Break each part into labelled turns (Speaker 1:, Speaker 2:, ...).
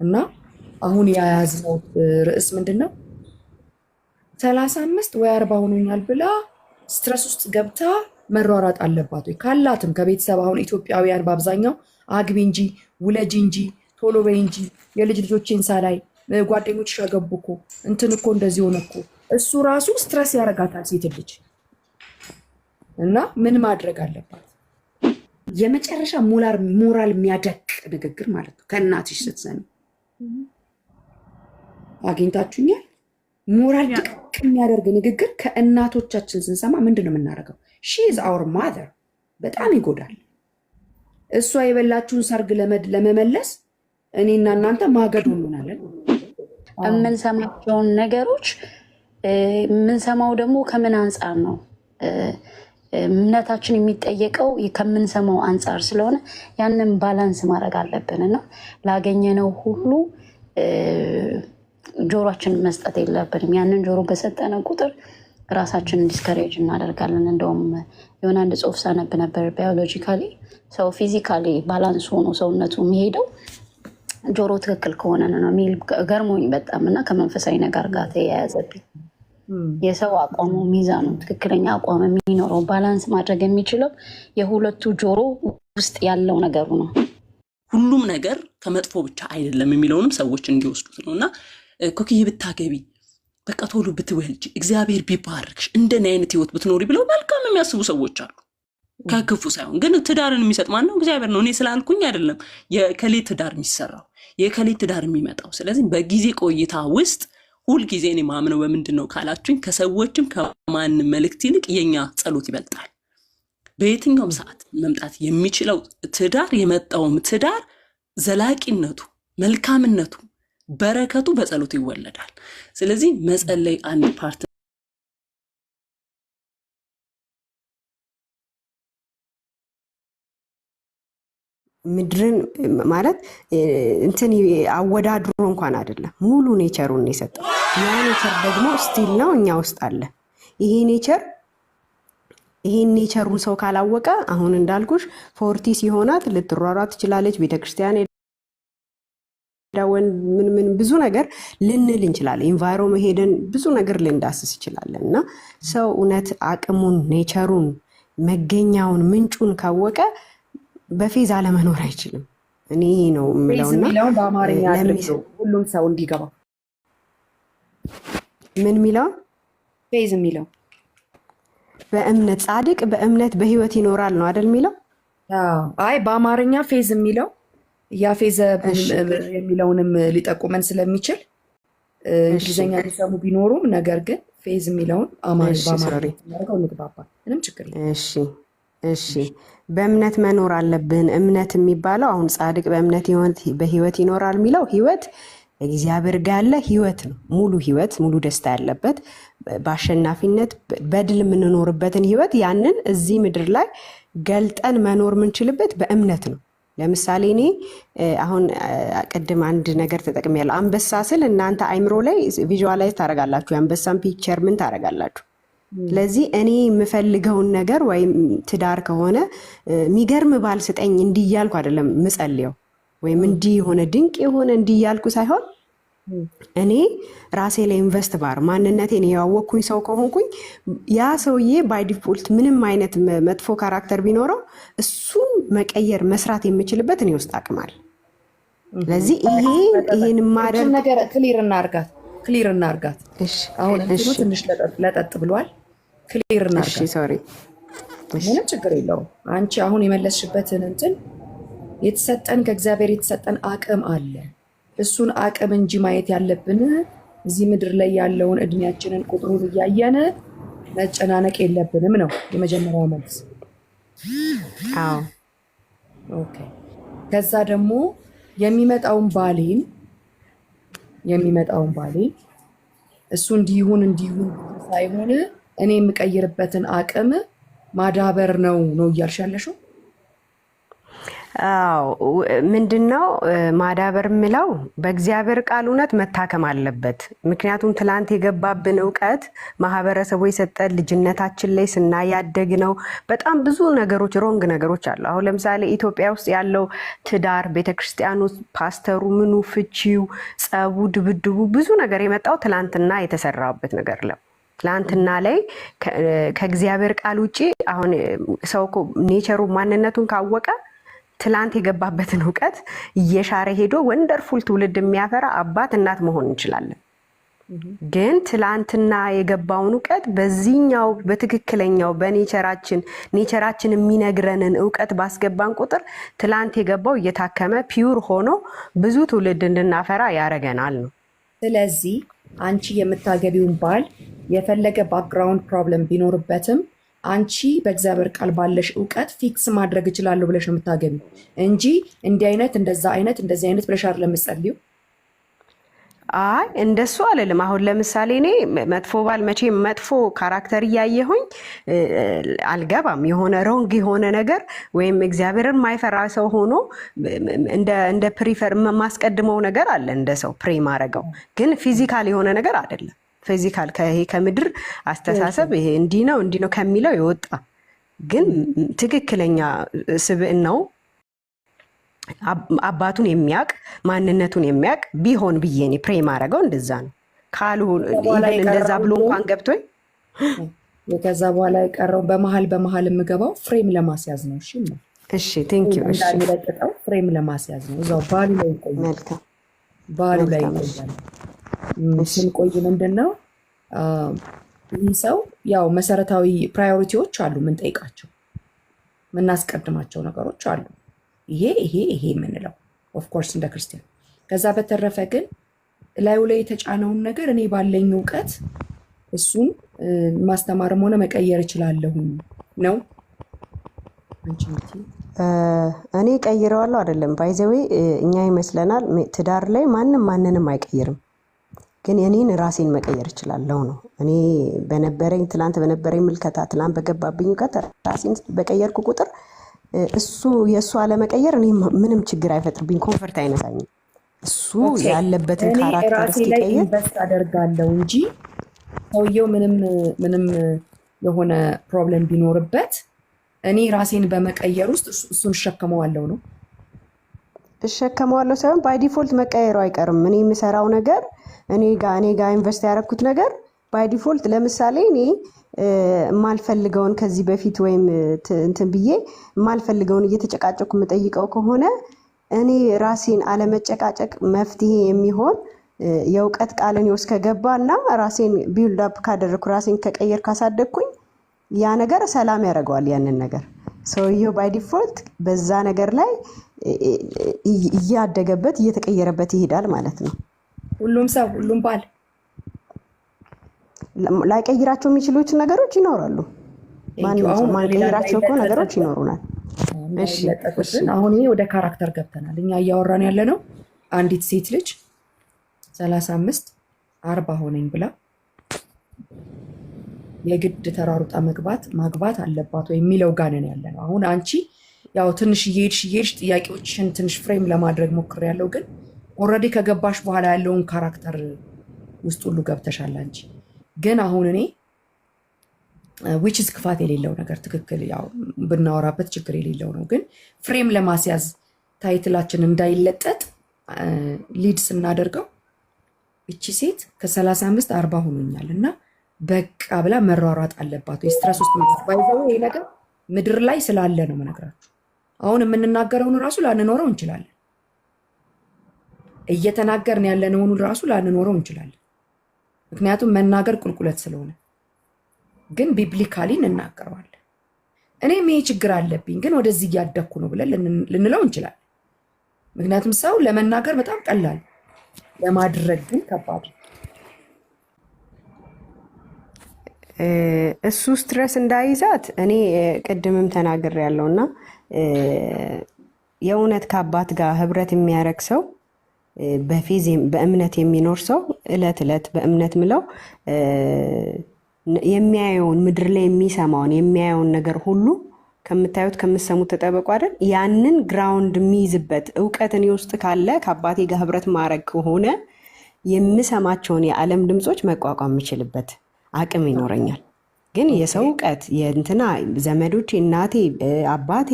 Speaker 1: እና አሁን የያዝነው ርዕስ ምንድነው? 35 ወይ 40 ሆኖኛል ብላ ስትረስ ውስጥ ገብታ መሯሯጥ አለባት ወይ? ካላትም ከቤተሰብ አሁን ኢትዮጵያውያን በአብዛኛው አግቢ እንጂ ውለጂ እንጂ ቶሎ በይ እንጂ የልጅ ልጆቼን ሳላይ ጓደኞችሽ አገቡ እኮ እንትን እኮ እንደዚህ ሆነ እኮ እሱ ራሱ ስትረስ ያደርጋታል ሴት ልጅ። እና ምን ማድረግ አለባት?
Speaker 2: የመጨረሻ ሞራል የሚያደቅ ንግግር ማለት ነው። ከእናትሽ ስትሰሚ አግኝታችሁኛል። ሞራል ድቅቅ የሚያደርግ ንግግር ከእናቶቻችን ስንሰማ ምንድን ነው የምናደርገው? ሺ ኢዝ አወር ማዘር። በጣም ይጎዳል። እሷ የበላችሁን ሰርግ ለመመለስ እኔና እናንተ ማገዶ እንሆናለን።
Speaker 3: የምንሰማቸውን ነገሮች የምንሰማው ደግሞ ከምን አንጻር ነው? እምነታችን የሚጠየቀው ከምንሰማው አንጻር ስለሆነ ያንን ባላንስ ማድረግ አለብን እና ላገኘነው ሁሉ ጆሮችን መስጠት የለብንም። ያንን ጆሮ በሰጠነ ቁጥር ራሳችንን ዲስከሬጅ እናደርጋለን። እንደውም የሆነ አንድ ጽሑፍ ሳነብ ነበር። ባዮሎጂካሊ ሰው ፊዚካሊ ባላንስ ሆኖ ሰውነቱ የሚሄደው ጆሮ ትክክል ከሆነ ነው የሚል ገርሞኝ በጣም እና ከመንፈሳዊ ነገር ጋር ተያያዘብኝ። የሰው አቋሙ ሚዛኑ ትክክለኛ አቋም የሚኖረው ባላንስ ማድረግ የሚችለው የሁለቱ ጆሮ ውስጥ ያለው ነገሩ ነው።
Speaker 4: ሁሉም ነገር ከመጥፎ ብቻ አይደለም የሚለውንም ሰዎች እንዲወስዱት ነው እና ኮክዬ ብታገቢ በቃ ቶሎ ብትወልጂ እግዚአብሔር ቢባርክሽ እንደኔ አይነት ህይወት ብትኖሪ ብለው መልካም የሚያስቡ ሰዎች አሉ። ከክፉ ሳይሆን ግን ትዳርን የሚሰጥ ማን ነው? እግዚአብሔር ነው። እኔ ስላልኩኝ አይደለም የከሌ ትዳር የሚሰራው የከሌ ትዳር የሚመጣው። ስለዚህ በጊዜ ቆይታ ውስጥ ሁልጊዜ እኔ ማምነው በምንድን ነው ካላችሁኝ ከሰዎችም ከማንም መልእክት ይልቅ የኛ ጸሎት ይበልጣል። በየትኛውም ሰዓት መምጣት የሚችለው ትዳር የመጣውም ትዳር ዘላቂነቱ መልካምነቱ በረከቱ በጸሎት ይወለዳል። ስለዚህ መጸለይ አንድ ፓርት
Speaker 5: ምድርን ማለት እንትን አወዳድሮ እንኳን አይደለም ሙሉ ኔቸሩን የሰጠው። ያ ኔቸር ደግሞ ስቲል ነው እኛ ውስጥ አለ። ይሄን ኔቸሩን ሰው ካላወቀ አሁን እንዳልኩሽ 40 ሲሆናት ልትሯሯጥ ትችላለች። ቤተክርስቲያን ዳወን ምን ብዙ ነገር ልንል እንችላለን። ኢንቫይሮንመንት ሄደን ብዙ ነገር ልንዳስስ ይችላለን። እና ሰው እውነት አቅሙን ኔቸሩን መገኛውን ምንጩን ካወቀ በፌዝ አለመኖር አይችልም። እኔ ነው የምለውና
Speaker 1: በአማርኛ ሁሉም ሰው እንዲገባ
Speaker 5: ምን የሚለው
Speaker 1: ፌዝ የሚለው
Speaker 5: በእምነት ጻድቅ በእምነት በህይወት ይኖራል ነው አይደል የሚለው?
Speaker 1: አይ በአማርኛ ፌዝ የሚለው ያፌዘ የሚለውንም ሊጠቁመን ስለሚችል እንግሊዘኛ ሊሰሙ ቢኖሩም ነገር ግን ፌዝ የሚለውን በአማርኛ እንግባባ። ምንም ችግር የለም።
Speaker 5: እሺ በእምነት መኖር አለብን። እምነት የሚባለው አሁን ጻድቅ በእምነት በህይወት ይኖራል የሚለው ህይወት እግዚአብሔር ጋር ያለ ህይወት ነው። ሙሉ ህይወት፣ ሙሉ ደስታ ያለበት በአሸናፊነት በድል የምንኖርበትን ህይወት ያንን እዚህ ምድር ላይ ገልጠን መኖር የምንችልበት በእምነት ነው። ለምሳሌ እኔ አሁን ቅድም አንድ ነገር ተጠቅሜያለሁ። አንበሳ ስል እናንተ አይምሮ ላይ ቪዥዋላይዝ ታደርጋላችሁ። የአንበሳን ፒክቸር ምን ታደርጋላችሁ? ስለዚህ እኔ የምፈልገውን ነገር ወይም ትዳር ከሆነ የሚገርም ባል ስጠኝ እንዲህ እያልኩ አይደለም ምጸልየው፣ ወይም እንዲህ የሆነ ድንቅ የሆነ እንዲህ እያልኩ ሳይሆን እኔ ራሴ ላይ ኢንቨስት ባር ማንነቴን ያወቅኩኝ ሰው ከሆንኩኝ ያ ሰውዬ ባይ ዲፎልት ምንም አይነት መጥፎ ካራክተር ቢኖረው እሱን መቀየር መስራት የምችልበት እኔ ውስጥ አቅማል። ስለዚህ ይሄን ማደር
Speaker 1: ነገር ክሊር እናርጋት። አሁን ትንሽ ለጠጥ ብሏል። ክሊር እናርጋት።
Speaker 5: እሺ ሶሪ፣
Speaker 1: ምንም ችግር የለውም። አንቺ አሁን የመለስሽበትን እንትን የተሰጠን ከእግዚአብሔር የተሰጠን አቅም አለ። እሱን አቅም እንጂ ማየት ያለብን እዚህ ምድር ላይ ያለውን እድሜያችንን ቁጥሩን እያየን መጨናነቅ የለብንም ነው የመጀመሪያው መልስ።
Speaker 5: አዎ
Speaker 1: ኦኬ። ከዛ ደግሞ የሚመጣውን ባሌን እሱ እንዲሁን ሳይሆን እኔ የምቀይርበትን አቅም ማዳበር ነው እያልሽ ያለሽው?
Speaker 5: አዎ ምንድነው ማዳበር ምለው በእግዚአብሔር ቃል እውነት መታከም አለበት። ምክንያቱም ትላንት የገባብን እውቀት ማህበረሰቡ የሰጠን ልጅነታችን ላይ ስናያደግ ነው። በጣም ብዙ ነገሮች ሮንግ ነገሮች አሉ። አሁን ለምሳሌ ኢትዮጵያ ውስጥ ያለው ትዳር፣ ቤተክርስቲያኑ፣ ፓስተሩ፣ ምኑ፣ ፍቺው፣ ጸቡ፣ ድብድቡ ብዙ ነገር የመጣው ትላንትና የተሰራበት ነገር ነው። ትላንትና ላይ ከእግዚአብሔር ቃል ውጭ አሁን ሰው ኔቸሩ ማንነቱን ካወቀ ትላንት የገባበትን እውቀት እየሻረ ሄዶ ወንደርፉል ትውልድ የሚያፈራ አባት እናት መሆን እንችላለን። ግን ትላንትና የገባውን እውቀት በዚህኛው በትክክለኛው ኔቸራችን የሚነግረንን እውቀት ባስገባን ቁጥር ትላንት የገባው እየታከመ ፒውር ሆኖ ብዙ ትውልድ እንድናፈራ ያረገናል ነው።
Speaker 1: ስለዚህ አንቺ የምታገቢውን ባል የፈለገ ባክግራውንድ ፕሮብለም ቢኖርበትም አንቺ በእግዚአብሔር ቃል ባለሽ እውቀት ፊክስ ማድረግ እችላለሁ ብለሽ ነው የምታገቢው እንጂ እንዲህ አይነት እንደዛ አይነት እንደዚህ አይነት ብለሽ አይደለም የምትጸልይው።
Speaker 5: አይ እንደሱ አልልም። አሁን ለምሳሌ እኔ መጥፎ ባል መቼም መጥፎ ካራክተር እያየሁኝ አልገባም። የሆነ ሮንግ የሆነ ነገር ወይም እግዚአብሔርን ማይፈራ ሰው ሆኖ እንደ ፕሪፈር ማስቀድመው ነገር አለ እንደ ሰው ፕሬ ማረገው፣ ግን ፊዚካል የሆነ ነገር አይደለም። ፊዚካል ከምድር አስተሳሰብ ይሄ እንዲህ ነው ከሚለው የወጣ ግን ትክክለኛ ስብዕናው አባቱን የሚያቅ ማንነቱን የሚያቅ ቢሆን ብዬ እኔ ፕሬ ማረገው እንደዛ ነው። ካልሆነ ኢቭን እንደዛ ብሎ እንኳን ገብቶኝ
Speaker 1: ከዛ በኋላ የቀረው በመሀል የምገባው ፍሬም ለማስያዝ ነው።
Speaker 5: እሺ ቴንክ ዩ። እሺ
Speaker 1: እንዳይለቀቀው ፍሬም ለማስያዝ ነው። እዛው ባሉ ላይ ይቆያል።
Speaker 5: መልካም
Speaker 1: ባሉ ላይ ይቆያል። ስንቆይ ምንድነው ይህ ሰው ያው መሰረታዊ ፕራዮሪቲዎች አሉ፣ ምንጠይቃቸው ምናስቀድማቸው ነገሮች አሉ። ይሄ የምንለው ኦፍኮርስ እንደ ክርስቲያን። ከዛ በተረፈ ግን ላዩ ላይ የተጫነውን ነገር እኔ ባለኝ እውቀት እሱን ማስተማርም ሆነ መቀየር እችላለሁ ነው።
Speaker 5: እኔ ቀይረዋለሁ አይደለም ባይዘዌ እኛ ይመስለናል ትዳር ላይ ማንንም አይቀይርም፣ ግን እኔን ራሴን መቀየር እችላለሁ ነው። እኔ ትላንት በነበረኝ ምልከታ ትላንት በገባብኝ እውቀት ራሴን በቀየርኩ ቁጥር እሱ የእሱ አለመቀየር እኔ ምንም ችግር አይፈጥርብኝ፣ ኮንፈርት አይነሳኝም። እሱ ያለበትን ካራክተር እስኪቀየር
Speaker 1: ኢንቨስት አደርጋለሁ እንጂ ሰውየው ምንም የሆነ ፕሮብለም ቢኖርበት እኔ ራሴን በመቀየር ውስጥ እሱን እሸከመዋለሁ ነው።
Speaker 5: እሸከመዋለሁ ሳይሆን ባይ ዲፎልት መቀየሩ አይቀርም። እኔ የምሰራው ነገር እኔ ጋ ኢንቨስት ያደረኩት ነገር ባይ ዲፎልት ለምሳሌ እኔ የማልፈልገውን ከዚህ በፊት ወይም እንትን ብዬ የማልፈልገውን እየተጨቃጨኩ የምጠይቀው ከሆነ እኔ ራሴን አለመጨቃጨቅ መፍትሄ የሚሆን የእውቀት ቃልን ውስጥ ከገባ እና ራሴን ቢልድ አፕ ካደረኩ ራሴን ከቀየር ካሳደግኩኝ ያ ነገር ሰላም ያደርገዋል። ያንን ነገር ሰውየው ባይ ዲፎልት በዛ ነገር ላይ እያደገበት እየተቀየረበት ይሄዳል ማለት ነው።
Speaker 1: ሁሉም ባል
Speaker 5: ላይቀይራቸው የሚችሉት ነገሮች ይኖራሉ። ማንቀይራቸው እኮ ነገሮች ይኖሩናል።
Speaker 1: አሁን ይሄ ወደ ካራክተር ገብተናል። እኛ እያወራን ያለ ነው አንዲት ሴት ልጅ 35-40 ሆነኝ ብላ የግድ ተራሩጣ ማግባት አለባት ወይ የሚለው ጋነን ያለ ነው። አሁን አንቺ ያው ትንሽ እየሄድሽ ጥያቄዎችን ትንሽ ፍሬም ለማድረግ ሞክሬያለሁ፣ ግን ኦልሬዲ ከገባሽ በኋላ ያለውን ካራክተር ውስጥ ሁሉ ገብተሻል አንቺ። ግን አሁን እኔ ዊችዝ ክፋት የሌለው ነገር ትክክል ያው ብናወራበት ችግር የሌለው ነው፣ ግን ፍሬም ለማስያዝ ታይትላችን እንዳይለጠጥ ሊድ ስናደርገው እቺ ሴት ከ35-40 ሆኖኛል እና በቃ ብላ መሯሯጥ አለባት ወይ ስትረስ ውስጥ ባይዘው ይሄ ነገር ምድር ላይ ስላለ ነው የምነግራችሁ። አሁን የምንናገረውን ራሱ ላንኖረው እንችላለን፣ እየተናገርን ያለነውን ራሱ ላንኖረው እንችላለን። ምክንያቱም መናገር ቁልቁለት ስለሆነ፣ ግን ቢብሊካሊ እንናገረዋለን። እኔም ይሄ ችግር አለብኝ ግን ወደዚህ እያደግኩ ነው ብለን ልንለው እንችላለን። ምክንያቱም ሰው ለመናገር በጣም ቀላል፣ ለማድረግ ግን ከባድ።
Speaker 5: እሱ ስትረስ እንዳይዛት እኔ ቅድምም ተናግር ያለውና የእውነት ከአባት ጋር ህብረት የሚያደርግ ሰው በፌዝ በእምነት የሚኖር ሰው እለት እለት በእምነት ምለው የሚያየውን ምድር ላይ የሚሰማውን የሚያየውን ነገር ሁሉ ከምታዩት ከምሰሙት ተጠበቁ አይደል? ያንን ግራውንድ የሚይዝበት እውቀት እኔ ውስጥ ካለ ከአባቴ ጋር ህብረት ማድረግ ከሆነ የምሰማቸውን የዓለም ድምፆች መቋቋም የምችልበት አቅም ይኖረኛል። ግን የሰው እውቀት የእንትና ዘመዶቼ፣ እናቴ፣ አባቴ፣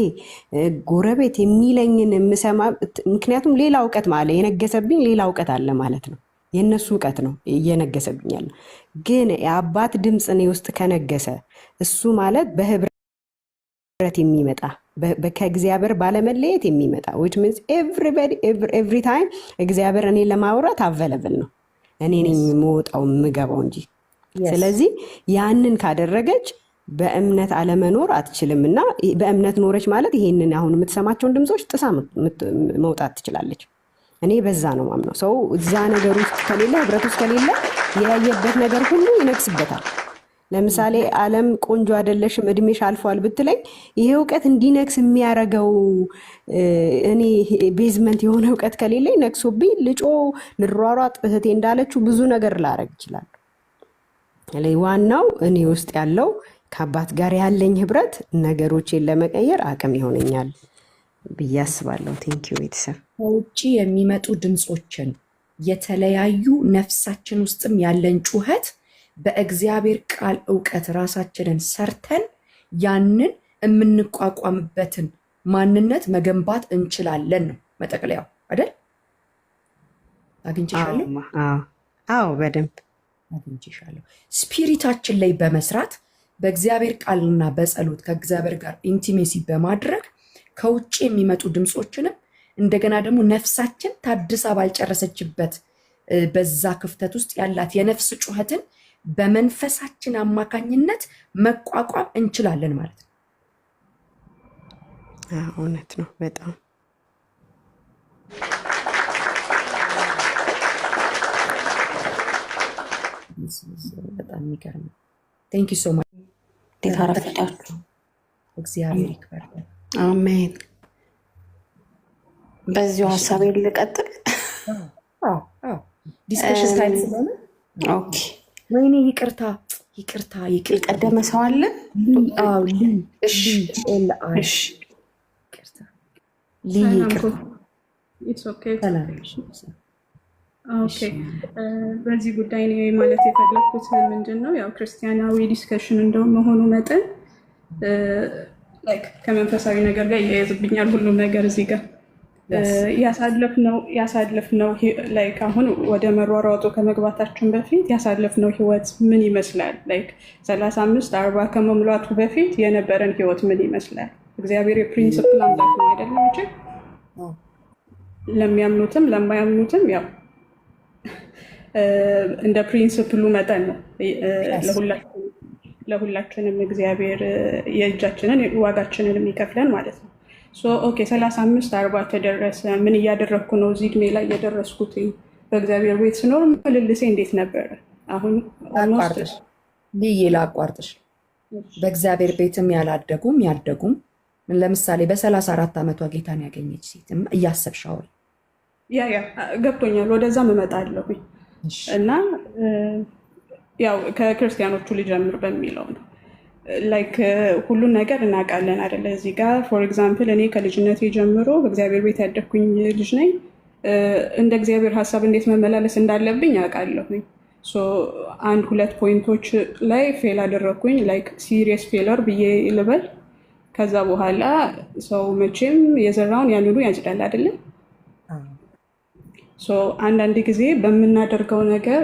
Speaker 5: ጎረቤት የሚለኝን የምሰማ ምክንያቱም ሌላ እውቀት ማለት የነገሰብኝ ሌላ እውቀት አለ ማለት ነው። የእነሱ እውቀት ነው እየነገሰብኝ ያለ። ግን የአባት ድምፅ እኔ ውስጥ ከነገሰ እሱ ማለት በህብረት የሚመጣ ከእግዚአብሔር ባለመለየት የሚመጣ which means every time እግዚአብሔር እኔ ለማውራት አቬለብል ነው። እኔ ነኝ የምወጣው የምገባው እንጂ። ስለዚህ ያንን ካደረገች በእምነት አለመኖር አትችልም። እና በእምነት ኖረች ማለት ይሄንን አሁን የምትሰማቸውን ድምፆች ጥሳ መውጣት ትችላለች። እኔ በዛ ነው ማምነው። ሰው እዛ ነገር ውስጥ ከሌለ ህብረት ውስጥ ከሌለ ያየበት ነገር ሁሉ ይነግስበታል። ለምሳሌ ዓለም ቆንጆ አይደለሽም እድሜሽ አልፏል ብትለኝ ይሄ እውቀት እንዲነግስ የሚያደርገው እኔ ቤዝመንት የሆነ እውቀት ከሌለኝ ነግሶብኝ ልጮ ልሯሯጥ እህቴ እንዳለችው ብዙ ነገር ላረግ ይችላል። ዋናው እኔ ውስጥ ያለው ከአባት ጋር ያለኝ ህብረት ነገሮችን ለመቀየር አቅም ይሆነኛል ብዬ አስባለሁ። ቴንኪዩ ቤተሰብ።
Speaker 1: ከውጭ የሚመጡ ድምፆችን የተለያዩ ነፍሳችን ውስጥም ያለን ጩኸት በእግዚአብሔር ቃል እውቀት ራሳችንን ሰርተን ያንን የምንቋቋምበትን ማንነት መገንባት እንችላለን ነው መጠቅለያው አይደል? አግኝቼሻለሁ።
Speaker 5: አዎ በደንብ
Speaker 1: አግኝቼሻለሁ። ስፒሪታችን ላይ በመስራት በእግዚአብሔር ቃልና በጸሎት ከእግዚአብሔር ጋር ኢንቲሜሲ በማድረግ ከውጭ የሚመጡ ድምፆችንም እንደገና ደግሞ ነፍሳችን ታድሳ ባልጨረሰችበት በዛ ክፍተት ውስጥ ያላት የነፍስ ጩኸትን በመንፈሳችን አማካኝነት መቋቋም እንችላለን ማለት ነው።
Speaker 5: እውነት ነው በጣም
Speaker 1: በጣም የሚገርም ነው። ቴንክ ዩ ሶ ማች።
Speaker 3: እንዴት አረፈዳችሁ?
Speaker 1: እግዚአብሔር ይክበር።
Speaker 5: አሜን።
Speaker 3: በዚሁ ሀሳቤ ልቀጥል።
Speaker 1: ዲስከሽን ታይም ስለሆነ
Speaker 3: ኦኬ።
Speaker 1: ወይኔ ይቅርታ ይቅርታ ይቅርታ።
Speaker 3: የቀደመ ሰው አለ?
Speaker 6: በዚህ ጉዳይ ነው ማለት የፈለኩት ምንድን ነው ያው ክርስቲያናዊ ዲስከሽን እንደውም መሆኑ መጠን ከመንፈሳዊ ነገር ጋር እያያዝብኛል ሁሉም ነገር እዚህ ጋር ያሳለፍነው አሁን ወደ መሯሯጡ ከመግባታችን በፊት ያሳለፍነው ህይወት ምን ይመስላል? 35-40 ከመሙላቱ በፊት የነበረን ህይወት ምን ይመስላል? እግዚአብሔር የፕሪንስፕል አምላክ ነው አይደለም እንጂ ለሚያምኑትም ለማያምኑትም ያው እንደ ፕሪንስፕሉ መጠን ነው ለሁላችንም እግዚአብሔር የእጃችንን ዋጋችንን የሚከፍለን ማለት ነው። ኦኬ 35-40 ተደረሰ። ምን እያደረግኩ ነው እዚህ እድሜ ላይ የደረስኩት? በእግዚአብሔር ቤት ስኖር ምልልሴ እንዴት ነበረ? አሁን
Speaker 1: ልዬ ላቋርጥሽ። በእግዚአብሔር ቤትም ያላደጉም ያደጉም ለምሳሌ በ34 ዓመቷ ጌታን ያገኘች ሴት እያሰብሻው
Speaker 6: ያ ገብቶኛል። ወደዛም እመጣለሁ እና ያው ከክርስቲያኖቹ ልጀምር በሚለው ነው። ሁሉን ነገር እናውቃለን አይደለ? እዚህ ጋር ፎር ኤግዛምፕል እኔ ከልጅነቴ ጀምሮ በእግዚአብሔር ቤት ያደግኩኝ ልጅ ነኝ። እንደ እግዚአብሔር ሀሳብ እንዴት መመላለስ እንዳለብኝ አውቃለሁኝ። 1-2 ፖይንቶች ላይ ፌል አደረግኩኝ። ሲሪየስ ፌለር ብዬ ልበል። ከዛ በኋላ ሰው መቼም የዘራውን ያንኑ ያጭዳል አይደለም? አንዳንድ ጊዜ በምናደርገው ነገር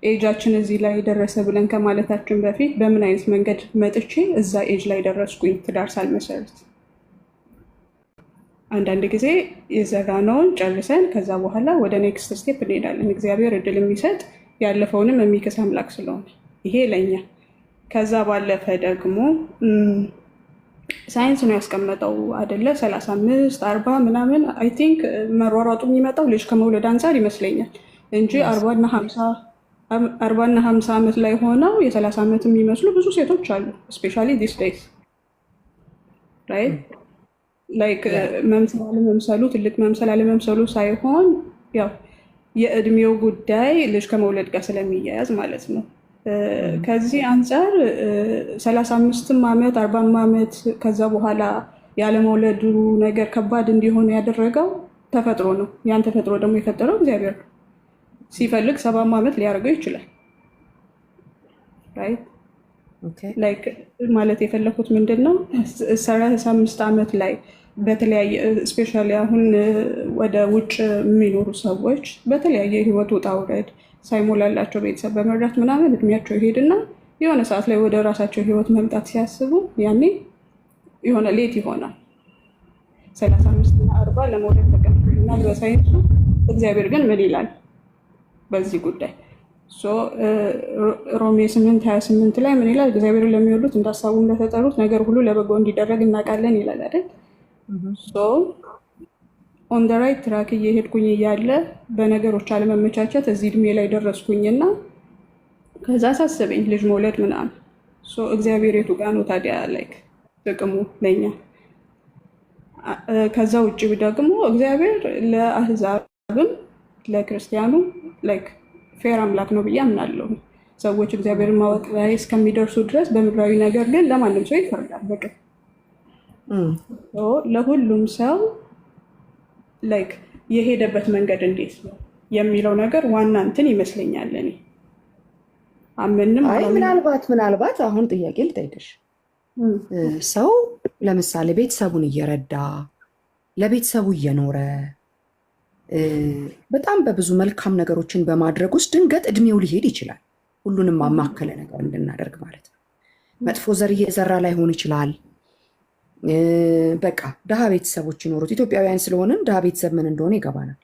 Speaker 6: ኤጃችን እዚህ ላይ ደረሰ ብለን ከማለታችን በፊት በምን አይነት መንገድ መጥቼ እዛ ኤጅ ላይ ደረስኩኝ ትዳር ሳልመሰርት? አንዳንድ ጊዜ የዘራነውን ጨርሰን ከዛ በኋላ ወደ ኔክስት ስቴፕ እንሄዳለን። እግዚአብሔር እድል የሚሰጥ ያለፈውንም የሚክስ አምላክ ስለሆነ ይሄ ለኛ። ከዛ ባለፈ ደግሞ ሳይንስ ነው ያስቀመጠው አይደለ? 35-40 ምናምን አይ ቲንክ መሯሯጡ የሚመጣው ልጅ ከመውለድ አንጻር ይመስለኛል እንጂ 40-50 ዓመት ላይ ሆነው የ30 ዓመት የሚመስሉ ብዙ ሴቶች አሉ። ስፔሻሊ ዲስ ዴይስ ራይት መምሰል አለመምሰሉ ትልቅ መምሰል አለመምሰሉ ሳይሆን ያው የእድሜው ጉዳይ ልጅ ከመውለድ ጋር ስለሚያያዝ ማለት ነው። ከዚህ አንጻር 35ም ዓመት 40ም ዓመት ከዛ በኋላ ያለመውለዱ ነገር ከባድ እንዲሆን ያደረገው ተፈጥሮ ነው። ያን ተፈጥሮ ደግሞ የፈጠረው እግዚአብሔር ነው። ሲፈልግ 70 ዓመት ሊያደርገው ይችላል። ላይክ ማለት የፈለኩት ምንድን ነው 35 ዓመት ላይ በተለያየ ስፔሻሊ አሁን ወደ ውጭ የሚኖሩ ሰዎች በተለያየ ህይወት ውጣ ውረድ ሳይሞላላቸው ቤተሰብ በመርዳት ምናምን እድሜያቸው ይሄድና የሆነ ሰዓት ላይ ወደ ራሳቸው ህይወት መምጣት ሲያስቡ ያኔ የሆነ ሌት ይሆናል። 35 እና 40 ለመውለድ ተቀምጠናል በሳይንሱ። እግዚአብሔር ግን ምን ይላል በዚህ ጉዳይ? ሮሜ 8:28 ላይ ምን ይላል? እግዚአብሔርን ለሚወዱት እንደ ሐሳቡ እንደተጠሩት ነገር ሁሉ ለበጎ እንዲደረግ እናውቃለን ይላል አይደል? ኦን ደ ራይት ትራክ እየሄድኩኝ እያለ በነገሮች አለመመቻቸት እዚህ እድሜ ላይ ደረስኩኝና ከዛ አሳሰበኝ ልጅ መውለድ ምናምን። እግዚአብሔር የቱ ጋ ነው ታዲያ ላይክ ጥቅሙ ለኛ? ከዛ ውጭ ደግሞ እግዚአብሔር ለአህዛብም ለክርስቲያኑ ላይክ ፌር አምላክ ነው ብዬ አምናለሁ። ሰዎች እግዚአብሔርን ማወቅ ላይ እስከሚደርሱ ድረስ በምድራዊ ነገር ግን ለማንም ሰው ይፈርዳል። በቃ ለሁሉም ሰው ላይክ የሄደበት መንገድ እንዴት ነው የሚለው ነገር ዋና እንትን ይመስለኛል። እኔ አምንም
Speaker 2: ምናልባት አሁን ጥያቄ ልጠይቅሽ። ሰው ለምሳሌ ቤተሰቡን እየረዳ ለቤተሰቡ እየኖረ በጣም በብዙ መልካም ነገሮችን በማድረግ ውስጥ ድንገት እድሜው ሊሄድ ይችላል። ሁሉንም ማማከለ ነገር እንድናደርግ ማለት ነው። መጥፎ ዘር እየዘራ ላይሆን ይችላል። በቃ ድሃ ቤተሰቦች ይኖሩት ኢትዮጵያውያን ስለሆንን ድሃ ቤተሰብ ምን እንደሆነ ይገባናል።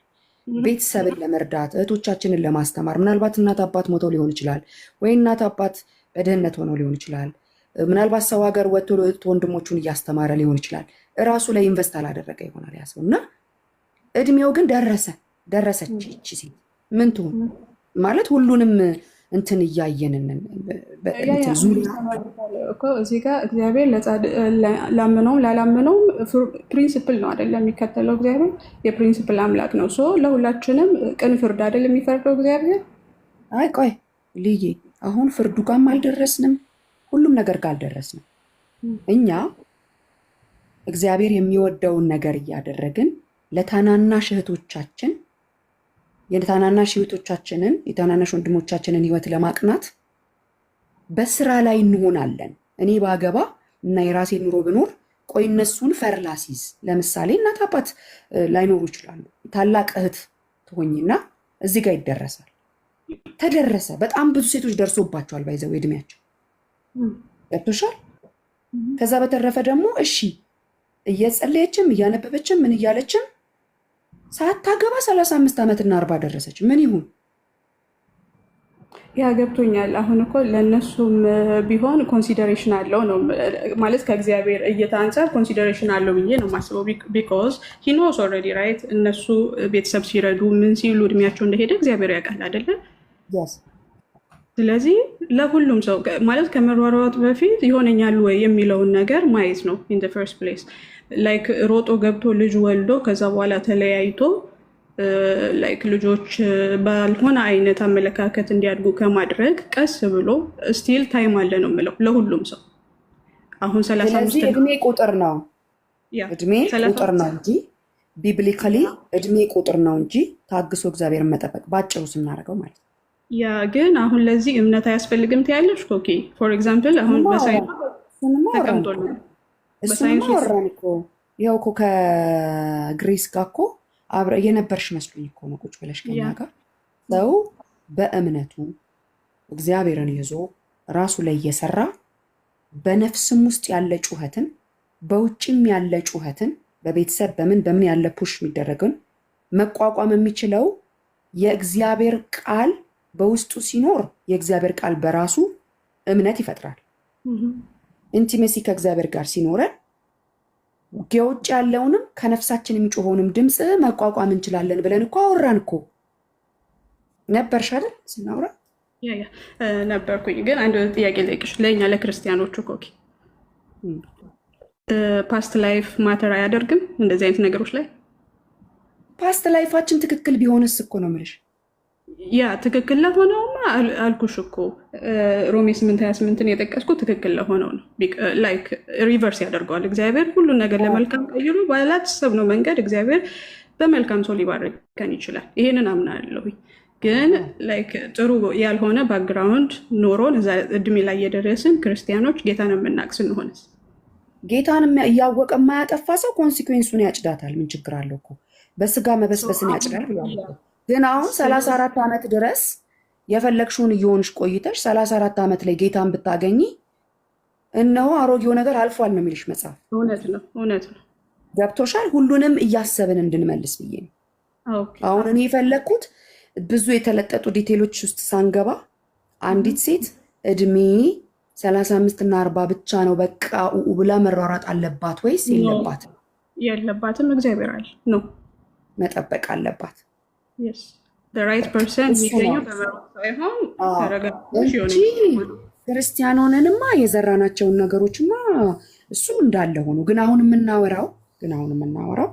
Speaker 2: ቤተሰብን ለመርዳት እህቶቻችንን ለማስተማር ምናልባት እናት አባት ሞተው ሊሆን ይችላል፣ ወይ እናት አባት በድህነት ሆነው ሊሆን ይችላል። ምናልባት ሰው ሀገር ወጥቶ ወንድሞቹን እያስተማረ ሊሆን ይችላል። እራሱ ላይ ኢንቨስት አላደረገ ይሆናል ያ ሰው እና እድሜው ግን ደረሰች ይቺ ሴት ምን ትሆን ማለት ሁሉንም እንትን እያየንን ዙሪያ
Speaker 6: እዚህ ጋር እግዚአብሔር ላመነውም ላላመነውም ፕሪንሲፕል ነው አይደለም የሚከተለው። እግዚአብሔር የፕሪንሲፕል አምላክ ነው። ለሁላችንም ቅን ፍርድ አይደል የሚፈርደው እግዚአብሔር።
Speaker 2: አይ ቆይ ልዬ አሁን ፍርዱ ጋርም አልደረስንም፣ ሁሉም ነገር ጋር አልደረስንም። እኛ እግዚአብሔር የሚወደውን ነገር እያደረግን ለታናናሽ እህቶቻችን የታናናሽ እህቶቻችንን የታናናሽ ወንድሞቻችንን ህይወት ለማቅናት በስራ ላይ እንሆናለን። እኔ ባገባ እና የራሴ ኑሮ ብኖር ቆይ እነሱን ፈርላሲዝ ለምሳሌ እናት አባት ላይኖሩ ይችላሉ። ታላቅ እህት ትሆኝና እዚህ ጋር ይደረሳል። ተደረሰ። በጣም ብዙ ሴቶች ደርሶባቸዋል። ባይዘው እድሜያቸው ገብቶሻል። ከዛ በተረፈ ደግሞ እሺ እየጸለየችም እያነበበችም ምን እያለችም ሳታገባ 35 ዓመትና 40 ደረሰች። ምን ይሁን?
Speaker 6: ያ ገብቶኛል። አሁን እኮ ለእነሱም ቢሆን ኮንሲደሬሽን አለው ነው ማለት ከእግዚአብሔር እይታ አንጻር ኮንሲደሬሽን አለው ብዬ ነው የማስበው። ቢኮዝ ሂ ኖስ ኦልሬዲ ራይት። እነሱ ቤተሰብ ሲረዱ ምን ሲሉ እድሜያቸው እንደሄደ እግዚአብሔር ያውቃል አይደለ? ስለዚህ ለሁሉም ሰው ማለት ከመሯሯጥ በፊት ይሆነኛል ወይ የሚለውን ነገር ማየት ነው ኢን ዘ ፈርስት ፕሌስ። ላይክ ሮጦ ገብቶ ልጅ ወልዶ ከዛ በኋላ ተለያይቶ ላይክ ልጆች ባልሆነ አይነት አመለካከት እንዲያድጉ ከማድረግ ቀስ ብሎ ስቲል ታይም አለ ነው የምለው ለሁሉም ሰው። አሁን 35
Speaker 2: እድሜ ቁጥር ነው እንጂ ቢብሊካሊ እድሜ ቁጥር ነው እንጂ ታግሶ እግዚአብሔርን መጠበቅ ባጭሩ ስናደርገው ማለት ነው።
Speaker 6: ያ ግን አሁን ለዚህ እምነት አያስፈልግም ትያለሽ? ኦኬ ፎር ኤግዛምፕል አሁን በሳይንስ ተቀምጦልናል።
Speaker 2: በሳይንስ እኮ ይኸው እኮ ከግሬስ ጋር እኮ አብረ የነበርሽ መስሎኝ እኮ ነው ቁጭ ብለሽ ከኛ ጋር። ሰው በእምነቱ እግዚአብሔርን ይዞ ራሱ ላይ እየሰራ በነፍስም ውስጥ ያለ ጩኸትን በውጭም ያለ ጩኸትን በቤተሰብ በምን ያለ ፑሽ የሚደረግን መቋቋም የሚችለው የእግዚአብሔር ቃል በውስጡ ሲኖር የእግዚአብሔር ቃል በራሱ እምነት ይፈጥራል። ኢንቲሜሲ ከእግዚአብሔር ጋር ሲኖረን የውጭ ያለውንም ከነፍሳችን የሚጮኸውንም ድምፅ መቋቋም እንችላለን ብለን እኮ አወራን እኮ ነበርሽ አይደል? ስናወራ
Speaker 6: ነበርኩኝ። ግን አንድ ጥያቄ ልጠይቅሽ። ለእኛ ለክርስቲያኖቹ ኮኪ ፓስት ላይፍ ማተር አያደርግም እንደዚህ አይነት ነገሮች ላይ?
Speaker 2: ፓስት ላይፋችን ትክክል ቢሆንስ እኮ ነው የምልሽ።
Speaker 6: ያ ትክክል ለሆነውማ አልኩሽ እኮ ሮሜ 8:28 የጠቀስኩ ትክክል ለሆነው ነው። ላይክ ሪቨርስ ያደርገዋል እግዚአብሔር ሁሉን ነገር ለመልካም ቀይሮ ባላሰብነው መንገድ እግዚአብሔር በመልካም ሰው ሊባርከን ይችላል። ይሄንን አምናለሁ። ግን ላይክ ጥሩ ያልሆነ ባክግራውንድ ኖሮን እዛ እድሜ ላይ የደረስን ክርስቲያኖች ጌታን የምናውቅ ስንሆንስ?
Speaker 2: ጌታን እያወቀ የማያጠፋ ሰው ኮንሲኩዌንሱን ያጭዳታል። ምን ችግር አለው እኮ በስጋ መበስበስን ያጭዳል ብሏል። ግን አሁን 34 ዓመት ድረስ የፈለግሽውን እየሆንሽ ቆይተሽ 34 ዓመት ላይ ጌታን ብታገኝ እነሆ አሮጌው ነገር አልፏል ነው የሚልሽ መጽሐፍ።
Speaker 6: እውነት ነው፣ እውነት ነው።
Speaker 2: ገብቶሻል? ሁሉንም እያሰብን እንድንመልስ ብዬ ነው። አሁን እኔ የፈለግኩት ብዙ የተለጠጡ ዲቴሎች ውስጥ ሳንገባ አንዲት ሴት እድሜ 35 እና 40 ብቻ ነው በቃ ብላ መሯሯጥ አለባት ወይስ የለባትም?
Speaker 6: የለባትም። እግዚአብሔር አለ ነው
Speaker 2: መጠበቅ አለባት።
Speaker 6: ራይት ፐርሰን የሚገኘው በመሮጥ ሳይሆን ተረጋግተሽ
Speaker 2: ክርስቲያን ሆነንማ የዘራናቸውን ነገሮችማ እሱም እንዳለ ሆኖ ግን አሁን የምናወራው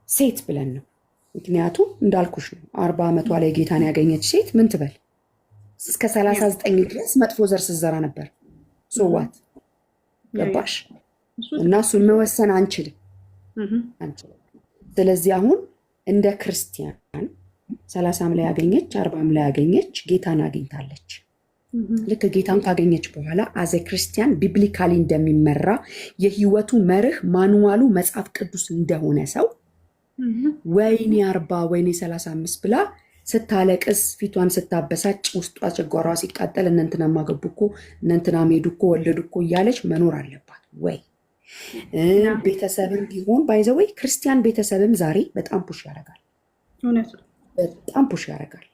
Speaker 2: ሴት ብለን ነው። ምክንያቱም እንዳልኩሽ ነው 40 ዓመቷ ላይ ጌታን ያገኘች ሴት ምን ትበል? እስከ 39 ድረስ መጥፎ ዘር ስትዘራ ነበር። ሶዋት ገባሽ? እና እሱን መወሰን አንችልም። ስለዚህ አሁን እንደ ክርስቲያን 30 ላይ ያገኘች 40 ላይ ያገኘች ጌታን አግኝታለች። ልክ ጌታን ካገኘች በኋላ አዘ ክርስቲያን ቢብሊካሊ እንደሚመራ የህይወቱ መርህ ማኑዋሉ መጽሐፍ ቅዱስ እንደሆነ ሰው ወይኔ 40 ወይኔ 35 ብላ ስታለቅስ ፊቷን ስታበሳጭ ውስጧ ጨጓሯ ሲቃጠል እነንትና ማገቡ እኮ እነንትና ሜዱ እኮ ወለዱ እኮ እያለች መኖር አለባት ወይ? ቤተሰብም ቢሆን ባይዘወይ ክርስቲያን ቤተሰብም ዛሬ በጣም ፑሽ ያደርጋል። በጣም ፑሽ ያደርጋል።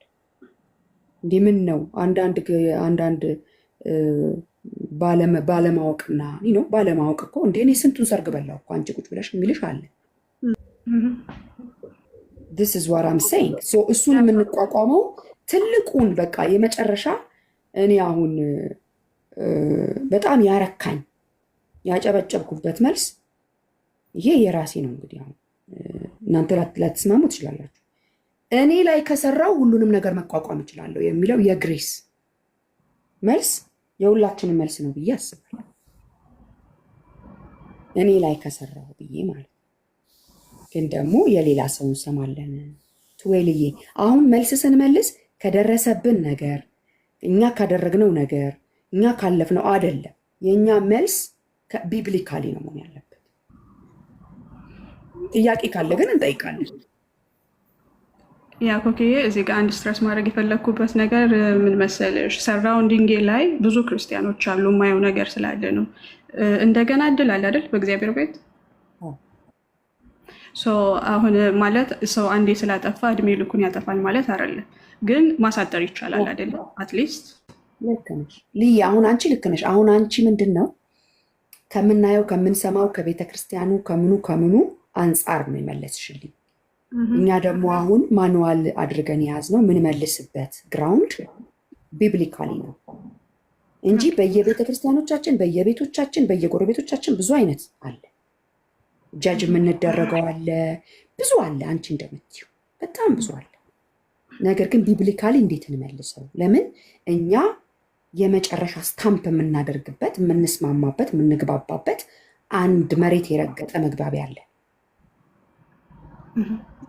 Speaker 2: እንዲህ ምን ነው አንዳንድ ባለማወቅና ባለማወቅ እኮ እንደ እኔ ስንቱን ሰርግ በላው እኮ አንቺ ቁጭ ብለሽ የሚልሽ አለ። this is what I'm saying so እሱን የምንቋቋመው ትልቁን በቃ የመጨረሻ እኔ አሁን በጣም ያረካኝ ያጨበጨብኩበት መልስ ይሄ የራሴ ነው። እንግዲህ አሁን እናንተ ላትስማሙ ትችላላችሁ። እኔ ላይ ከሰራው ሁሉንም ነገር መቋቋም እችላለሁ የሚለው የግሬስ መልስ የሁላችንም መልስ ነው ብዬ አስባለሁ። እኔ ላይ ከሰራው ብዬ ማለት ግን ደግሞ የሌላ ሰው እንሰማለን። ትዌልዬ አሁን መልስ ስንመልስ ከደረሰብን ነገር እኛ ካደረግነው ነገር እኛ ካለፍነው አይደለም። የእኛ መልስ ቢብሊካሊ ነው መሆን ያለበት። ጥያቄ ካለ ግን እንጠይቃለን።
Speaker 6: ያ ኮኪዬ እዚህ ጋር አንድ ስትረስ ማድረግ የፈለግኩበት ነገር ምን መሰለሽ፣ ሰራውንዲንጌ ላይ ብዙ ክርስቲያኖች አሉ የማየው ነገር ስላለ ነው። እንደገና እድል አለ አይደል በእግዚአብሔር ቤት። አሁን ማለት ሰው አንዴ ስላጠፋ እድሜ ልኩን ያጠፋል ማለት አይደለም፣ ግን ማሳጠር ይቻላል አይደል? አትሊስት
Speaker 2: ልክ ነሽ ልዬ። አሁን አንቺ ልክ ነሽ። አሁን አንቺ ምንድን ነው ከምናየው ከምንሰማው ከቤተ ክርስቲያኑ ከምኑ አንጻር ነው የመለስሽልኝ። እኛ ደግሞ አሁን ማኑዋል አድርገን የያዝነው የምንመልስበት ግራውንድ ቢብሊካሊ ነው እንጂ በየቤተ ክርስቲያኖቻችን፣ በየቤቶቻችን፣ በየጎረቤቶቻችን ብዙ አይነት አለ። ጃጅ የምንደረገው አለ፣ ብዙ አለ። አንቺ እንደምትይው በጣም ብዙ አለ። ነገር ግን ቢብሊካሊ እንዴት እንመልሰው? ለምን እኛ የመጨረሻ ስታምፕ የምናደርግበት የምንስማማበት የምንግባባበት አንድ መሬት የረገጠ መግባቢያ አለ፣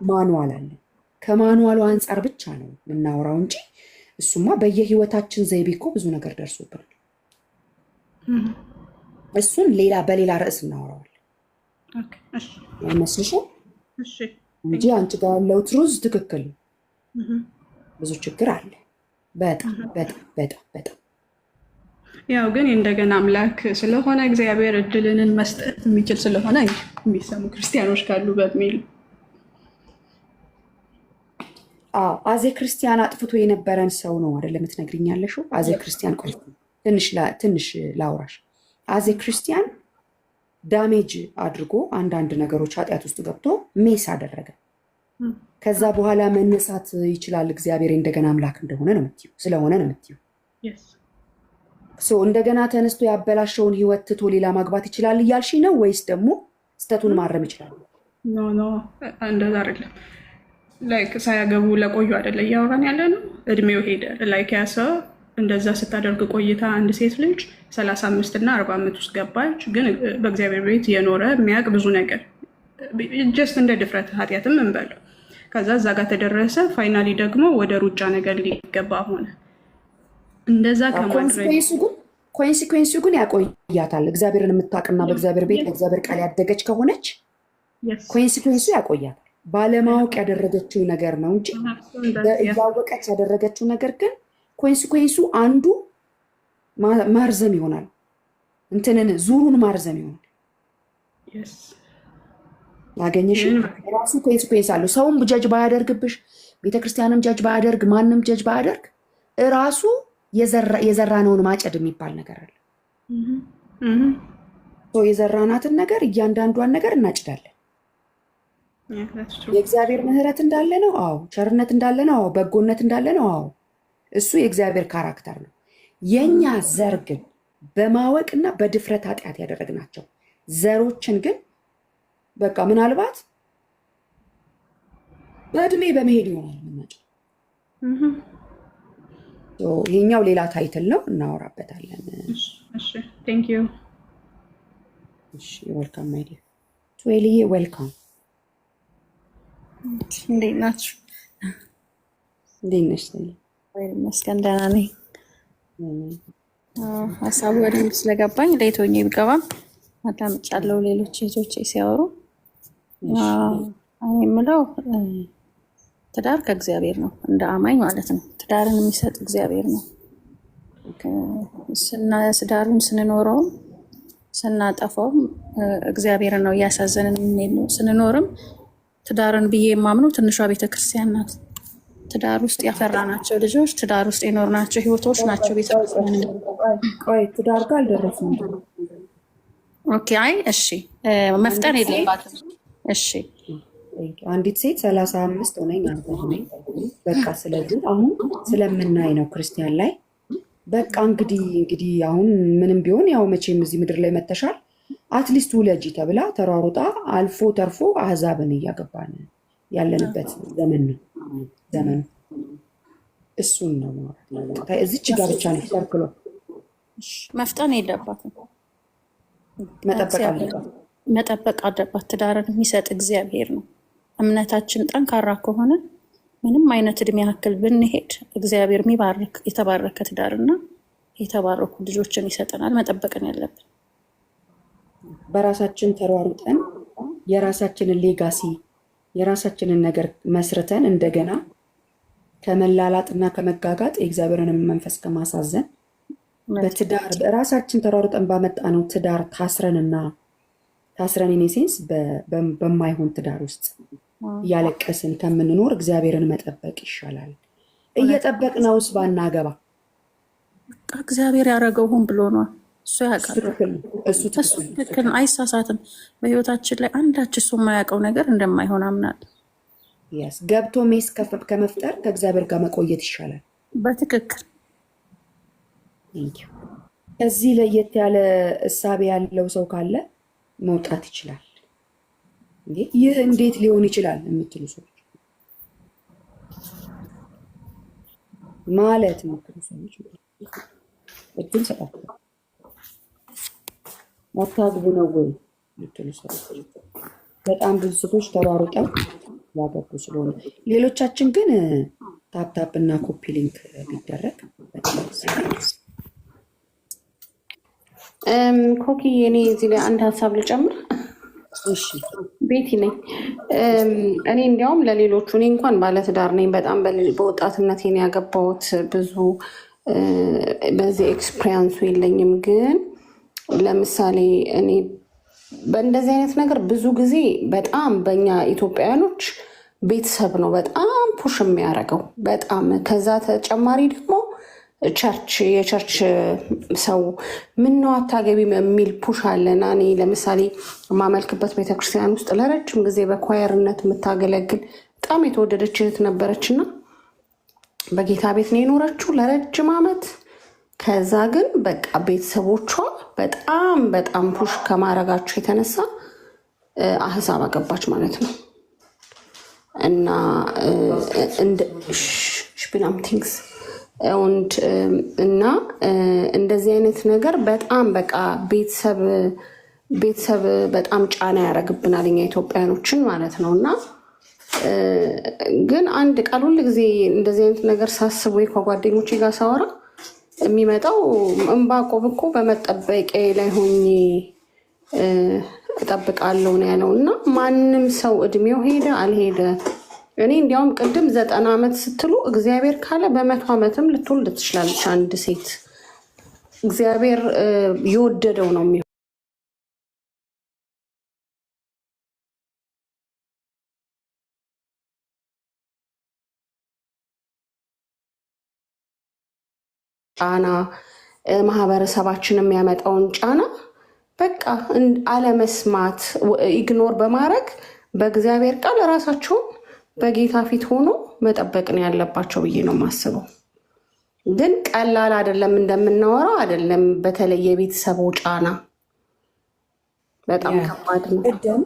Speaker 2: ማኑዋል አለ። ከማኑዋሉ አንጻር ብቻ ነው የምናወራው እንጂ እሱማ በየህይወታችን ዘይቤ እኮ ብዙ ነገር ደርሶብናል። እሱን በሌላ ርዕስ እናወራዋለን አይመስልሽም? እንጂ አንቺ ጋር ያለው ትሩዝ ትክክል ነው። ብዙ ችግር አለ። በጣም በጣም በጣም በጣም
Speaker 6: ያው ግን እንደገና አምላክ ስለሆነ እግዚአብሔር እድልንን መስጠት የሚችል ስለሆነ የሚሰሙ ክርስቲያኖች ካሉ በሚል
Speaker 2: አዜ ክርስቲያን አጥፍቶ የነበረን ሰው ነው አይደል የምትነግሪኛለሽ? አዜ ክርስቲያን ቆይ ትንሽ ላውራሽ። አዜ ክርስቲያን ዳሜጅ አድርጎ አንዳንድ ነገሮች ኃጢአት ውስጥ ገብቶ ሜስ አደረገ። ከዛ በኋላ መነሳት ይችላል እግዚአብሔር እንደገና አምላክ እንደሆነ ነው የምትይው፣ ስለሆነ ነው የምትይው። እንደገና ተነስቶ ያበላሸውን ህይወት ትቶ ሌላ ማግባት ይችላል እያልሽ ነው ወይስ ደግሞ ስተቱን ማረም ይችላል?
Speaker 6: ኖ እንደዛ አይደለም። ላይክ ሳያገቡ ለቆዩ አይደለ እያወራን ያለ ነው። እድሜው ሄደ። ላይክ ያ ሰው እንደዛ ስታደርግ ቆይታ አንድ ሴት ልጅ 35 እና 40 ዓመት ውስጥ ገባች፣ ግን በእግዚአብሔር ቤት የኖረ የሚያውቅ ብዙ ነገር ጀስት እንደ ድፍረት ኃጢአትም እንበለው። ከዛ እዛ ጋር ተደረሰ። ፋይናሊ ደግሞ ወደ ሩጫ ነገር ሊገባ ሆነ። እንደዛ ከማድረግ
Speaker 2: ኮንሲኩዌንሱ ግን ያቆያታል። እግዚአብሔርን የምታውቅና በእግዚአብሔር ቤት በእግዚአብሔር ቃል ያደገች ከሆነች ኮንሲኩዌንሱ ያቆያታል። ባለማወቅ ያደረገችው ነገር ነው እንጂ እያወቀች ያደረገችው ነገር ግን ኮንሲኩዌንሱ አንዱ ማርዘም ይሆናል። እንትንን ዙሩን ማርዘም ይሆናል። ያገኘሽ ራሱ ኮንሲኩዌንስ አለው። ሰውም ጀጅ ባያደርግብሽ፣ ቤተክርስቲያንም ጀጅ ባያደርግ፣ ማንም ጀጅ ባያደርግ እራሱ የዘራነውን ማጨድ የሚባል ነገር አለ። የዘራናትን ነገር እያንዳንዷን ነገር እናጭዳለን። የእግዚአብሔር ምሕረት እንዳለ ነው። አዎ። ቸርነት እንዳለ ነው። አዎ። በጎነት እንዳለ ነው። አዎ። እሱ የእግዚአብሔር ካራክተር ነው። የኛ ዘር ግን በማወቅና በድፍረት ኃጢአት ያደረግናቸው ዘሮችን ግን በቃ ምናልባት በእድሜ በመሄድ ይሆናል የምናጭው። ይሄኛው ሌላ ታይትል ነው፣ እናወራበታለን። ዌልካም ማይ ዲር ቱዌልዬ፣ ዌልካም።
Speaker 7: እንዴት ናችሁ?
Speaker 2: እንዴት ነሽ?
Speaker 7: ይመስገን ደህና ነኝ። ሀሳቡ በደንብ ስለገባኝ ሌት ሆኜ ቢገባም አዳምጫለሁ ሌሎች እህቶቼ ሲያወሩ። እኔ የምለው ትዳር ከእግዚአብሔር ነው፣ እንደ አማኝ ማለት ነው። ትዳርን የሚሰጥ እግዚአብሔር ነው። ትዳሩን ስንኖረውም ስናጠፋውም እግዚአብሔርን ነው እያሳዘንን የምንሄድ ነው። ስንኖርም ትዳርን ብዬ የማምነው ትንሿ ቤተክርስቲያን ናት። ትዳር ውስጥ ያፈራናቸው ልጆች፣ ትዳር ውስጥ የኖርናቸው ህይወቶች ናቸው ቤተክርስቲያን።
Speaker 2: ቆይ ትዳር ጋር አልደረስንም።
Speaker 7: ኦኬ። አይ እሺ፣ መፍጠን የለባትም። እሺ፣
Speaker 2: አንዲት ሴት 35 ሆነኝ ሆነኝ በቃ። ስለዚህ አሁን ስለምናይ ነው ክርስቲያን ላይ በቃ እንግዲህ አሁን ምንም ቢሆን ያው መቼም እዚህ ምድር ላይ መተሻል አትሊስት ውለጂ ተብላ ተሯሩጣ አልፎ ተርፎ አህዛብን እያገባን ያለንበት ዘመን ነው ዘመኑ። እሱን ነው ማለት እዚች ጋር ብቻ ነው ሰርክሎ
Speaker 7: መፍጠን የለባትም።
Speaker 2: መጠበቅ
Speaker 7: አለባት። ትዳርን የሚሰጥ እግዚአብሔር ነው። እምነታችን ጠንካራ ከሆነ ምንም አይነት እድሜ ያክል ብንሄድ እግዚአብሔር የሚባርክ የተባረከ ትዳርና የተባረኩ ልጆችን ይሰጠናል። መጠበቅን ያለብን
Speaker 2: በራሳችን ተሯሩጠን የራሳችንን ሌጋሲ የራሳችንን ነገር መስርተን እንደገና ከመላላጥና ከመጋጋጥ የእግዚአብሔርን መንፈስ ከማሳዘን በትዳር ራሳችን ተሯሩጠን ባመጣነው ትዳር ታስረን ኔሴንስ በማይሆን ትዳር ውስጥ እያለቀስን ከምንኖር እግዚአብሔርን መጠበቅ ይሻላል። እየጠበቅነውስ ባናገባ
Speaker 7: እግዚአብሔር ያደረገው ሆን ብሎ ነው። እሱ ያውቃል። እሱ ትክክል ነው፣ አይሳሳትም። በህይወታችን ላይ አንዳች እሱ የማያውቀው ነገር እንደማይሆን አምናለሁ።
Speaker 2: ገብቶ ሜስ ከመፍጠር ከእግዚአብሔር ጋር መቆየት ይሻላል።
Speaker 7: በትክክል
Speaker 2: ከዚህ ለየት ያለ እሳቤ ያለው ሰው ካለ መውጣት ይችላል። ይህ እንዴት ሊሆን ይችላል የምትሉ ሰዎች ማለት ነው ሰዎች እድል ሰጣቸው አታግቡ ነው ወይ የምትሉ ሰዎች በጣም ብዙ ሴቶች ተሯሩጠው ያገቡ ስለሆነ፣ ሌሎቻችን ግን ታፕታፕ እና ኮፒ ሊንክ ቢደረግ
Speaker 5: ኮኪ እኔ እዚህ ላይ አንድ ሀሳብ ልጨምር።
Speaker 2: እሺ
Speaker 5: ቤቲ ነኝ። እኔ እንዲያውም ለሌሎቹ እኔ እንኳን ባለትዳር ነኝ። በጣም በወጣትነት ያገባሁት ብዙ በዚህ ኤክስፔሪንሱ የለኝም። ግን ለምሳሌ እኔ በእንደዚህ አይነት ነገር ብዙ ጊዜ በጣም በእኛ ኢትዮጵያውያኖች ቤተሰብ ነው በጣም ፑሽ የሚያደርገው በጣም። ከዛ ተጨማሪ ደግሞ የቸርች ሰው ምነው አታገቢም የሚል ፑሽ አለና እኔ ለምሳሌ የማመልክበት ቤተክርስቲያን ውስጥ ለረጅም ጊዜ በኳየርነት የምታገለግል በጣም የተወደደች እህት ነበረችና በጌታ ቤት ነው የኖረችው ለረጅም ዓመት። ከዛ ግን በቃ ቤተሰቦቿ በጣም በጣም ፑሽ ከማድረጋቸው የተነሳ አህዛብ አገባች ማለት ነው። እና ሽፒናም ቲንግስ እና እንደዚህ አይነት ነገር በጣም በቃ ቤተሰብ በጣም ጫና ያደርግብናል እኛ ኢትዮጵያኖችን ማለት ነው። እና ግን አንድ ቃል ሁል ጊዜ እንደዚህ አይነት ነገር ሳስብ ወይ ከጓደኞቼ ጋር ሳወራ የሚመጣው ዕንባቆም እኮ በመጠበቂያ ላይ ሆኜ እጠብቃለሁ ነው ያለው። እና ማንም ሰው እድሜው ሄደ አልሄደ እኔ እንዲያውም ቅድም 90 ዓመት ስትሉ እግዚአብሔር ካለ በ100 ዓመትም ልትወልድ ትችላለች አንድ ሴት። እግዚአብሔር የወደደው ነው የሚሆነው። ጫና ማህበረሰባችን የሚያመጣውን ጫና በቃ አለመስማት ኢግኖር በማድረግ በእግዚአብሔር ቃል ራሳቸውን በጌታ ፊት ሆኖ መጠበቅ ነው ያለባቸው ብዬ ነው የማስበው። ግን ቀላል አይደለም፣ እንደምናወራው አይደለም። በተለይ የቤተሰቡ ጫና በጣም ከባድ ነው።
Speaker 2: ቅድም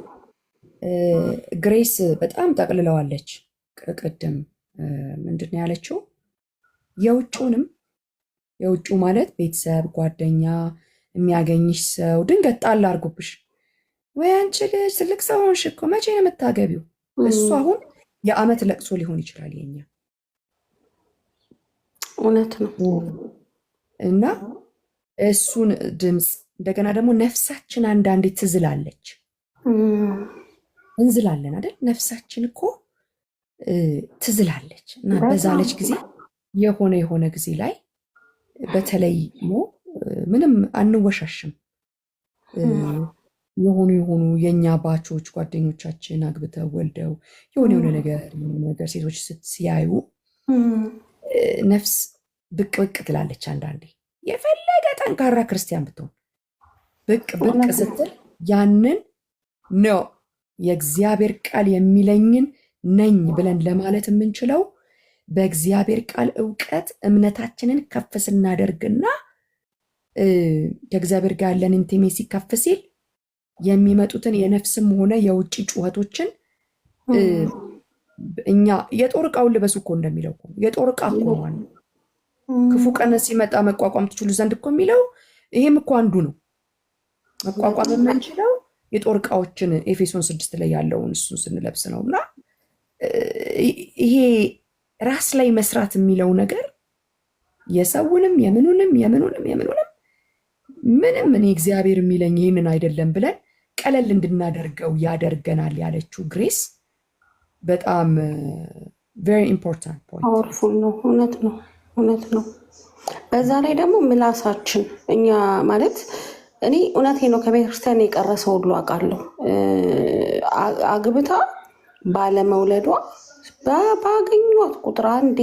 Speaker 2: ግሬስ በጣም ጠቅልለዋለች። ቅድም ምንድን ነው ያለችው? የውጩ ማለት ቤተሰብ፣ ጓደኛ፣ የሚያገኝሽ ሰው ድንገት ጣል አድርጎብሽ ወይ አንቺ ልጅ ትልቅ ሰው ሆንሽ እኮ መቼ ነው የምታገቢው? እሱ አሁን የዓመት ለቅሶ ሊሆን ይችላል የኛ።
Speaker 5: እውነት ነው።
Speaker 2: እና እሱን ድምፅ እንደገና ደግሞ ነፍሳችን አንዳንዴ ትዝላለች። እንዝላለን አይደል? ነፍሳችን እኮ ትዝላለች። እና በዛለች ጊዜ የሆነ ጊዜ ላይ በተለይ ምንም አንወሻሽም። የሆኑ የእኛ ባቾች ጓደኞቻችን አግብተው ወልደው የሆነ ነገር ሴቶች ሲያዩ ነፍስ ብቅ ትላለች። አንዳንዴ የፈለገ ጠንካራ ክርስቲያን ብትሆን ብቅ ስትል ያንን ነው የእግዚአብሔር ቃል የሚለኝን ነኝ ብለን ለማለት የምንችለው በእግዚአብሔር ቃል እውቀት እምነታችንን ከፍ ስናደርግና ከእግዚአብሔር ጋር ያለን ኢንቲሜሲ ከፍ ሲል የሚመጡትን የነፍስም ሆነ የውጭ ጩኸቶችን እኛ የጦር ዕቃውን ልበሱ እኮ እንደሚለው የጦር ዕቃ እኮ ነው። ክፉ ቀን ሲመጣ መቋቋም ትችሉ ዘንድ እኮ የሚለው ይሄም እኮ አንዱ ነው። መቋቋም የምንችለው የጦር ዕቃዎችን ኤፌሶን 6 ላይ ያለውን እሱን ስንለብስ ነው። እና ይሄ ራስ ላይ መስራት የሚለው ነገር የሰውንም የምኑንም ምንም እኔ እግዚአብሔር የሚለኝ ይህንን አይደለም ብለን ቀለል እንድናደርገው ያደርገናል ያለችው ግሬስ በጣም ቬሪ ኢምፖርታንት ፖይንት፣
Speaker 5: ፓወርፉል ነው። እውነት ነው። በዛ ላይ ደግሞ ምላሳችን እኛ ማለት እኔ እውነቴ ነው ከቤተክርስቲያን የቀረሰው ሁሉ አውቃለሁ። አግብታ ባለመውለዷ ባገኟት ቁጥር እንዴ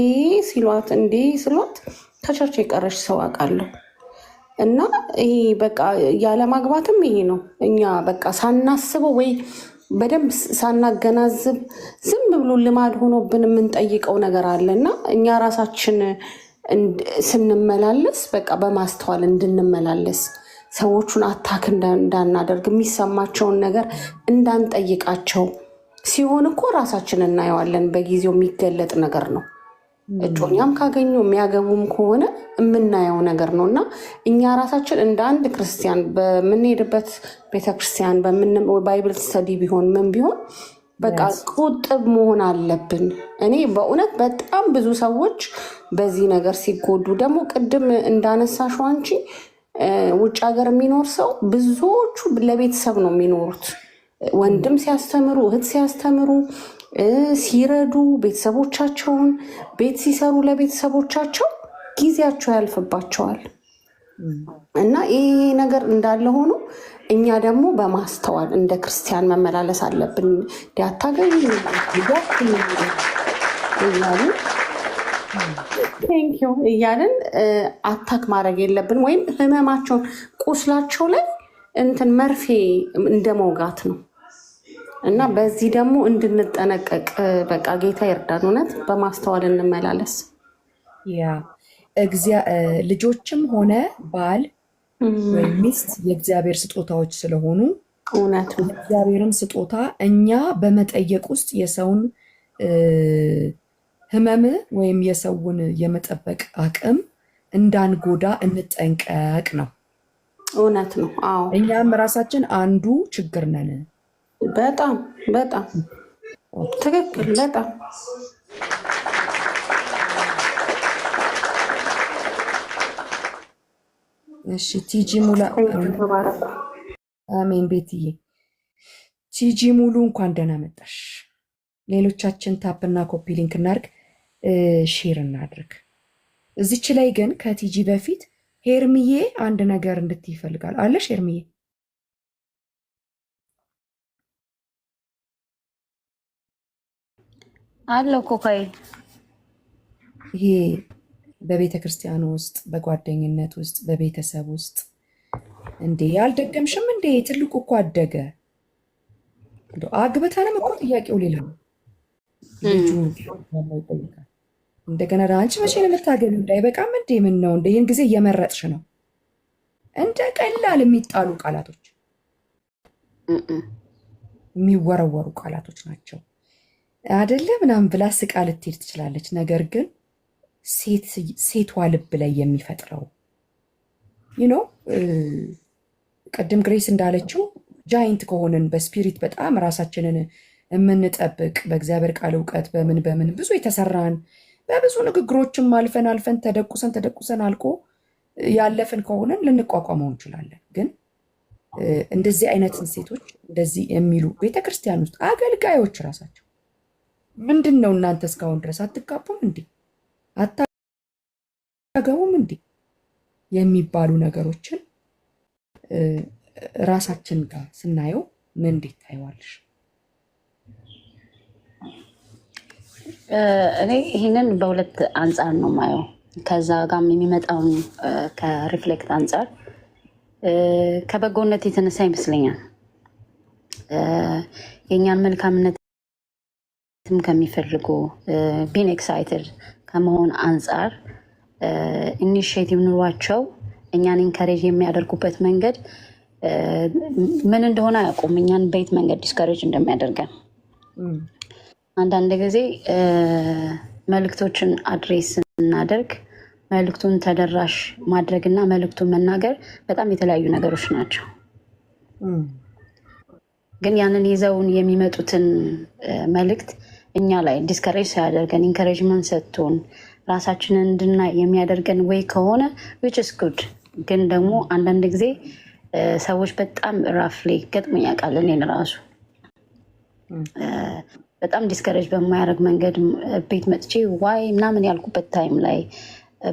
Speaker 5: ሲሏት ከቸርች የቀረች ሰው አውቃለሁ። እና ይሄ በቃ ያለማግባትም ይሄ ነው። እኛ በቃ ሳናስበው ወይ በደንብ ሳናገናዝብ ዝም ብሎ ልማድ ሆኖብን የምንጠይቀው ነገር አለ። እና እኛ ራሳችን ስንመላለስ በቃ በማስተዋል እንድንመላለስ ሰዎቹን አታክ እንዳናደርግ የሚሰማቸውን ነገር እንዳንጠይቃቸው ሲሆን እኮ ራሳችን እናየዋለን። በጊዜው የሚገለጥ ነገር ነው። እጮኛም ካገኙ የሚያገቡም ከሆነ የምናየው ነገር ነው። እና እኛ ራሳችን እንደ አንድ ክርስቲያን በምንሄድበት ቤተክርስቲያን ባይብል ስተዲ ቢሆን ምን ቢሆን በቃ ቁጥብ መሆን አለብን። እኔ በእውነት በጣም ብዙ ሰዎች በዚህ ነገር ሲጎዱ ደግሞ ቅድም እንዳነሳሽው አንቺ ውጭ ሀገር የሚኖር ሰው ብዙዎቹ ለቤተሰብ ነው የሚኖሩት። ወንድም ሲያስተምሩ፣ እህት ሲያስተምሩ፣ ሲረዱ፣ ቤተሰቦቻቸውን ቤት ሲሰሩ ለቤተሰቦቻቸው ጊዜያቸው ያልፍባቸዋል። እና ይሄ ነገር እንዳለ ሆኖ እኛ ደግሞ በማስተዋል እንደ ክርስቲያን መመላለስ አለብን። ዲያታገኝ እያልን አታክ ማድረግ የለብን። ወይም ህመማቸውን ቁስላቸው ላይ መርፌ እንደ መውጋት ነው። እና በዚህ ደግሞ እንድንጠነቀቅ በቃ ጌታ ይርዳን። እውነት በማስተዋል እንመላለስ።
Speaker 2: ልጆችም ሆነ ባል ወይም ሚስት የእግዚአብሔር ስጦታዎች ስለሆኑ
Speaker 5: እውነት ነው።
Speaker 2: የእግዚአብሔርን ስጦታ እኛ በመጠየቅ ውስጥ የሰውን
Speaker 1: ህመም ወይም የሰውን የመጠበቅ አቅም እንዳንጎዳ እንጠንቀቅ ነው።
Speaker 5: እውነት ነው። አዎ
Speaker 1: እኛም ራሳችን አንዱ ችግር ነን።
Speaker 5: በጣም በጣም ትክክል። በጣም
Speaker 1: እሺ ቲጂ ሙላ አሜን። ቤትዬ ቲጂ ሙሉ እንኳን ደህና መጣሽ። ሌሎቻችን ታፕና ኮፒ ሊንክ እናድርግ፣ ሼር እናድርግ። እዚች ላይ ግን ከቲጂ በፊት ሄርምዬ አንድ ነገር እንድትይ ይፈልጋል። አለሽ ሄርምዬ?
Speaker 3: አለው ኮካይ
Speaker 1: ይሄ በቤተ ክርስቲያን ውስጥ በጓደኝነት ውስጥ በቤተሰብ ውስጥ እንዴ አልደገምሽም እንዴ? ትልቁ እኮ አደገ። አግብተንም እኮ ጥያቄው ሌላ ነው። ልጁ ይጠይቃል። እንደገና አንቺ መቼ ነው የምታገቢው? እንዳይበቃም እንዴ? ምን ነው እንደ ይህን ጊዜ እየመረጥሽ ነው? እንደ ቀላል የሚጣሉ ቃላቶች የሚወረወሩ ቃላቶች ናቸው አደለ? ምናምን ብላ ስቃ ልትሄድ ትችላለች። ነገር ግን ሴቷ ልብ ላይ የሚፈጥረው ይኖ ቅድም ግሬስ እንዳለችው ጃይንት ከሆንን በስፒሪት በጣም ራሳችንን የምንጠብቅ በእግዚአብሔር ቃል እውቀት በምን ብዙ የተሰራን በብዙ ንግግሮችም አልፈን ተደቁሰን አልቆ ያለፍን ከሆንን ልንቋቋመው እንችላለን። ግን እንደዚህ አይነትን ሴቶች እንደዚህ የሚሉ ቤተክርስቲያን ውስጥ አገልጋዮች ራሳቸው ምንድን ነው እናንተ እስካሁን ድረስ አትጋቡም እንዴ? አታገቡም እንዴ? የሚባሉ ነገሮችን ራሳችን ጋር ስናየው ምን እንዴት ታይዋለሽ?
Speaker 3: እኔ ይህንን በሁለት አንጻር ነው ማየው። ከዛ ጋም የሚመጣውን ከሪፍሌክት አንጻር ከበጎነት የተነሳ ይመስለኛል የእኛን መልካምነትም ከሚፈልጉ ቢን ኤክሳይትድ ከመሆን አንጻር ኢኒሽቲቭ ኑሯቸው እኛን ኢንካሬጅ የሚያደርጉበት መንገድ ምን እንደሆነ አያውቁም። እኛን በየት መንገድ ዲስካሬጅ እንደሚያደርገን አንዳንድ ጊዜ መልእክቶችን አድሬስ ስናደርግ መልእክቱን ተደራሽ ማድረግ እና መልእክቱን መናገር በጣም የተለያዩ ነገሮች ናቸው። ግን ያንን ይዘውን የሚመጡትን መልእክት እኛ ላይ ዲስከሬጅ ሳያደርገን ኢንካሬጅመንት ሰጥቶን ራሳችንን እንድናይ የሚያደርገን ወይ ከሆነ ዊች ኢዝ ጉድ። ግን ደግሞ አንዳንድ ጊዜ ሰዎች በጣም ራፍሊ ገጥሞ ያውቃል። እኔን ራሱ በጣም ዲስከሬጅ በማያደርግ መንገድ ቤት መጥቼ ዋይ ምናምን ያልኩበት ታይም ላይ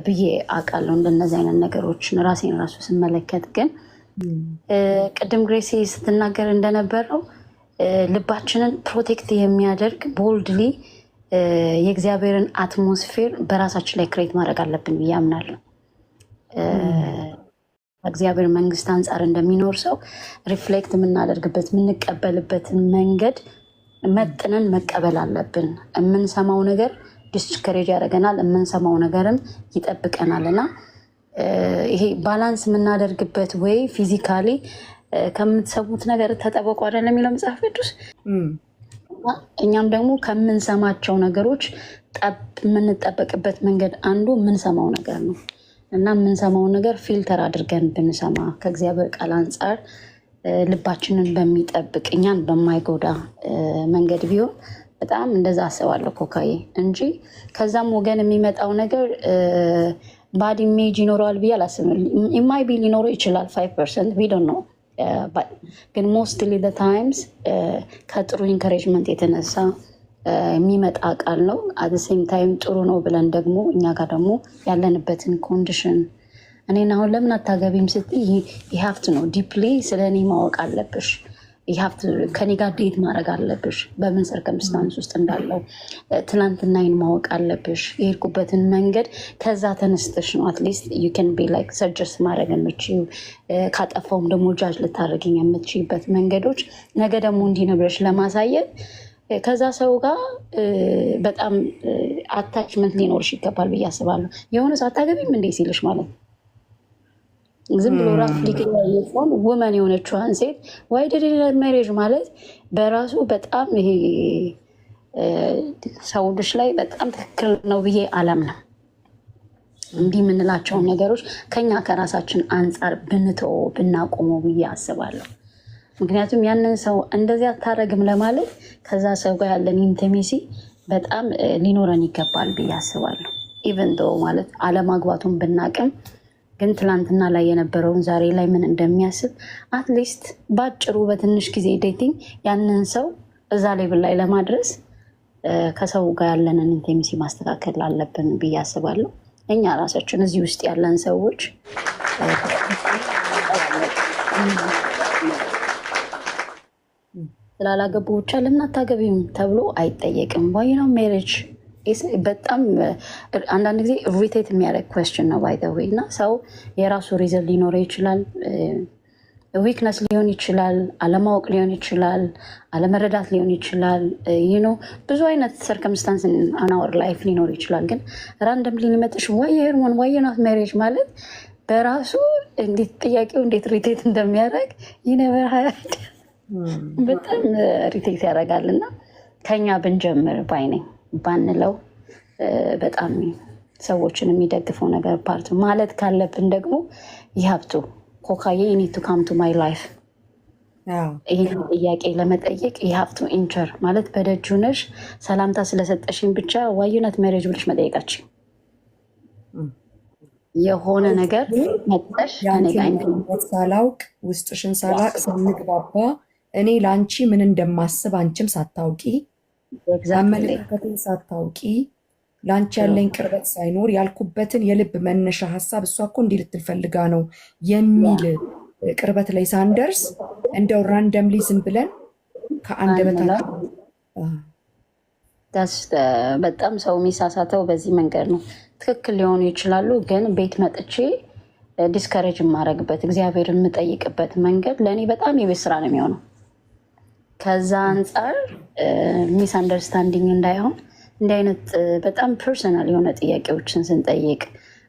Speaker 3: ብዬ አውቃለሁ። እንደነዚህ አይነት ነገሮችን ራሴን ራሱ ስመለከት ግን ቅድም ግሬሲ ስትናገር እንደነበረው ልባችንን ፕሮቴክት የሚያደርግ ቦልድሊ የእግዚአብሔርን አትሞስፌር በራሳችን ላይ ክሬት ማድረግ አለብን ብዬ አምናለሁ። በእግዚአብሔር መንግስት አንጻር እንደሚኖር ሰው ሪፍሌክት የምናደርግበት የምንቀበልበትን መንገድ መጥነን መቀበል አለብን። የምንሰማው ነገር ዲስከሬጅ ያደርገናል፣ የምንሰማው ነገርም ይጠብቀናል እና ይሄ ባላንስ የምናደርግበት ወይ ፊዚካሊ ከምትሰሙት ነገር ተጠበቁ አይደል የሚለው መጽሐፍ ቅዱስ። እኛም ደግሞ ከምንሰማቸው ነገሮች የምንጠበቅበት መንገድ አንዱ የምንሰማው ነገር ነው እና የምንሰማው ነገር ፊልተር አድርገን ብንሰማ ከእግዚአብሔር ቃል አንጻር ልባችንን በሚጠብቅ እኛን በማይጎዳ መንገድ ቢሆን በጣም እንደዛ አስባለሁ ኮካዬ እንጂ ከዛም ወገን የሚመጣው ነገር ባድ ኢሜጅ ይኖረዋል ብዬ አላስብም። ኢማይ ቢ ሊኖረው ይችላል 5% ዊ ዶንት ኖ ግን ሞስትሊ ዘ ታይምስ ከጥሩ ኢንካሬጅመንት የተነሳ የሚመጣ ቃል ነው። አት ሴም ታይም ጥሩ ነው ብለን ደግሞ እኛ ጋር ደግሞ ያለንበትን ኮንዲሽን እኔን አሁን ለምን አታገቢም ስትይ ይሀፍት ነው ዲፕሊ ስለ እኔ ማወቅ አለብሽ። ይሀፍት ከኔ ጋር ዴት ማድረግ አለብሽ። በምን ሰርከምስታንስ ውስጥ እንዳለው ትናንትናይን ማወቅ አለብሽ። የሄድኩበትን መንገድ ከዛ ተነስተሽ ነው አትሊስት ዩ ካን ቢ ላይክ ሰጀስት ማድረግ የምችይው ካጠፋውም ደግሞ ጃጅ ልታደርግኝ የምትችይበት መንገዶች ነገ ደግሞ እንዲህ ነው ብለሽ ለማሳየት ከዛ ሰው ጋር በጣም አታችመንት ሊኖርሽ ይገባል ብዬ አስባለሁ። የሆነ ሰው አታገቢም እንዴ ሲልሽ ማለት ነው ዝም ብሎ ራፍ ሊክኛ የሆን ውመን የሆነችዋን ሴት ዋይ ደድ ሜሬጅ ማለት በራሱ በጣም ይሄ ሰው ልጅ ላይ በጣም ትክክል ነው ብዬ አላምንም። እንዲህ የምንላቸውን ነገሮች ከኛ ከራሳችን አንጻር ብንተው ብናቆመው ብዬ አስባለሁ። ምክንያቱም ያንን ሰው እንደዚህ አታረግም ለማለት ከዛ ሰው ጋር ያለን ኢንቲሜሲ በጣም ሊኖረን ይገባል ብዬ አስባለሁ። ኢቨን ዶ ማለት አለማግባቱን ብናቅም ግን ትላንትና ላይ የነበረውን ዛሬ ላይ ምን እንደሚያስብ አትሊስት በአጭሩ በትንሽ ጊዜ ዴቲንግ ያንን ሰው እዛ ሌቭል ላይ ለማድረስ ከሰው ጋር ያለንን ኢንቲሜሲ ማስተካከል አለብን ብዬ አስባለሁ። እኛ ራሳችን እዚህ ውስጥ ያለን ሰዎች ስላላገቡ ብቻ ለምን አታገቢም ተብሎ አይጠየቅም። ዋይ ነው ሜሬጅ በጣም አንዳንድ ጊዜ ኢሪቴት የሚያደርግ ኩዌስችን ነው ባይ ዘ ዌይ። እና ሰው የራሱ ሪዝን ሊኖረው ይችላል። ዊክነስ ሊሆን ይችላል፣ አለማወቅ ሊሆን ይችላል፣ አለመረዳት ሊሆን ይችላል። ብዙ አይነት ሰርከምስታንስ አናወር ላይፍ ሊኖር ይችላል። ግን ራንደም ሊመጥሽ ዋይ ሄርሞን ዋይ ናት ሜሬጅ ማለት በራሱ እንዴት ጥያቄው እንዴት ሪቴት እንደሚያደርግ ይነበር ሀያድ በጣም ሪቴት ያደርጋል። እና ከኛ ብንጀምር ባይነኝ ባንለው በጣም ሰዎችን የሚደግፈው ነገር ፓርት ማለት ካለብን ደግሞ ይሀብቱ ኮካዬ ኒድ ቱ ካም ቱ ማይ ላይፍ ይህን ጥያቄ ለመጠየቅ ይሀብቱ ኢንቸር ማለት በደጁ ነሽ ሰላምታ ስለሰጠሽኝ ብቻ ዋዩነት ሜሬጅ ብለሽ መጠየቃችን የሆነ ነገር መጠሽ
Speaker 1: ሳላውቅ ውስጥሽን ሳላቅ ስንግባባ እኔ ለአንቺ ምን እንደማስብ አንቺም ሳታውቂ አመለካከትን ሳታውቂ ለአንቺ ያለኝ ቅርበት ሳይኖር ያልኩበትን የልብ መነሻ ሀሳብ እሷ እኮ እንዲህ ልትል ፈልጋ ነው የሚል ቅርበት ላይ ሳንደርስ እንደው ራንደምሊ ዝም ብለን ከአንደበታችን
Speaker 3: በጣም ሰው የሚሳሳተው በዚህ መንገድ ነው። ትክክል ሊሆኑ ይችላሉ፣ ግን ቤት መጥቼ ዲስከሬጅ የማደርግበት እግዚአብሔር የምጠይቅበት መንገድ ለእኔ በጣም የቤት ስራ ነው የሚሆነው። ከዛ አንጻር ሚስ አንደርስታንዲንግ እንዳይሆን እንዲህ አይነት በጣም ፐርሰናል የሆነ ጥያቄዎችን ስንጠይቅ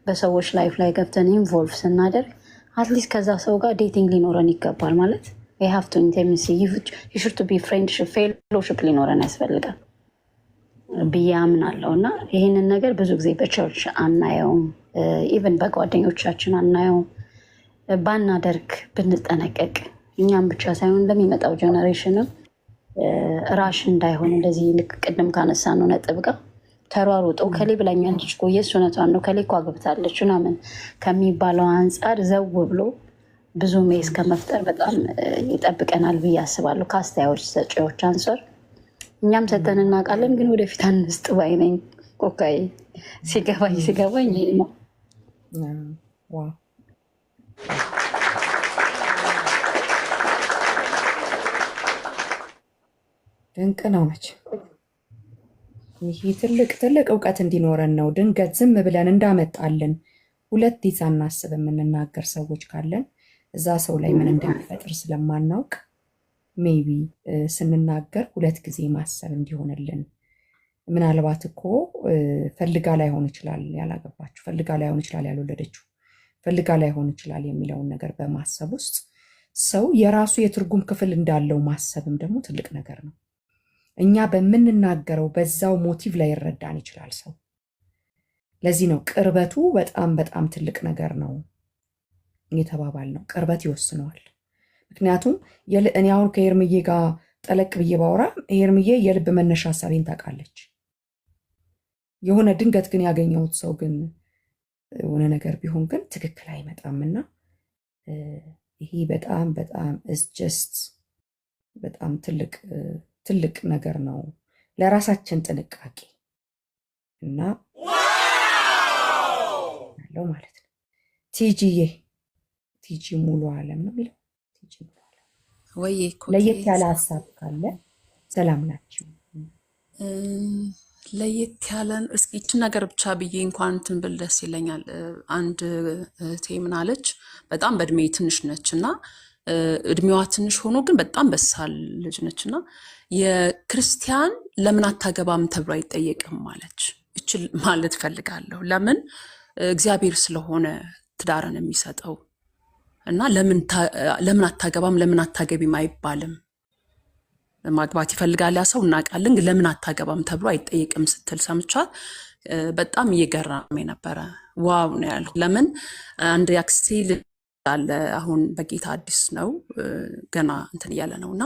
Speaker 3: በሰዎች ላይፍ ላይ ገብተን ኢንቮልቭ ስናደርግ አትሊስት ከዛ ሰው ጋር ዴቲንግ ሊኖረን ይገባል። ማለት የሀፍቱ ኢንቲሜሲ ዩሹድ ቱ ቢ ፍሬንድሽፕ ፌሎሽፕ ሊኖረን ያስፈልጋል ብዬ አምናለሁ። እና ይህንን ነገር ብዙ ጊዜ በቸርች አናየውም፣ ኢቨን በጓደኞቻችን አናየውም። ባናደርግ ብንጠነቀቅ እኛም ብቻ ሳይሆን ለሚመጣው ጀነሬሽንም ራሽ እንዳይሆን እንደዚህ ልክ ቅድም ካነሳ ነው ነጥብ ጋር ተሯሩጦ ከሌ ብላኛለች እኮ የእሱ እውነቷን ነው ከሌ እኮ አግብታለች ምናምን ከሚባለው አንጻር ዘው ብሎ ብዙ ሜስ ከመፍጠር በጣም ይጠብቀናል ብዬ አስባለሁ። ከአስተያየቶች ሰጪዎች አንጻር እኛም ሰጠን እናውቃለን፣ ግን ወደፊት አንስጥ ባይ ነኝ። ኮካይ ሲገባኝ ይሄ ነው።
Speaker 1: ድንቅ ነው መች ይሄ ትልቅ እውቀት እንዲኖረን ነው። ድንገት ዝም ብለን እንዳመጣልን ሁለት ሳናስብ የምንናገር ሰዎች ካለን እዛ ሰው ላይ ምን እንደሚፈጥር ስለማናውቅ ሜቢ ስንናገር ሁለት ጊዜ ማሰብ እንዲሆንልን። ምናልባት እኮ ፈልጋ ላይሆን ይችላል ያላገባችሁ፣ ፈልጋ ላይሆን ይችላል ያልወለደችው፣ ፈልጋ ላይሆን ይችላል የሚለውን ነገር በማሰብ ውስጥ ሰው የራሱ የትርጉም ክፍል እንዳለው ማሰብም ደግሞ ትልቅ ነገር ነው። እኛ በምንናገረው በዛው ሞቲቭ ላይ ይረዳን ይችላል ሰው። ለዚህ ነው ቅርበቱ በጣም ትልቅ ነገር ነው የተባባል ነው። ቅርበት ይወስነዋል። ምክንያቱም እኔ አሁን ከኤርምዬ ጋር ጠለቅ ብዬ ባወራ ኤርምዬ የልብ መነሻ ሀሳቤን ታውቃለች። የሆነ ድንገት ግን ያገኘሁት ሰው ግን የሆነ ነገር ቢሆን ግን ትክክል አይመጣምና ይሄ በጣም ጀስት በጣም ትልቅ ነገር ነው ለራሳችን ጥንቃቄ እና ያለው ማለት ነው። ቲጂ ሙሉ ዓለም ነው የሚለው
Speaker 8: ወይ
Speaker 1: ለየት ያለ ሀሳብ ካለ ሰላም ናቸው።
Speaker 8: ለየት ያለን እስኪ ይችን ነገር ብቻ ብዬ እንኳን እንትን ብል ደስ ይለኛል። አንድ እህቴ ምን አለች፣ በጣም በእድሜ ትንሽ ነች እና እድሜዋ ትንሽ ሆኖ ግን በጣም በሳል ልጅ ነች እና የክርስቲያን ለምን አታገባም ተብሎ አይጠየቅም ማለች። እችል ማለት ፈልጋለሁ። ለምን እግዚአብሔር ስለሆነ ትዳርን የሚሰጠው እና ለምን አታገባም ለምን አታገቢም አይባልም ማግባት ይፈልጋል ያ ሰው እናውቃለን፣ ግን ለምን አታገባም ተብሎ አይጠየቅም ስትል ሰምቻት በጣም እየገረመኝ ነበረ። ዋው ነው ያልኩት። ለምን አንድ ያክስቴ ልጅ አለ፣ አሁን በጌታ አዲስ ነው ገና እንትን እያለ ነው እና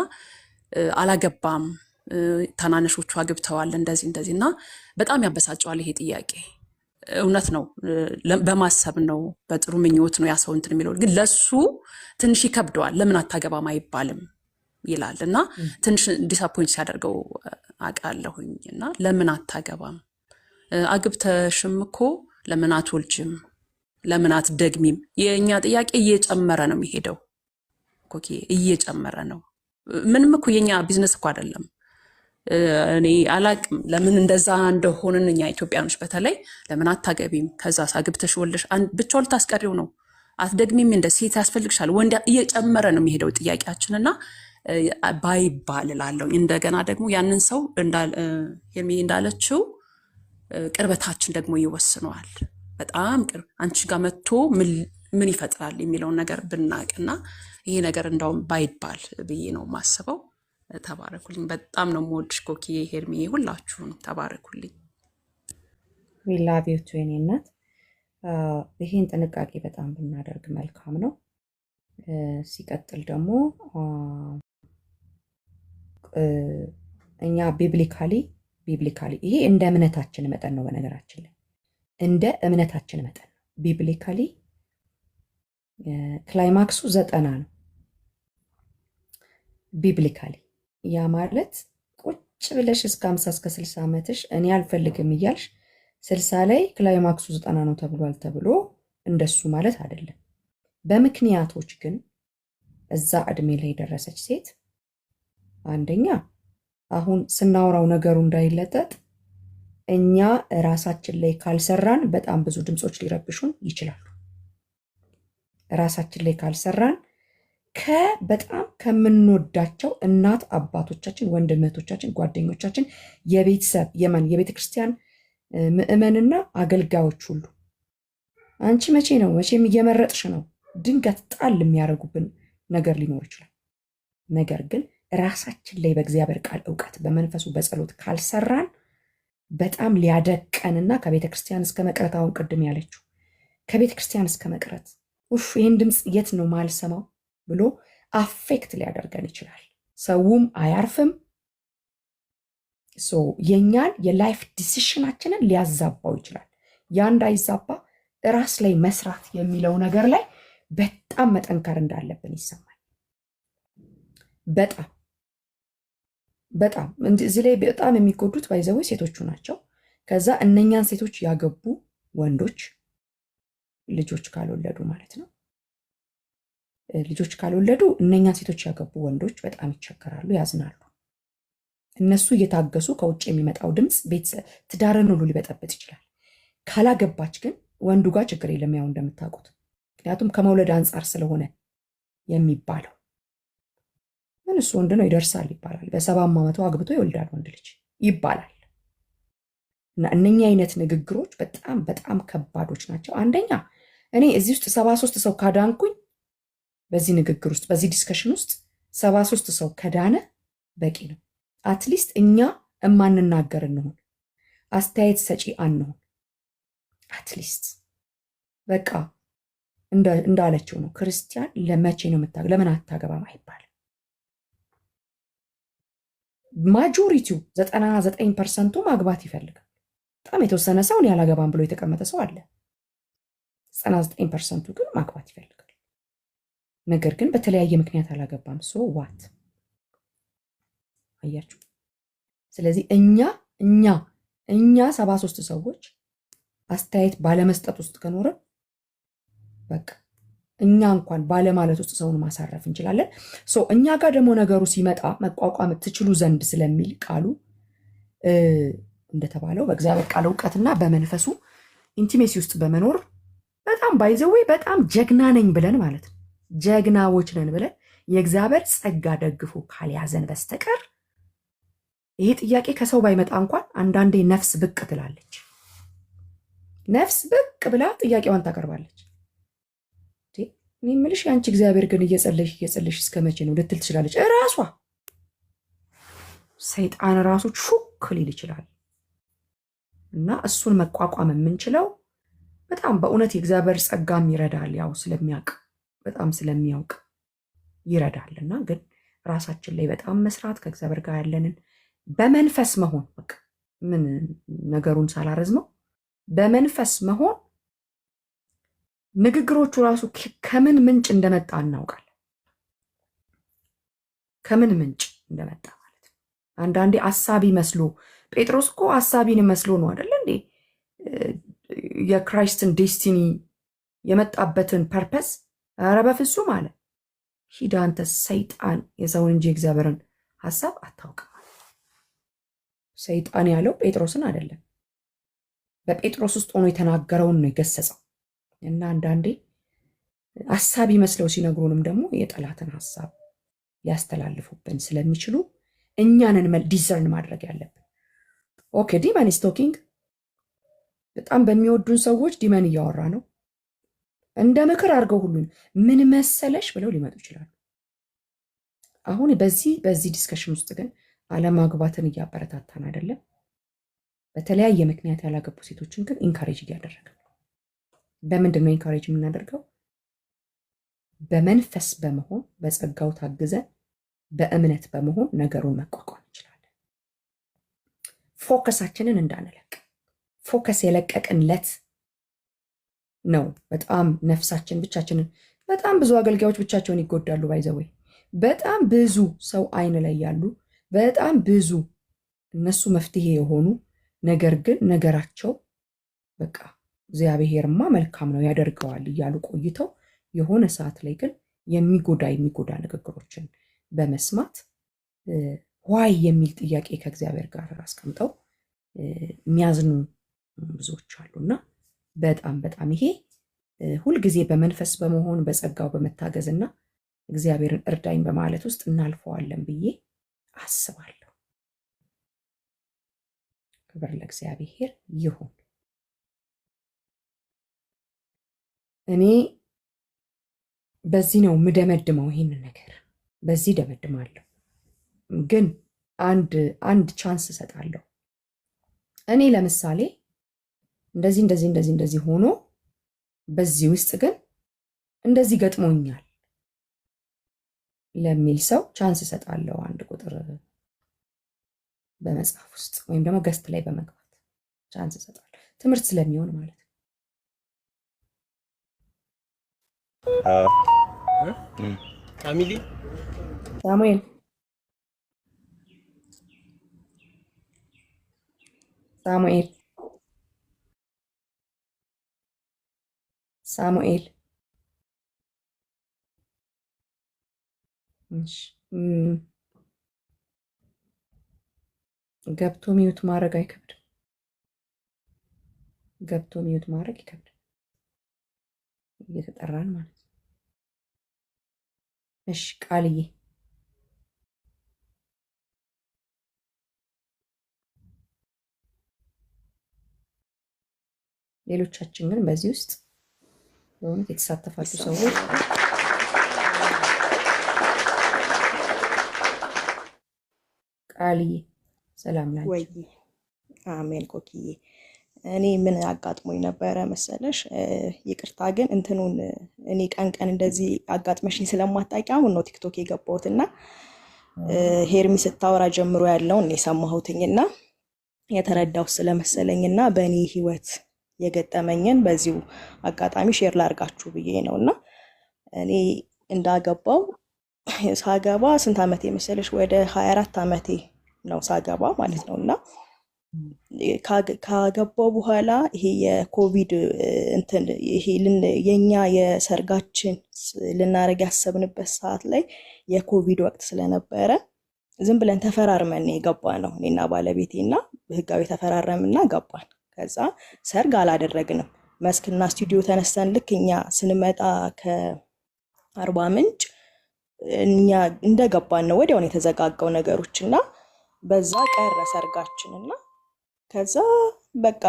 Speaker 8: አላገባም፣ ታናነሾቹ አግብተዋል እንደዚህ እና በጣም ያበሳጨዋል ይሄ ጥያቄ። እውነት ነው፣ በማሰብ ነው፣ በጥሩ ምኞት ነው ያ ሰው እንትን የሚለው፣ ግን ለሱ ትንሽ ይከብደዋል። ለምን አታገባም አይባልም ይላል እና ትንሽ ዲስአፖይንት ሲያደርገው አውቃለሁኝ። እና ለምን አታገባም፣ አግብተሽም እኮ ለምን አትወልጅም፣ ለምን አትደግሚም? የእኛ ጥያቄ እየጨመረ ነው የሚሄደው ኮኪ፣ እየጨመረ ነው። ምንም እኮ የኛ ቢዝነስ እኮ አይደለም። እኔ አላቅም ለምን እንደዛ እንደሆንን እኛ ኢትዮጵያኖች በተለይ ለምን አታገቢም፣ ከዛ አግብተሽ ወልደሽ ብቻው ልታስቀሪው ነው፣ አትደግሚም፣ እንደ ሴት ያስፈልግሻል፣ ወንድ እየጨመረ ነው የሚሄደው ጥያቄያችንና ባይባል እላለሁ። እንደገና ደግሞ ያንን ሰው እንዳለችው ቅርበታችን ደግሞ ይወስነዋል። በጣም ቅርብ አንቺ ጋር መጥቶ ምን ይፈጥራል የሚለውን ነገር ብናቅና ይሄ ነገር እንዳውም ባይባል ብዬ ነው ማስበው። ተባረኩልኝ። በጣም ነው የምወድሽ ኮኪ፣ ሄርሚ፣ ሁላችሁም ተባረኩልኝ።
Speaker 2: ላቭ ዩ ቱ የኔ እናት። ይህን ጥንቃቄ በጣም ብናደርግ መልካም ነው። ሲቀጥል ደግሞ እኛ ቢብሊካሊ ይሄ እንደ እምነታችን መጠን ነው። በነገራችን ላይ እንደ እምነታችን መጠን ነው። ቢብሊካሊ ክላይማክሱ 90 ነው። ቢብሊካሊ ያ ማለት ቁጭ ብለሽ እስከ 50 እስከ 60 ዓመትሽ እኔ አልፈልግም እያልሽ 60 ላይ ክላይማክሱ 90 ነው ተብሏል ተብሎ እንደሱ ማለት አይደለም። በምክንያቶች ግን እዛ እድሜ ላይ የደረሰች ሴት አንደኛ አሁን ስናወራው ነገሩ እንዳይለጠጥ እኛ ራሳችን ላይ ካልሰራን በጣም ብዙ ድምፆች ሊረብሹን ይችላሉ። ራሳችን ላይ ካልሰራን በጣም ከምንወዳቸው እናት አባቶቻችን፣ ወንድም እህቶቻችን፣ ጓደኞቻችን፣ የቤተሰብ የቤተ ክርስቲያን ምእመንና አገልጋዮች ሁሉ አንቺ መቼም እየመረጥሽ ነው ድንገት ጣል የሚያደርጉብን ነገር ሊኖር ይችላል። ነገር ግን ራሳችን ላይ በእግዚአብሔር ቃል እውቀት በመንፈሱ በጸሎት ካልሰራን በጣም ሊያደቀንና ከቤተ ክርስቲያን እስከ መቅረት፣ አሁን ቅድም ያለችው ከቤተ ክርስቲያን እስከ መቅረት፣ ይህን ድምፅ የት ነው ማልሰማው ብሎ አፌክት ሊያደርገን ይችላል። ሰውም አያርፍም። የኛን የላይፍ ዲሲሽናችንን ሊያዛባው ይችላል። ያ እንዳይዛባ ራስ ላይ መስራት የሚለው ነገር ላይ በጣም መጠንከር እንዳለብን ይሰማል። በጣም እዚህ ላይ በጣም የሚጎዱት ባይዘው ሴቶቹ ናቸው። ከዛ እነኛን ሴቶች ያገቡ ወንዶች ልጆች ካልወለዱ ማለት ነው። ልጆች ካልወለዱ እነኛን ሴቶች ያገቡ ወንዶች በጣም ይቸገራሉ፣ ያዝናሉ። እነሱ እየታገሱ ከውጭ የሚመጣው ድምፅ ትዳርን ሁሉ ሊበጠብጥ ይችላል። ካላገባች ግን ወንዱ ጋር ችግር የለም፣ ያው እንደምታውቁት። ምክንያቱም ከመውለድ አንጻር ስለሆነ የሚባለው ምን እሱ ወንድ ነው ይደርሳል ይባላል። በ70 ዓመቱ አግብቶ ይወልዳል ወንድ ልጅ ይባላል። እና እነኛ አይነት ንግግሮች በጣም በጣም ከባዶች ናቸው። አንደኛ እኔ እዚህ ውስጥ 73 ሰው ካዳንኩኝ በዚህ ንግግር ውስጥ በዚህ ዲስከሽን ውስጥ 73 ሰው ከዳነ በቂ ነው። አትሊስት እኛ እማንናገር እንሆን፣ አስተያየት ሰጪ አንሆን። አትሊስት በቃ እንዳለችው ነው። ክርስቲያን ለመቼ ነው ለምን አታገባም አይባልም። ማጆሪቲው 99% ማግባት ይፈልጋል። በጣም የተወሰነ ሰው እኔ አላገባም ብሎ የተቀመጠ ሰው አለ። 99% ግን ማግባት ይፈልጋል። ነገር ግን በተለያየ ምክንያት አላገባም። ዋት አያችሁ። ስለዚህ እኛ 73 ሰዎች አስተያየት ባለመስጠት ውስጥ ከኖረን በቃ እኛ እንኳን ባለማለት ውስጥ ሰውን ማሳረፍ እንችላለን። እኛ ጋር ደግሞ ነገሩ ሲመጣ መቋቋም ትችሉ ዘንድ ስለሚል ቃሉ እንደተባለው በእግዚአብሔር ቃል እውቀትና በመንፈሱ ኢንቲሜሲ ውስጥ በመኖር በጣም ባይዘዌ በጣም ጀግና ነኝ ብለን ማለት ነው፣ ጀግናዎች ነን ብለን የእግዚአብሔር ጸጋ ደግፎ ካልያዘን በስተቀር ይሄ ጥያቄ ከሰው ባይመጣ እንኳን አንዳንዴ ነፍስ ብቅ ትላለች። ነፍስ ብቅ ብላ ጥያቄዋን ታቀርባለች። እኔ የምልሽ የአንቺ እግዚአብሔር ግን እየጸለሽ እስከ መቼ ነው ልትል ትችላለች እራሷ። ሰይጣን ራሱ ሹክ ሊል ይችላል እና እሱን መቋቋም የምንችለው በጣም በእውነት የእግዚአብሔር ጸጋም ይረዳል። ያው ስለሚያውቅ በጣም ስለሚያውቅ ይረዳል እና ግን ራሳችን ላይ በጣም መስራት ከእግዚአብሔር ጋር ያለንን በመንፈስ መሆን በቃ ምን ነገሩን ሳላረዝመው በመንፈስ መሆን ንግግሮቹ ራሱ ከምን ምንጭ እንደመጣ እናውቃለን። ከምን ምንጭ እንደመጣ ማለት ነው። አንዳንዴ አሳቢ መስሎ ጴጥሮስ እኮ አሳቢን መስሎ ነው አይደለ እንዴ የክራይስትን ዴስቲኒ የመጣበትን ፐርፐስ ኧረ በፍጹም አለ ሂድ አንተ ሰይጣን የሰውን እንጂ የእግዚአብሔርን ሀሳብ አታውቅም። ሰይጣን ያለው ጴጥሮስን አይደለም በጴጥሮስ ውስጥ ሆኖ የተናገረውን ነው የገሰጸው። እና አንዳንዴ አሳቢ መስለው ሲነግሩንም ደግሞ የጠላትን ሀሳብ ሊያስተላልፉብን ስለሚችሉ እኛንን ዲዘርን ማድረግ ያለብን። ኦኬ ዲመን ኢዝ ቶኪንግ። በጣም በሚወዱን ሰዎች ዲመን እያወራ ነው። እንደ ምክር አድርገው ሁሉን ምን መሰለሽ ብለው ሊመጡ ይችላሉ። አሁን በዚህ ዲስከሽን ውስጥ ግን አለማግባትን እያበረታታን አይደለም። በተለያየ ምክንያት ያላገቡ ሴቶችን ግን ኢንካሬጅ እያደረገ ነው። በምንድን ነው ኢንካሬጅ የምናደርገው? በመንፈስ በመሆን በጸጋው ታግዘን በእምነት በመሆን ነገሩን መቋቋም እንችላለን። ፎከሳችንን እንዳንለቅ ፎከስ የለቀቅንለት ነው በጣም ነፍሳችን ብቻችንን በጣም ብዙ አገልጋዮች ብቻቸውን ይጎዳሉ። ባይዘወይ በጣም ብዙ ሰው አይን ላይ ያሉ በጣም ብዙ እነሱ መፍትሄ የሆኑ ነገር ግን ነገራቸው በቃ እግዚአብሔርማ መልካም ነው ያደርገዋል እያሉ ቆይተው የሆነ ሰዓት ላይ ግን የሚጎዳ ንግግሮችን በመስማት ዋይ የሚል ጥያቄ ከእግዚአብሔር ጋር አስቀምጠው የሚያዝኑ ብዙዎች አሉና በጣም ይሄ ሁልጊዜ በመንፈስ በመሆን በጸጋው በመታገዝና እግዚአብሔርን እርዳኝ በማለት ውስጥ እናልፈዋለን ብዬ አስባለሁ። ክብር ለእግዚአብሔር ይሁን። እኔ በዚህ ነው ምደመድመው። ይሄንን ነገር በዚህ ደመድማለሁ። ግን አንድ ቻንስ እሰጣለሁ። እኔ ለምሳሌ እንደዚህ ሆኖ በዚህ ውስጥ ግን እንደዚህ ገጥሞኛል ለሚል ሰው ቻንስ እሰጣለሁ። አንድ ቁጥር በመጽሐፍ ውስጥ ወይም ደግሞ ገስት ላይ በመግባት ቻንስ እሰጣለሁ። ትምህርት ስለሚሆን ማለት ነው።
Speaker 9: ፋሚሊ
Speaker 2: ሳሙኤል ገብቶ ሚዩት ማድረግ አይከብድም። ገብቶ ሚዩት ማድረግ ይከብዳል። እየተጠራን ማለት ነው። እሺ ቃልዬ ሌሎቻችን ግን በዚህ ውስጥ በእውነት የተሳተፋችሁ ሰዎች ቃልዬ ሰላም ናችሁ ወይ?
Speaker 10: አሜን። ኮኪዬ እኔ ምን አጋጥሞኝ ነበረ መሰለሽ? ይቅርታ ግን እንትኑን እኔ ቀን እንደዚህ አጋጥመሽኝ ስለማታውቂ አሁን ነው ቲክቶክ የገባሁትና ሄርሚ ስታወራ ጀምሮ ያለውን የሰማሁትኝና የተረዳው ስለመሰለኝና በእኔ ህይወት የገጠመኝን በዚሁ አጋጣሚ ሼር ላርጋችሁ ብዬ ነውና እኔ እንዳገባው ሳገባ ስንት ዓመቴ መሰለሽ? ወደ 24 ዓመቴ ነው ሳገባ ማለት ነውና ካገባው በኋላ ይሄ የኮቪድ እንትን ይሄ የኛ የሰርጋችን ልናረግ ያሰብንበት ሰዓት ላይ የኮቪድ ወቅት ስለነበረ ዝም ብለን ተፈራርመን የገባ ነው። እኔና ባለቤቴና ህጋዊ ተፈራረምና ገባን። ከዛ ሰርግ አላደረግንም። መስክና ስቱዲዮ ተነስተን ልክ እኛ ስንመጣ ከአርባ ምንጭ እኛ እንደገባን ነው ወዲያውን የተዘጋጋው ነገሮችና በዛ ቀረ ሰርጋችንና ከዛ በቃ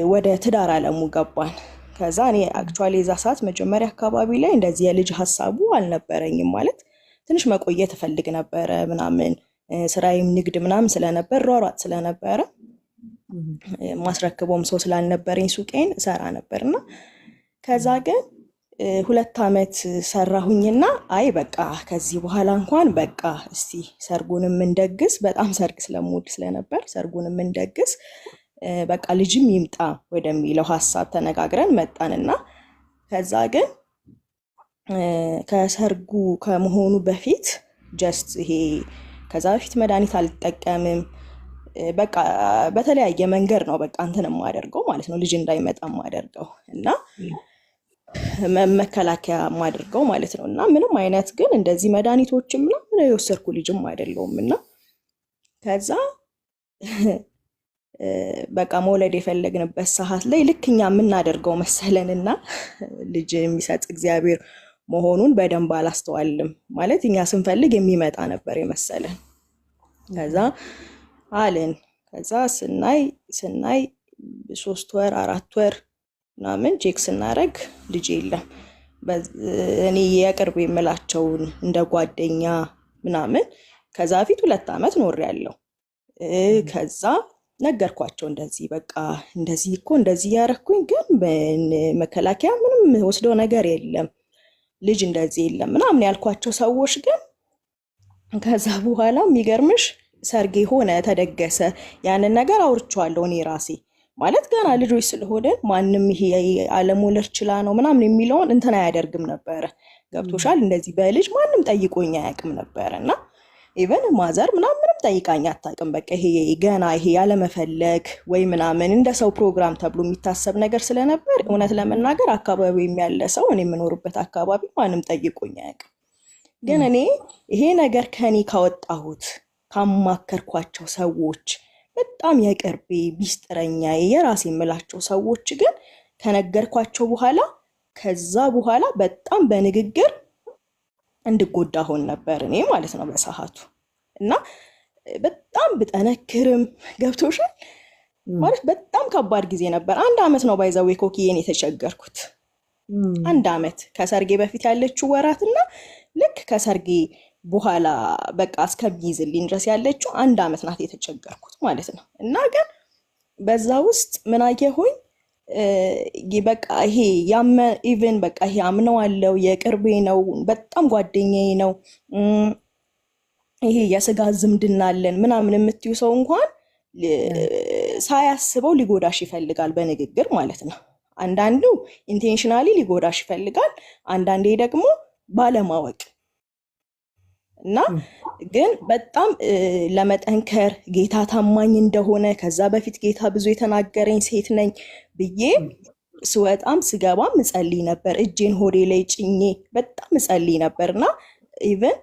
Speaker 10: ወደ ትዳር አለሙ ገባን። ከዛ እኔ አክቹአሊ እዛ ሰዓት መጀመሪያ አካባቢ ላይ እንደዚህ የልጅ ሐሳቡ አልነበረኝም። ማለት ትንሽ መቆየት እፈልግ ነበረ ምናምን ስራዬም ንግድ ምናምን ስለነበር ሯሯጥ ስለነበረ ማስረክበውም ሰው ስላልነበረኝ ሱቄን እሰራ ነበርና ከዛ ግን 2 ዓመት ሰራሁኝና አይ በቃ ከዚህ በኋላ እንኳን በቃ እስቲ ሰርጉንም እንደግስ፣ በጣም ሰርግ ስለምወድ ስለነበር ሰርጉንም እንደግስ፣ በቃ ልጅም ይምጣ ወደሚለው ሐሳብ ተነጋግረን መጣንና ከዛ ግን ከሰርጉ ከመሆኑ በፊት ጀስት ይሄ ከዛ በፊት መድኃኒት አልጠቀምም፣ በቃ በተለያየ መንገድ ነው በቃ እንትን የማደርገው ማለት ነው ልጅ እንዳይመጣ የማደርገው እና መከላከያ የማደርገው ማለት ነው እና ምንም አይነት ግን እንደዚህ መድኃኒቶችም ምናምን የወሰድኩ ልጅም አይደለሁም እና ከዛ በቃ መውለድ የፈለግንበት ሰዓት ላይ ልክ እኛ የምናደርገው መሰለንና ልጅ የሚሰጥ እግዚአብሔር መሆኑን በደንብ አላስተዋልም። ማለት እኛ ስንፈልግ የሚመጣ ነበር የመሰለን። ከዛ አለን ከዛ ስናይ 3 ወር 4 ወር ምናምን ቼክ ስናደርግ ልጅ የለም። እኔ የቅርብ የምላቸውን እንደ ጓደኛ ምናምን ከዛ ፊት 2 ዓመት ኖሬያለሁ። ከዛ ነገርኳቸው እንደዚህ በቃ እንደዚህ እኮ እንደዚህ ያረኩኝ ግን በመከላከያ ምንም ወስደው ነገር የለም ልጅ እንደዚህ የለም ምናምን ያልኳቸው ሰዎች ግን ከዛ በኋላ የሚገርምሽ ሰርጌ ሆነ ተደገሰ። ያንን ነገር አውርቼዋለሁ እኔ ራሴ ማለት ገና ልጆች ስለሆነ ማንም ይሄ አለመውለድ ችላ ነው ምናምን የሚለውን እንትን አያደርግም ነበረ። ገብቶሻል? እንደዚህ በልጅ ማንም ጠይቆኝ አያውቅም ነበረና ኢቨን ማዘር ምናምንም ጠይቃኝ አታውቅም። በቃ ይሄ ገና ይሄ ያለመፈለግ ወይ ምናምን እንደ ሰው ፕሮግራም ተብሎ የሚታሰብ ነገር ስለነበር እውነት ለመናገር አካባቢው ያለ ሰው እኔ የምኖርበት አካባቢ ማንም ጠይቆኝ አያውቅም። ግን እኔ ይሄ ነገር ከኔ ካወጣሁት ካማከርኳቸው ሰዎች በጣም የቅርቤ ሚስጥረኛ የራሴ የምላቸው ሰዎች ግን ከነገርኳቸው በኋላ ከዛ በኋላ በጣም በንግግር እንድጎዳ ሆን ነበር እኔ ማለት ነው በሰዓቱ እና በጣም ብጠነክርም ገብቶሻል ማለት በጣም ከባድ ጊዜ ነበር። 1 ዓመት ነው ባይዘው ኮኪዬን የተቸገርኩት 1 ዓመት ከሰርጌ በፊት ያለችው ወራትና ልክ ከሰርጌ በኋላ በቃ እስከሚይዝልኝ ድረስ ያለችው 1 ዓመት ናት የተቸገርኩት ማለት ነው። እና ግን በዛ ውስጥ ምን አየሁኝ በቃ ይሄ ኢቭን በቃ ይሄ አምነዋለው የቅርቤ ነው በጣም ጓደኛዬ ነው ይሄ የስጋ ዝምድና አለን ምናምን የምትዩ ሰው እንኳን ሳያስበው ሊጎዳሽ ይፈልጋል በንግግር ማለት ነው። አንዳንዱ ኢንቴንሽናሊ ሊጎዳሽ ይፈልጋል፣ አንዳንዴ ደግሞ ባለማወቅ እና ግን በጣም ለመጠንከር ጌታ ታማኝ እንደሆነ ከዛ በፊት ጌታ ብዙ የተናገረኝ ሴት ነኝ ብዬ ስወጣም ስገባም እጸልይ ነበር። እጄን ሆዴ ላይ ጭኜ በጣም እጸልይ ነበርና ኢቭን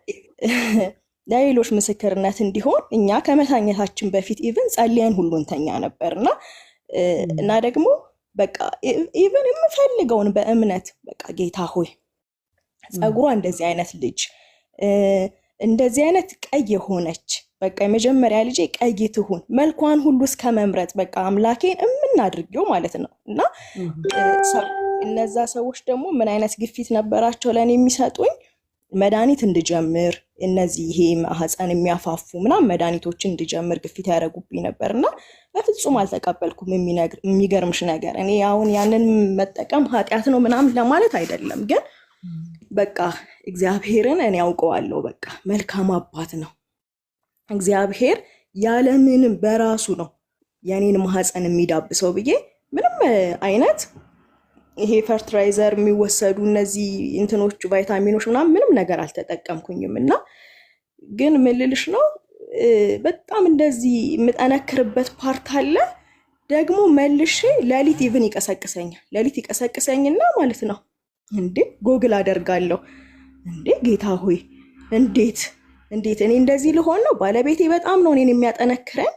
Speaker 10: ለሌሎች ምስክርነት እንዲሆን እኛ ከመታኘታችን በፊት ኢቭን ጸልየን ሁሉ እንተኛ ነበርና እና ደግሞ በቃ ኢቭን የምፈልገውን በእምነት በቃ ጌታ ሆይ ጸጉሯ እንደዚህ አይነት ልጅ እንደዚህ አይነት ቀይ የሆነች በቃ የመጀመሪያ ልጄ ቀይ ትሁን መልኳን ሁሉ እስከመምረጥ በቃ አምላኬን እምናድርገው ማለት ነው። እና እነዛ ሰዎች ደግሞ ምን አይነት ግፊት ነበራቸው ለኔ የሚሰጡኝ መድኃኒት እንድጀምር እነዚህ ይሄ ማህፀን የሚያፋፉ ምናምን መድኃኒቶችን እንድጀምር ግፊት ያደርጉብኝ ነበርና በፍጹም አልተቀበልኩም። የሚገርምሽ ነገር እኔ አሁን ያንን መጠቀም ኃጢአት ነው ምናምን ለማለት አይደለም፣ ግን በቃ እግዚአብሔርን እኔ ያውቀዋለሁ። በቃ መልካም አባት ነው እግዚአብሔር፣ ያለምንም በራሱ ነው የኔን ማህፀን የሚዳብሰው ብዬ ምንም አይነት ይሄ ፈርትራይዘር የሚወሰዱ እነዚህ እንትኖች ቫይታሚኖች ምንም ነገር አልተጠቀምኩኝም። እና ግን ምልልሽ ነው በጣም እንደዚህ የምጠነክርበት ፓርት አለ። ደግሞ መልሼ ሌሊት ኢቭን ይቀሰቅሰኛል። ሌሊት ይቀሰቅሰኝና ማለት ነው እንዴ ጎግል አደርጋለሁ። እንዴ ጌታ ሆይ እንዴት እኔ እንደዚህ ልሆን ነው? ባለቤቴ በጣም ነው እኔን የሚያጠነክረኝ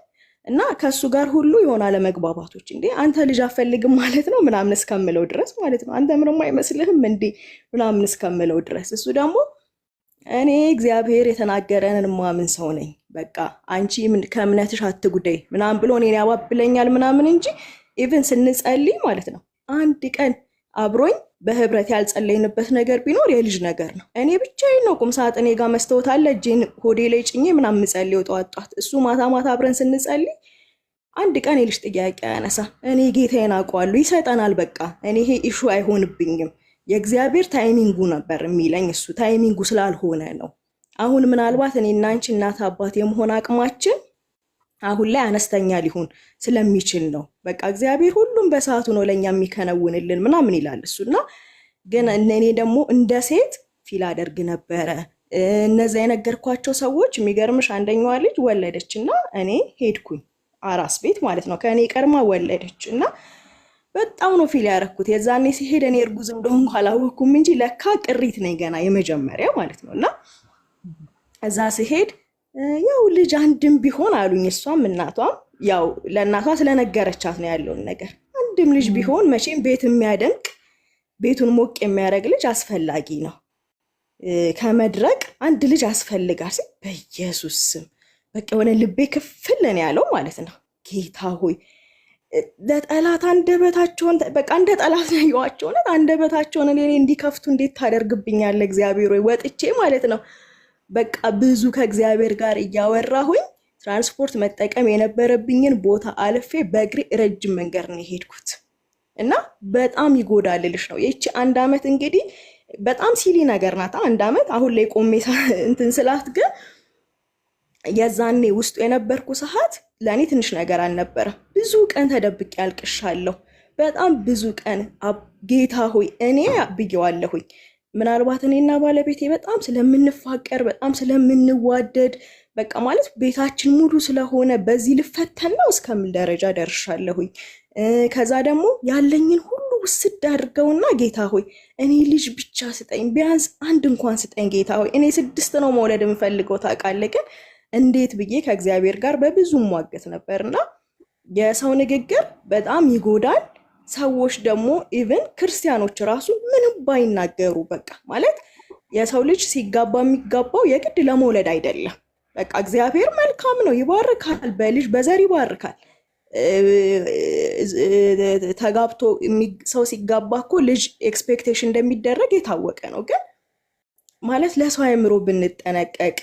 Speaker 10: እና ከሱ ጋር ሁሉ የሆነ አለመግባባቶች እንዴ አንተ ልጅ አፈልግም ማለት ነው ምናምን እስከምለው ድረስ ማለት ነው። አንተ ምንም አይመስልህም እንዴ ምናምን እስከምለው ድረስ እሱ ደግሞ እኔ እግዚአብሔር የተናገረንን ማምን ሰው ነኝ፣ በቃ አንቺ ከእምነትሽ አትጉደይ ምናምን ብሎ እኔን ያባብለኛል ምናምን እንጂ ኢቭን ስንጸልይ ማለት ነው አንድ ቀን አብሮኝ በህብረት ያልጸለይንበት ነገር ቢኖር የልጅ ነገር ነው። እኔ ብቻዬን ነው ቁም ሳጥኔ ጋር መስታወት አለ እጄን ሆዴ ላይ ጭኜ ምናምን የምጸልየው ጠዋት። እሱ ማታ ማታ አብረን ስንጸልይ አንድ ቀን የልጅ ጥያቄ ያነሳ። እኔ ጌታዬን አውቀዋለሁ፣ ይሰጠናል። በቃ እኔ ይሄ ኢሹ አይሆንብኝም። የእግዚአብሔር ታይሚንጉ ነበር የሚለኝ፣ እሱ ታይሚንጉ ስላልሆነ ነው። አሁን ምናልባት እኔና አንቺ እናት አባት የመሆን አቅማችን አሁን ላይ አነስተኛ ሊሆን ስለሚችል ነው። በቃ እግዚአብሔር ሁሉም በሰዓቱ ነው ለኛ የሚከነውንልን ምናምን ይላል እሱና፣ ግን እኔ ደግሞ እንደ ሴት ፊል አደርግ ነበረ። እነዛ የነገርኳቸው ሰዎች የሚገርምሽ አንደኛዋ ልጅ ወለደችና እኔ ሄድኩኝ አራስ ቤት ማለት ነው። ከእኔ ቀድማ ወለደች እና በጣም ነው ፊል ያረኩት። የዛኔ ሲሄድ እኔ እርጉዝ እንደሆንኩ አላወኩም እንጂ ለካ ቅሪት ነኝ ገና የመጀመሪያ ማለት ነውና እዛ ሲሄድ ያው ልጅ አንድም ቢሆን አሉኝ። እሷም እናቷም ያው ለእናቷ ስለነገረቻት ነው ያለውን ነገር። አንድም ልጅ ቢሆን መቼም ቤት የሚያደንቅ ቤቱን ሞቅ የሚያደርግ ልጅ አስፈላጊ ነው። ከመድረቅ አንድ ልጅ ያስፈልጋል ሲል በኢየሱስ ስም በቃ የሆነ ልቤ ክፍል ነው ያለው ማለት ነው። ጌታ ሆይ ለጠላት አንደበታቸውን በቃ እንደ ጠላት ነው ያዩዋቸው። አንደበታቸውን እኔ እንዲከፍቱ እንዴት ታደርግብኛለህ እግዚአብሔር ወይ ወጥቼ ማለት ነው። በቃ ብዙ ከእግዚአብሔር ጋር እያወራሁኝ ትራንስፖርት መጠቀም የነበረብኝን ቦታ አልፌ በእግሬ ረጅም መንገድ ነው የሄድኩት እና በጣም ይጎዳልልሽ ነው። ይቺ አንድ አመት እንግዲህ በጣም ሲሊ ነገር ናት። አንድ አመት አሁን ላይ ቆሜ እንትን ስላት ግን የዛኔ ውስጡ የነበርኩ ሰዓት ለእኔ ትንሽ ነገር አልነበረም። ብዙ ቀን ተደብቄ ያልቅሻለሁ። በጣም ብዙ ቀን ጌታ ሆይ እኔ ብዬዋለሁኝ። ምናልባት እኔና ባለቤቴ በጣም ስለምንፋቀር በጣም ስለምንዋደድ በቃ ማለት ቤታችን ሙሉ ስለሆነ በዚህ ልፈተን ነው እስከምል ደረጃ ደርሻለሁኝ። ከዛ ደግሞ ያለኝን ሁሉ ውስድ አድርገውና ጌታ ሆይ እኔ ልጅ ብቻ ስጠኝ፣ ቢያንስ አንድ እንኳን ስጠኝ ጌታ ሆይ። እኔ 6 ነው መውለድ የምፈልገው ታውቃለህ፣ ግን እንዴት ብዬ ከእግዚአብሔር ጋር በብዙ ሟገት ነበርና የሰው ንግግር በጣም ይጎዳል። ሰዎች ደግሞ ኢቭን ክርስቲያኖች ራሱ ምንም ባይናገሩ በቃ ማለት የሰው ልጅ ሲጋባ የሚጋባው የግድ ለመውለድ አይደለም። በቃ እግዚአብሔር መልካም ነው፣ ይባርካል፣ በልጅ በዘር ይባርካል። ተጋብቶ ሰው ሲጋባ እኮ ልጅ ኤክስፔክቴሽን እንደሚደረግ የታወቀ ነው። ግን ማለት ለሰው አእምሮ ብንጠነቀቅ፣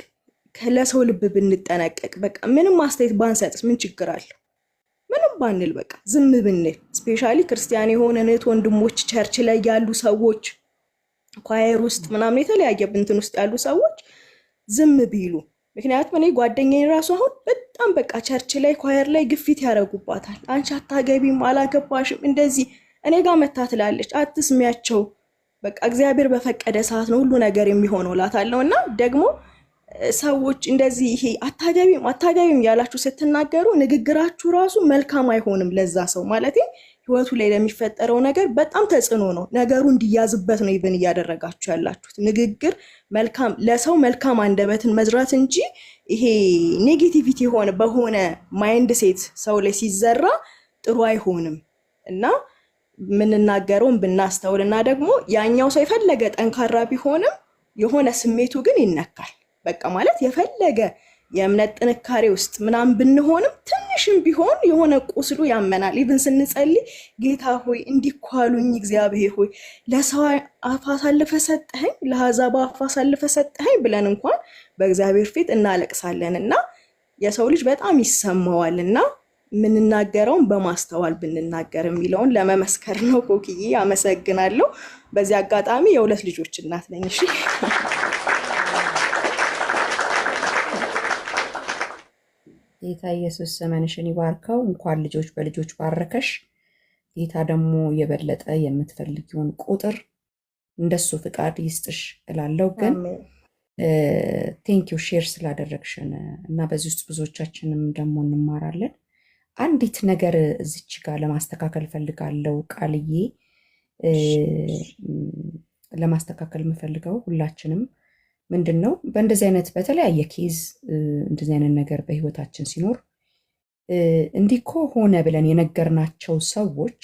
Speaker 10: ለሰው ልብ ብንጠነቀቅ፣ በቃ ምንም አስተያየት ባንሰጥስ ምን ችግር አለው? ምንም ባንል በቃ ዝም ብንል፣ ስፔሻሊ ክርስቲያን የሆነ እህት ወንድሞች ቸርች ላይ ያሉ ሰዎች ኳየር ውስጥ ምናምን የተለያየ እንትን ውስጥ ያሉ ሰዎች ዝም ቢሉ። ምክንያቱም እኔ ጓደኛዬ ራሱ አሁን በጣም በቃ ቸርች ላይ ኳየር ላይ ግፊት ያደርጉባታል። አንቺ አታገቢም፣ አላገባሽም፣ እንደዚህ እኔ ጋር መታ ትላለች። አትስሚያቸው፣ በቃ እግዚአብሔር በፈቀደ ሰዓት ነው ሁሉ ነገር የሚሆነው እላታለሁ። እና ደግሞ ሰዎች እንደዚህ ይሄ አታገቢም ያላችሁ ስትናገሩ ንግግራችሁ ራሱ መልካም አይሆንም ለዛ ሰው። ማለት ህይወቱ ላይ ለሚፈጠረው ነገር በጣም ተጽዕኖ ነው። ነገሩ እንዲያዝበት ነው ኢቭን እያደረጋችሁ ያላችሁት። ንግግር መልካም ለሰው መልካም አንደበትን መዝራት እንጂ ይሄ ኔጌቲቪቲ በሆነ ማይንድ ሴት ሰው ላይ ሲዘራ ጥሩ አይሆንም። እና ምንናገረውን ብናስተውልና ደግሞ ያኛው ሰው የፈለገ ጠንካራ ቢሆንም የሆነ ስሜቱ ግን ይነካል። በቃ ማለት የፈለገ የእምነት ጥንካሬ ውስጥ ምናምን ብንሆንም ትንሽም ቢሆን የሆነ ቁስሉ ያመናል። ኢቭን ስንጸልይ ጌታ ሆይ እንዲኳሉኝ እግዚአብሔር ሆይ ለሰው አፍ አሳልፈህ ሰጠኸኝ፣ ለአሕዛብ አፍ አሳልፈህ ሰጠኸኝ ብለን እንኳን በእግዚአብሔር ፊት እናለቅሳለን። እና የሰው ልጅ በጣም ይሰማዋል። እና የምንናገረውን በማስተዋል ብንናገር የሚለውን ለመመስከር ነው። ኮክዬ አመሰግናለሁ። በዚህ አጋጣሚ የ2 ልጆች እናት ነኝ። እሺ
Speaker 2: ጌታ ኢየሱስ ዘመንሽን ይባርከው። እንኳን ልጆች በልጆች ባረከሽ። ጌታ ደግሞ የበለጠ የምትፈልጊውን ቁጥር እንደሱ ፍቃድ ይስጥሽ እላለሁ። ግን ቴንኪዩ ሼር ስላደረግሽን እና በዚህ ውስጥ ብዙዎቻችንም ደግሞ እንማራለን። አንዲት ነገር እዚች ጋር ለማስተካከል ፈልጋለሁ። ቃልዬ ለማስተካከል የምፈልገው ሁላችንም ምንድን ነው በእንደዚህ አይነት በተለያየ ኬዝ እንደዚህ አይነት ነገር በህይወታችን ሲኖር እንዲኮ ሆነ ብለን የነገርናቸው ሰዎች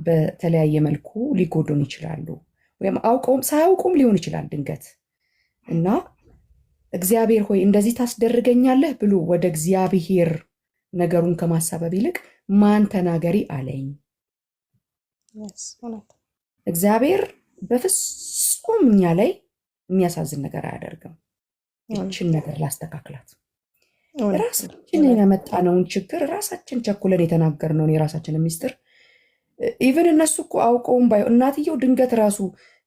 Speaker 2: በተለያየ መልኩ ሊጎዱን ይችላሉ፣ ወይም አውቀውም ሳያውቁም ሊሆን ይችላል ድንገት። እና እግዚአብሔር ሆይ እንደዚህ ታስደርገኛለህ ብሎ ወደ እግዚአብሔር ነገሩን ከማሳበብ ይልቅ ማን ተናገሪ አለኝ እግዚአብሔር በፍጹም እኛ ላይ የሚያሳዝን ነገር አያደርግም። ይችን ነገር ላስተካክላት። ራሳችን ያመጣነውን ችግር ራሳችን ቸኩለን የተናገርነውን የራሳችንን ሚስጥር ኢቨን እነሱ እኮ አውቀውም እናትየው ድንገት ራሱ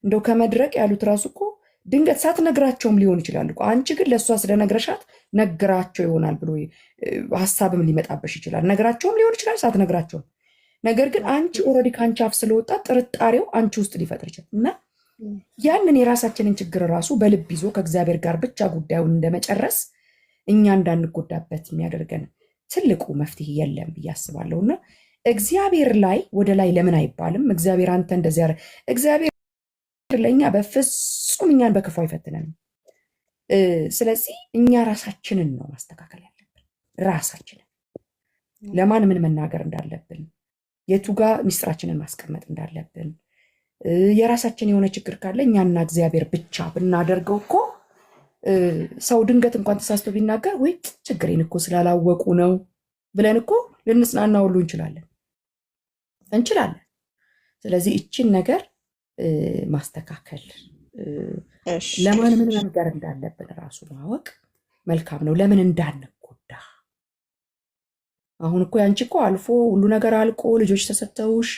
Speaker 2: እንደው ከመድረቅ ያሉት ራሱ እኮ ድንገት ሳትነግራቸውም ሊሆን ይችላል እኮ። አንቺ ግን ለእሷ ስለነግረሻት ነግራቸው ይሆናል ብሎ ሀሳብም ሊመጣበሽ ይችላል። ነግራቸውም ሊሆን ይችላል ሳትነግራቸውም። ነገር ግን አንቺ ኦልሬዲ ከአንቺ አፍ ስለወጣ ጥርጣሬው አንቺ ውስጥ ሊፈጥር ይችላል እና ያንን የራሳችንን ችግር ራሱ በልብ ይዞ ከእግዚአብሔር ጋር ብቻ ጉዳዩን እንደመጨረስ እኛ እንዳንጎዳበት የሚያደርገን ትልቁ መፍትሄ የለም ብዬ አስባለሁ። እና እግዚአብሔር ላይ ወደ ላይ ለምን አይባልም? እግዚአብሔር አንተ እንደዚያ እግዚአብሔር ለእኛ በፍጹም እኛን በክፉ አይፈትነንም። ስለዚህ እኛ ራሳችንን ነው ማስተካከል ያለብን። ራሳችንን ለማን ምን መናገር እንዳለብን፣ የቱ ጋር ሚስጥራችንን ማስቀመጥ እንዳለብን፣ የራሳችን የሆነ ችግር ካለ እኛና እግዚአብሔር ብቻ ብናደርገው እኮ ሰው ድንገት እንኳን ተሳስቶ ቢናገር ወይ ችግሬን እኮ ስላላወቁ ነው ብለን እኮ ልንጽናና ሁሉ እንችላለን። ስለዚህ እችን ነገር ማስተካከል፣ ለማን ምን ነገር እንዳለብን ራሱ ማወቅ መልካም ነው። ለምን እንዳንጎዳ። አሁን እኮ ያንቺ እኮ አልፎ ሁሉ ነገር አልቆ ልጆች ተሰጥተውሽ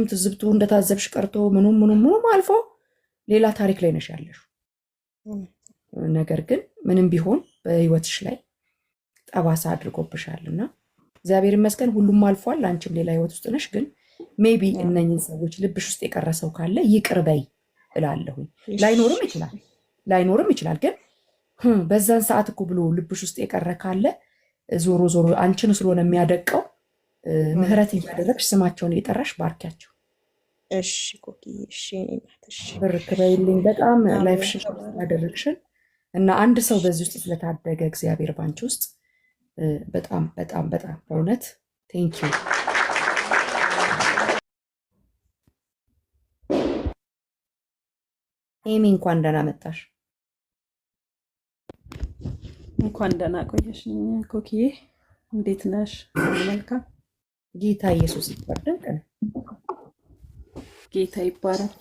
Speaker 2: ትዝብቱ እንደታዘብሽ ቀርቶ ምኑም አልፎ ሌላ ታሪክ ላይ ነሽ ያለሽ። ነገር ግን ምንም ቢሆን በህይወትሽ ላይ ጠባሳ አድርጎብሻልና እግዚአብሔር ይመስገን ሁሉም አልፏል። አንቺም ሌላ ህይወት ውስጥ ነሽ። ግን ሜቢ እነኝን ሰዎች ልብሽ ውስጥ የቀረሰው ካለ ይቅር በይ እላለሁ። ላይኖርም ይችላል። ግን በዛን ሰዓት እኮ ብሎ ልብሽ ውስጥ የቀረ ካለ ዞሮ አንቺን ስለሆነ የሚያደቀው ምህረት እያደረግሽ ስማቸውን እየጠራሽ ባርኪያቸው።
Speaker 10: እሺ ኮኪዬ፣ እሺ
Speaker 2: ብርክ በይልኝ። በጣም ላይፍሽን ያደረግሽን እና አንድ ሰው በዚህ ውስጥ ስለታደገ እግዚአብሔር ባንቺ ውስጥ በጣም በጣም በጣም በእውነት ቴንኪዩ። ኤሚ እንኳን ደህና መጣሽ።
Speaker 11: እንኳን ደህና ቆየሽ ኮኪዬ። እንዴት ነሽ? መልካም።
Speaker 2: ጌታ ኢየሱስ ይባረክ።
Speaker 11: ጌታ ይባረክ።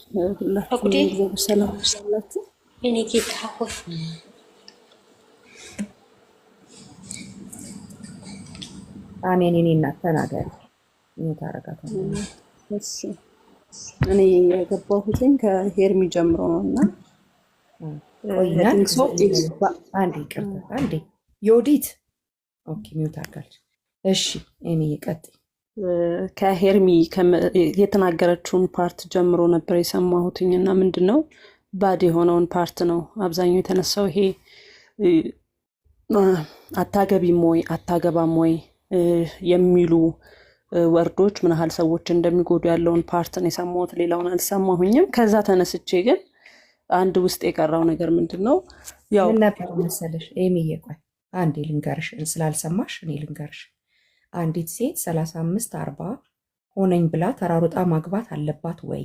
Speaker 11: ሁላችሁም ሰላም ሰላችሁ።
Speaker 3: እኔ ጌታ ሆይ
Speaker 2: አሜን። እኔ እናት ተናገሪ።
Speaker 11: እሺ እኔ የገባሁትኝ ከሄርሚ ጀምሮ ነው እና
Speaker 2: አንዴ ዮዲት ኦኬ ሚውት አድርጋለች። እሺ ኤሚ ቀጥይ።
Speaker 11: ከሄርሚ የተናገረችውን ፓርት ጀምሮ ነበር የሰማሁትኝ እና ምንድን ነው ባድ የሆነውን ፓርት ነው አብዛኛው የተነሳው። ይሄ አታገቢም ወይ አታገባም ወይ የሚሉ ወርዶች ምን ያህል ሰዎች እንደሚጎዱ ያለውን ፓርት ነው የሰማሁት። ሌላውን አልሰማሁኝም። ከዛ ተነስቼ ግን አንድ ውስጥ የቀረው ነገር ምንድን ነው ያው
Speaker 2: ምን ነበር መሰለሽ ኤሚዬ፣ ቆይ አንዴ ልንገርሽ፣ ስላልሰማሽ እኔ ልንገርሽ። አንዲት ሴት 35-40 ሆነኝ ብላ ተራሮጣ ማግባት አለባት ወይ?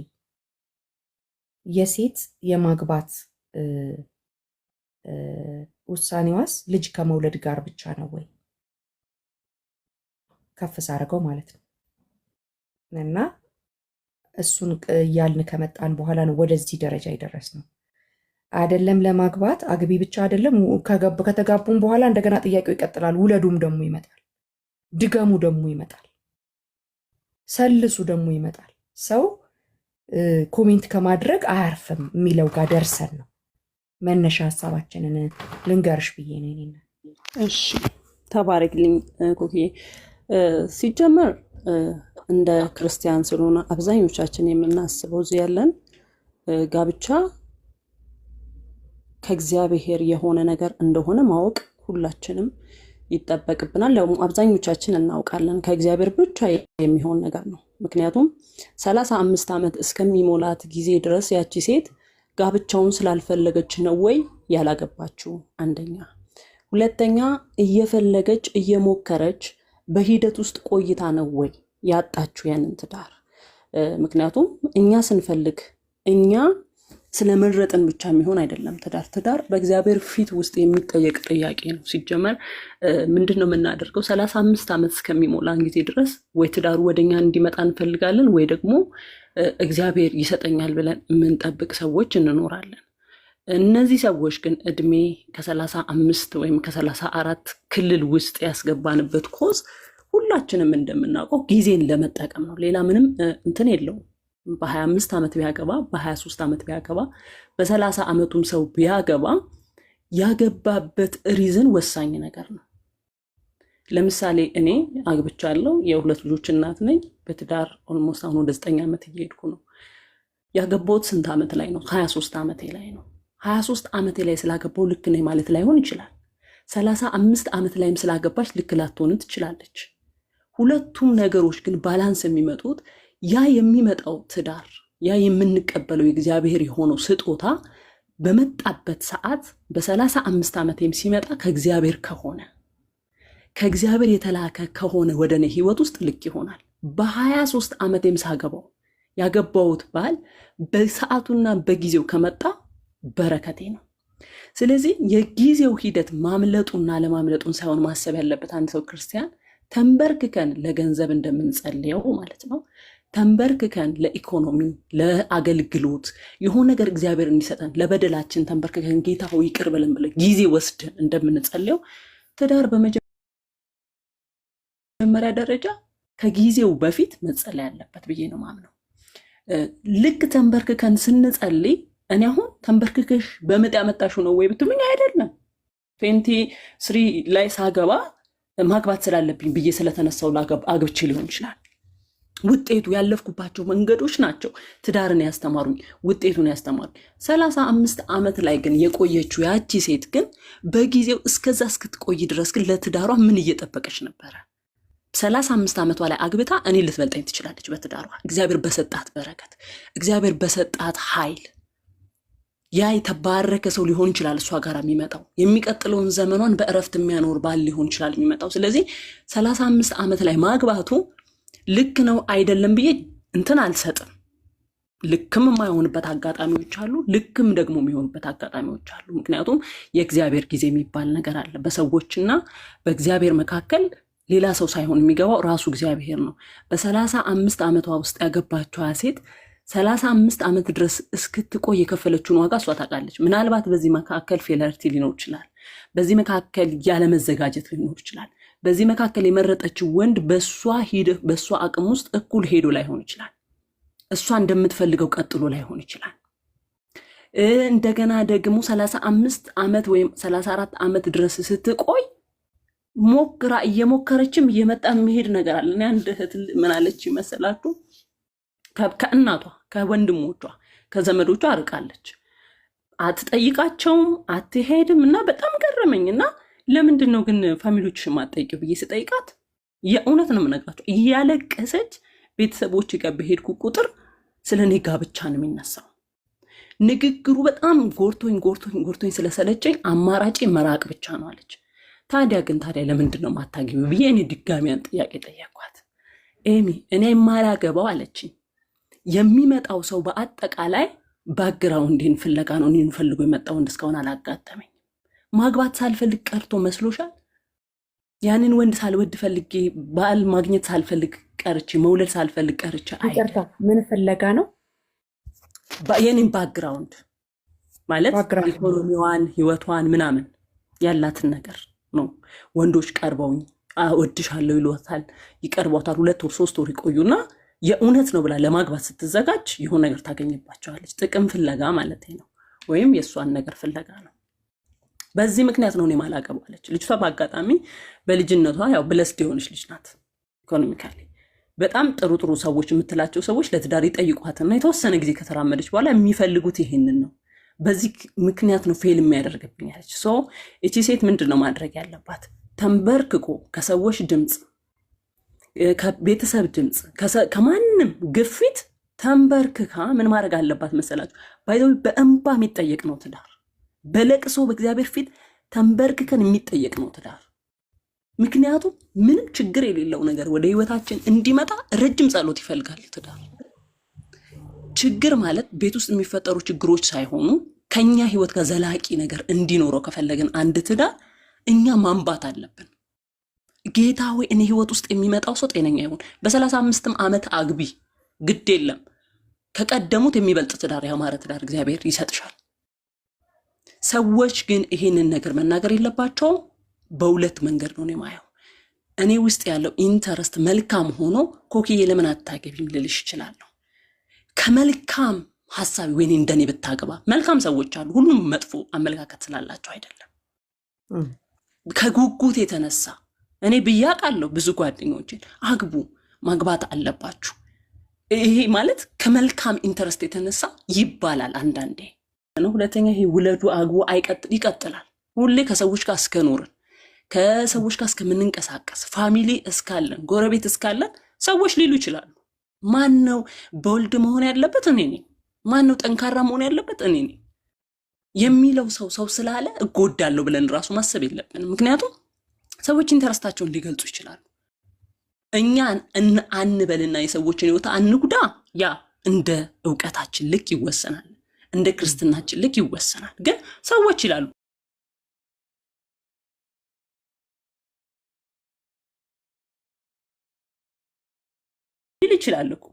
Speaker 2: የሴት የማግባት ውሳኔዋስ ልጅ ከመውለድ ጋር ብቻ ነው ወይ? ከፍ ሳደርገው ማለት ነው። እና እሱን እያልን ከመጣን በኋላ ነው ወደዚህ ደረጃ የደረስነው። አይደለም ለማግባት አግቢ ብቻ አይደለም፣ ከተጋቡም በኋላ እንደገና ጥያቄው ይቀጥላል። ውለዱም ደግሞ ይመጣል፣ ድገሙ ደግሞ ይመጣል፣ ሰልሱ ደግሞ ይመጣል። ሰው ኮሜንት ከማድረግ አያርፍም የሚለው ጋር ደርሰን ነው መነሻ ሀሳባችንን ልንገርሽ ብዬ ነው።
Speaker 11: እሺ ተባረክልኝ ኮኪዬ። ሲጀመር እንደ ክርስቲያን ስለሆነ አብዛኞቻችን የምናስበው እዚህ ያለን ጋብቻ ከእግዚአብሔር የሆነ ነገር እንደሆነ ማወቅ ሁላችንም ይጠበቅብናል። አብዛኞቻችን እናውቃለን ከእግዚአብሔር ብቻ የሚሆን ነገር ነው። ምክንያቱም 35 ዓመት እስከሚሞላት ጊዜ ድረስ ያቺ ሴት ጋብቻውን ስላልፈለገች ነው ወይ ያላገባችው? አንደኛ። ሁለተኛ እየፈለገች እየሞከረች በሂደት ውስጥ ቆይታ ነው ወይ ያጣችው ያንን ትዳር? ምክንያቱም እኛ ስንፈልግ እኛ
Speaker 4: ስለመረጥን ብቻ የሚሆን አይደለም። ትዳር በእግዚአብሔር ፊት ውስጥ የሚጠየቅ ጥያቄ ነው። ሲጀመር ምንድን ነው የምናደርገው? 35 ዓመት እስከሚሞላን ጊዜ ድረስ ወይ ትዳሩ ወደኛ እንዲመጣ እንፈልጋለን ወይ ደግሞ እግዚአብሔር ይሰጠኛል ብለን የምንጠብቅ ሰዎች እንኖራለን። እነዚህ ሰዎች ግን እድሜ ከ35 ወይም ከ34 ክልል ውስጥ ያስገባንበት ኮዝ ሁላችንም እንደምናውቀው ጊዜን ለመጠቀም ነው። ሌላ ምንም እንትን የለውም። በ25 ዓመት ቢያገባ፣ በ23 ዓመት ቢያገባ፣ በ30 ዓመቱም ሰው ቢያገባ ያገባበት ሪዝን ወሳኝ ነገር ነው። ለምሳሌ እኔ አግብቻለሁ፣ የሁለት ልጆች እናት ነኝ። በትዳር ኦልሞስት አሁን ወደ 9 ዓመት እየሄድኩ ነው። ያገባሁት ስንት ዓመት ላይ ነው? 23 ዓመቴ ላይ ነው። 23 ዓመቴ ላይ ስላገባው ልክ ነኝ ማለት ላይሆን ይችላል። 35 ዓመት ላይም ስላገባች ልክ ላትሆን ትችላለች። ሁለቱም ነገሮች ግን ባላንስ የሚመጡት ያ የሚመጣው ትዳር ያ የምንቀበለው የእግዚአብሔር የሆነው ስጦታ በመጣበት ሰዓት በ35 ዓመቴም ሲመጣ ከእግዚአብሔር ከሆነ ከእግዚአብሔር የተላከ ከሆነ ወደ እኔ ህይወት ውስጥ ልክ ይሆናል። በ23 ዓመቴም ሳገባው ያገባውት ባል በሰዓቱና በጊዜው ከመጣ በረከቴ ነው። ስለዚህ የጊዜው ሂደት ማምለጡና ለማምለጡን ሳይሆን ማሰብ ያለበት አንድ ሰው ክርስቲያን ተንበርክከን ለገንዘብ እንደምንጸልየው ማለት ነው። ተንበርክከን ለኢኮኖሚ፣ ለአገልግሎት የሆነ ነገር እግዚአብሔር እንዲሰጠን ለበደላችን ተንበርክከን ጌታ ሆይ ይቅር በለን ብለን ጊዜ ወስደን እንደምንጸልየው ትዳር በመጀመሪያ ደረጃ ከጊዜው በፊት መጸለይ ያለበት ብዬ ነው ማምነው። ልክ ተንበርክከን ስንጸልይ እኔ አሁን ተንበርክከሽ በምጥ ያመጣሽው ነው ወይ ብትሉኝ አይደለም። 23 ላይ ሳገባ ማግባት ስላለብኝ ብዬ ስለተነሳው አግብቼ ሊሆን ይችላል። ውጤቱ ያለፍኩባቸው መንገዶች ናቸው ትዳርን ያስተማሩኝ፣ ውጤቱን ያስተማሩኝ። 35 ዓመት ላይ ግን የቆየችው ያቺ ሴት ግን በጊዜው እስከዛ እስክትቆይ ድረስ ግን ለትዳሯ ምን እየጠበቀች ነበረ? 35 ዓመቷ ላይ አግብታ እኔ ልትበልጠኝ ትችላለች በትዳሯ። እግዚአብሔር በሰጣት በረከት፣ እግዚአብሔር በሰጣት ኃይል ያ የተባረከ ሰው ሊሆን ይችላል እሷ ጋር የሚመጣው። የሚቀጥለውን ዘመኗን በእረፍት የሚያኖር ባል ሊሆን ይችላል የሚመጣው። ስለዚህ 35 ዓመት ላይ ማግባቱ ልክ ነው አይደለም ብዬ እንትን አልሰጥም። ልክም የማይሆንበት አጋጣሚዎች አሉ፣ ልክም ደግሞ የሚሆኑበት አጋጣሚዎች አሉ። ምክንያቱም የእግዚአብሔር ጊዜ የሚባል ነገር አለ። በሰዎችና በእግዚአብሔር መካከል ሌላ ሰው ሳይሆን የሚገባው ራሱ እግዚአብሔር ነው። በ35 ዓመቷ ውስጥ ያገባችዋ ሴት 35 ዓመት ድረስ እስክትቆይ የከፈለችውን ዋጋ እሷ ታውቃለች። ምናልባት በዚህ መካከል ፌለርቲ ሊኖር ይችላል። በዚህ መካከል ያለመዘጋጀት ሊኖር ይችላል። በዚህ መካከል የመረጠችው ወንድ በእሷ አቅም ውስጥ እኩል ሄዶ ላይሆን ይችላል። እሷ እንደምትፈልገው ቀጥሎ ላይሆን ይችላል። እንደገና ደግሞ 35 ዓመት ወይም 34 ዓመት ድረስ ስትቆይ ሞክራ እየሞከረችም እየመጣ የሚሄድ ነገር አለ። እኔ አንድ እህት ምን አለች ይመስላችሁ? ከእናቷ ከወንድሞቿ ከዘመዶቿ አርቃለች። አትጠይቃቸውም፣ አትሄድም እና በጣም ገረመኝና ለምንድን ነው ግን ፋሚሊዎችሽ ማትጠይቂው ብዬ ስጠይቃት የእውነት ነው የምነግራቸው፣ እያለቀሰች ቤተሰቦች ጋር በሄድኩ ቁጥር ስለ እኔ ጋብቻ ነው የሚነሳው። ንግግሩ በጣም ጎርቶኝ ስለሰለቸኝ አማራጭ መራቅ ብቻ ነው አለች። ታዲያ ለምንድን ነው ማታገቢው ብዬ እኔ ድጋሚያን ጥያቄ ጠየኳት። ኤሚ እኔ የማላገባው አለችኝ የሚመጣው ሰው በአጠቃላይ ባክግራውንዴን ፍለጋ ነው እኔን ፈልጎ የመጣው ወንድ እስካሁን አላጋጠመኝ። ማግባት ሳልፈልግ ቀርቶ መስሎሻል? ያንን ወንድ ሳልወድ ፈልጌ ባል ማግኘት ሳልፈልግ ቀርቼ መውለድ ሳልፈልግ ቀርቼ
Speaker 2: ይቅርታ፣ ምን ፍለጋ ነው?
Speaker 4: የኔን ባክግራውንድ ማለት ኢኮኖሚዋን፣ ህይወቷን ምናምን ያላትን ነገር ነው። ወንዶች ቀርበውኝ እወድሻለሁ ይሏታል፣ ይቀርቧታል። 2 ወር 3 ወር ይቆዩና የእውነት ነው ብላ ለማግባት ስትዘጋጅ የሆነ ነገር ታገኝባቸዋለች። ጥቅም ፍለጋ ማለት ነው፣ ወይም የእሷን ነገር ፍለጋ ነው። በዚህ ምክንያት ነው እኔ ማላገባው አለች ልጅቷ። በአጋጣሚ በልጅነቷ ያው ብለስድ የሆነች ልጅ ናት። ኢኮኖሚካሊ በጣም ጥሩ ሰዎች የምትላቸው ሰዎች ለትዳር ይጠይቋትና የተወሰነ ጊዜ ከተራመደች በኋላ የሚፈልጉት ይሄንን ነው። በዚህ ምክንያት ነው ፌል የሚያደርግብኝ አለች። እቺ ሴት ምንድን ነው ማድረግ ያለባት? ተንበርክኮ ከሰዎች ድምፅ፣ ከቤተሰብ ድምፅ፣ ከማንም ግፊት ተንበርክካ ምን ማድረግ አለባት መሰላችሁ? በእንባ የሚጠየቅ ነው ትዳር። በለቅሶ በእግዚአብሔር ፊት ተንበርክከን የሚጠየቅ ነው ትዳር። ምክንያቱም ምንም ችግር የሌለው ነገር ወደ ህይወታችን እንዲመጣ ረጅም ጸሎት ይፈልጋል ትዳር። ችግር ማለት ቤት ውስጥ የሚፈጠሩ ችግሮች ሳይሆኑ ከኛ ህይወት ጋር ዘላቂ ነገር እንዲኖረው ከፈለግን አንድ ትዳር እኛ ማንባት አለብን። ጌታ ሆይ እኔ ህይወት ውስጥ የሚመጣው ሰው ጤነኛ ይሁን። በ35 ዓመት አግቢ ግድ የለም። ከቀደሙት የሚበልጥ ትዳር ያማረ ትዳር እግዚአብሔር ይሰጥሻል። ሰዎች ግን ይሄንን ነገር መናገር የለባቸውም። በሁለት መንገድ ነው የማየው። እኔ ውስጥ ያለው ኢንተረስት መልካም ሆኖ ኮክዬ ለምን አታገቢም ልልሽ እችላለሁ። ከመልካም ሐሳብ ወይኔ እንደኔ ብታገባ መልካም ሰዎች አሉ። ሁሉም መጥፎ አመለካከት ስላላቸው አይደለም። ከጉጉት የተነሳ እኔ ብያቃለሁ ብዙ ጓደኞችን አግቡ ማግባት አለባችሁ። ይሄ ማለት ከመልካም ኢንተረስት የተነሳ ይባላል አንዳንዴ ነው። ሁለተኛ ይሄ ውለዱ አግቡ ይቀጥላል። ሁሌ ከሰዎች ጋር እስከኖርን ከሰዎች ጋር እስከምንንቀሳቀስ ፋሚሊ እስካለን ጎረቤት እስካለን ሰዎች ሊሉ ይችላሉ። ማን ነው ቦልድ መሆን ያለበት? እኔ ነኝ። ማን ነው ጠንካራ መሆን ያለበት? እኔ ነኝ የሚለው ሰው ስላለ እጎዳለሁ ብለን ራሱ ማሰብ የለብንም። ምክንያቱም ሰዎች ኢንተረስታቸውን ሊገልጹ ይችላሉ። እኛ አንበልና የሰዎችን ህይወት አንጉዳ። ያ እንደ ዕውቀታችን ልክ ይወሰናል፣ እንደ ክርስትናችን ልክ ይወሰናል። ግን ሰዎች ይላሉ ይችላል እኮ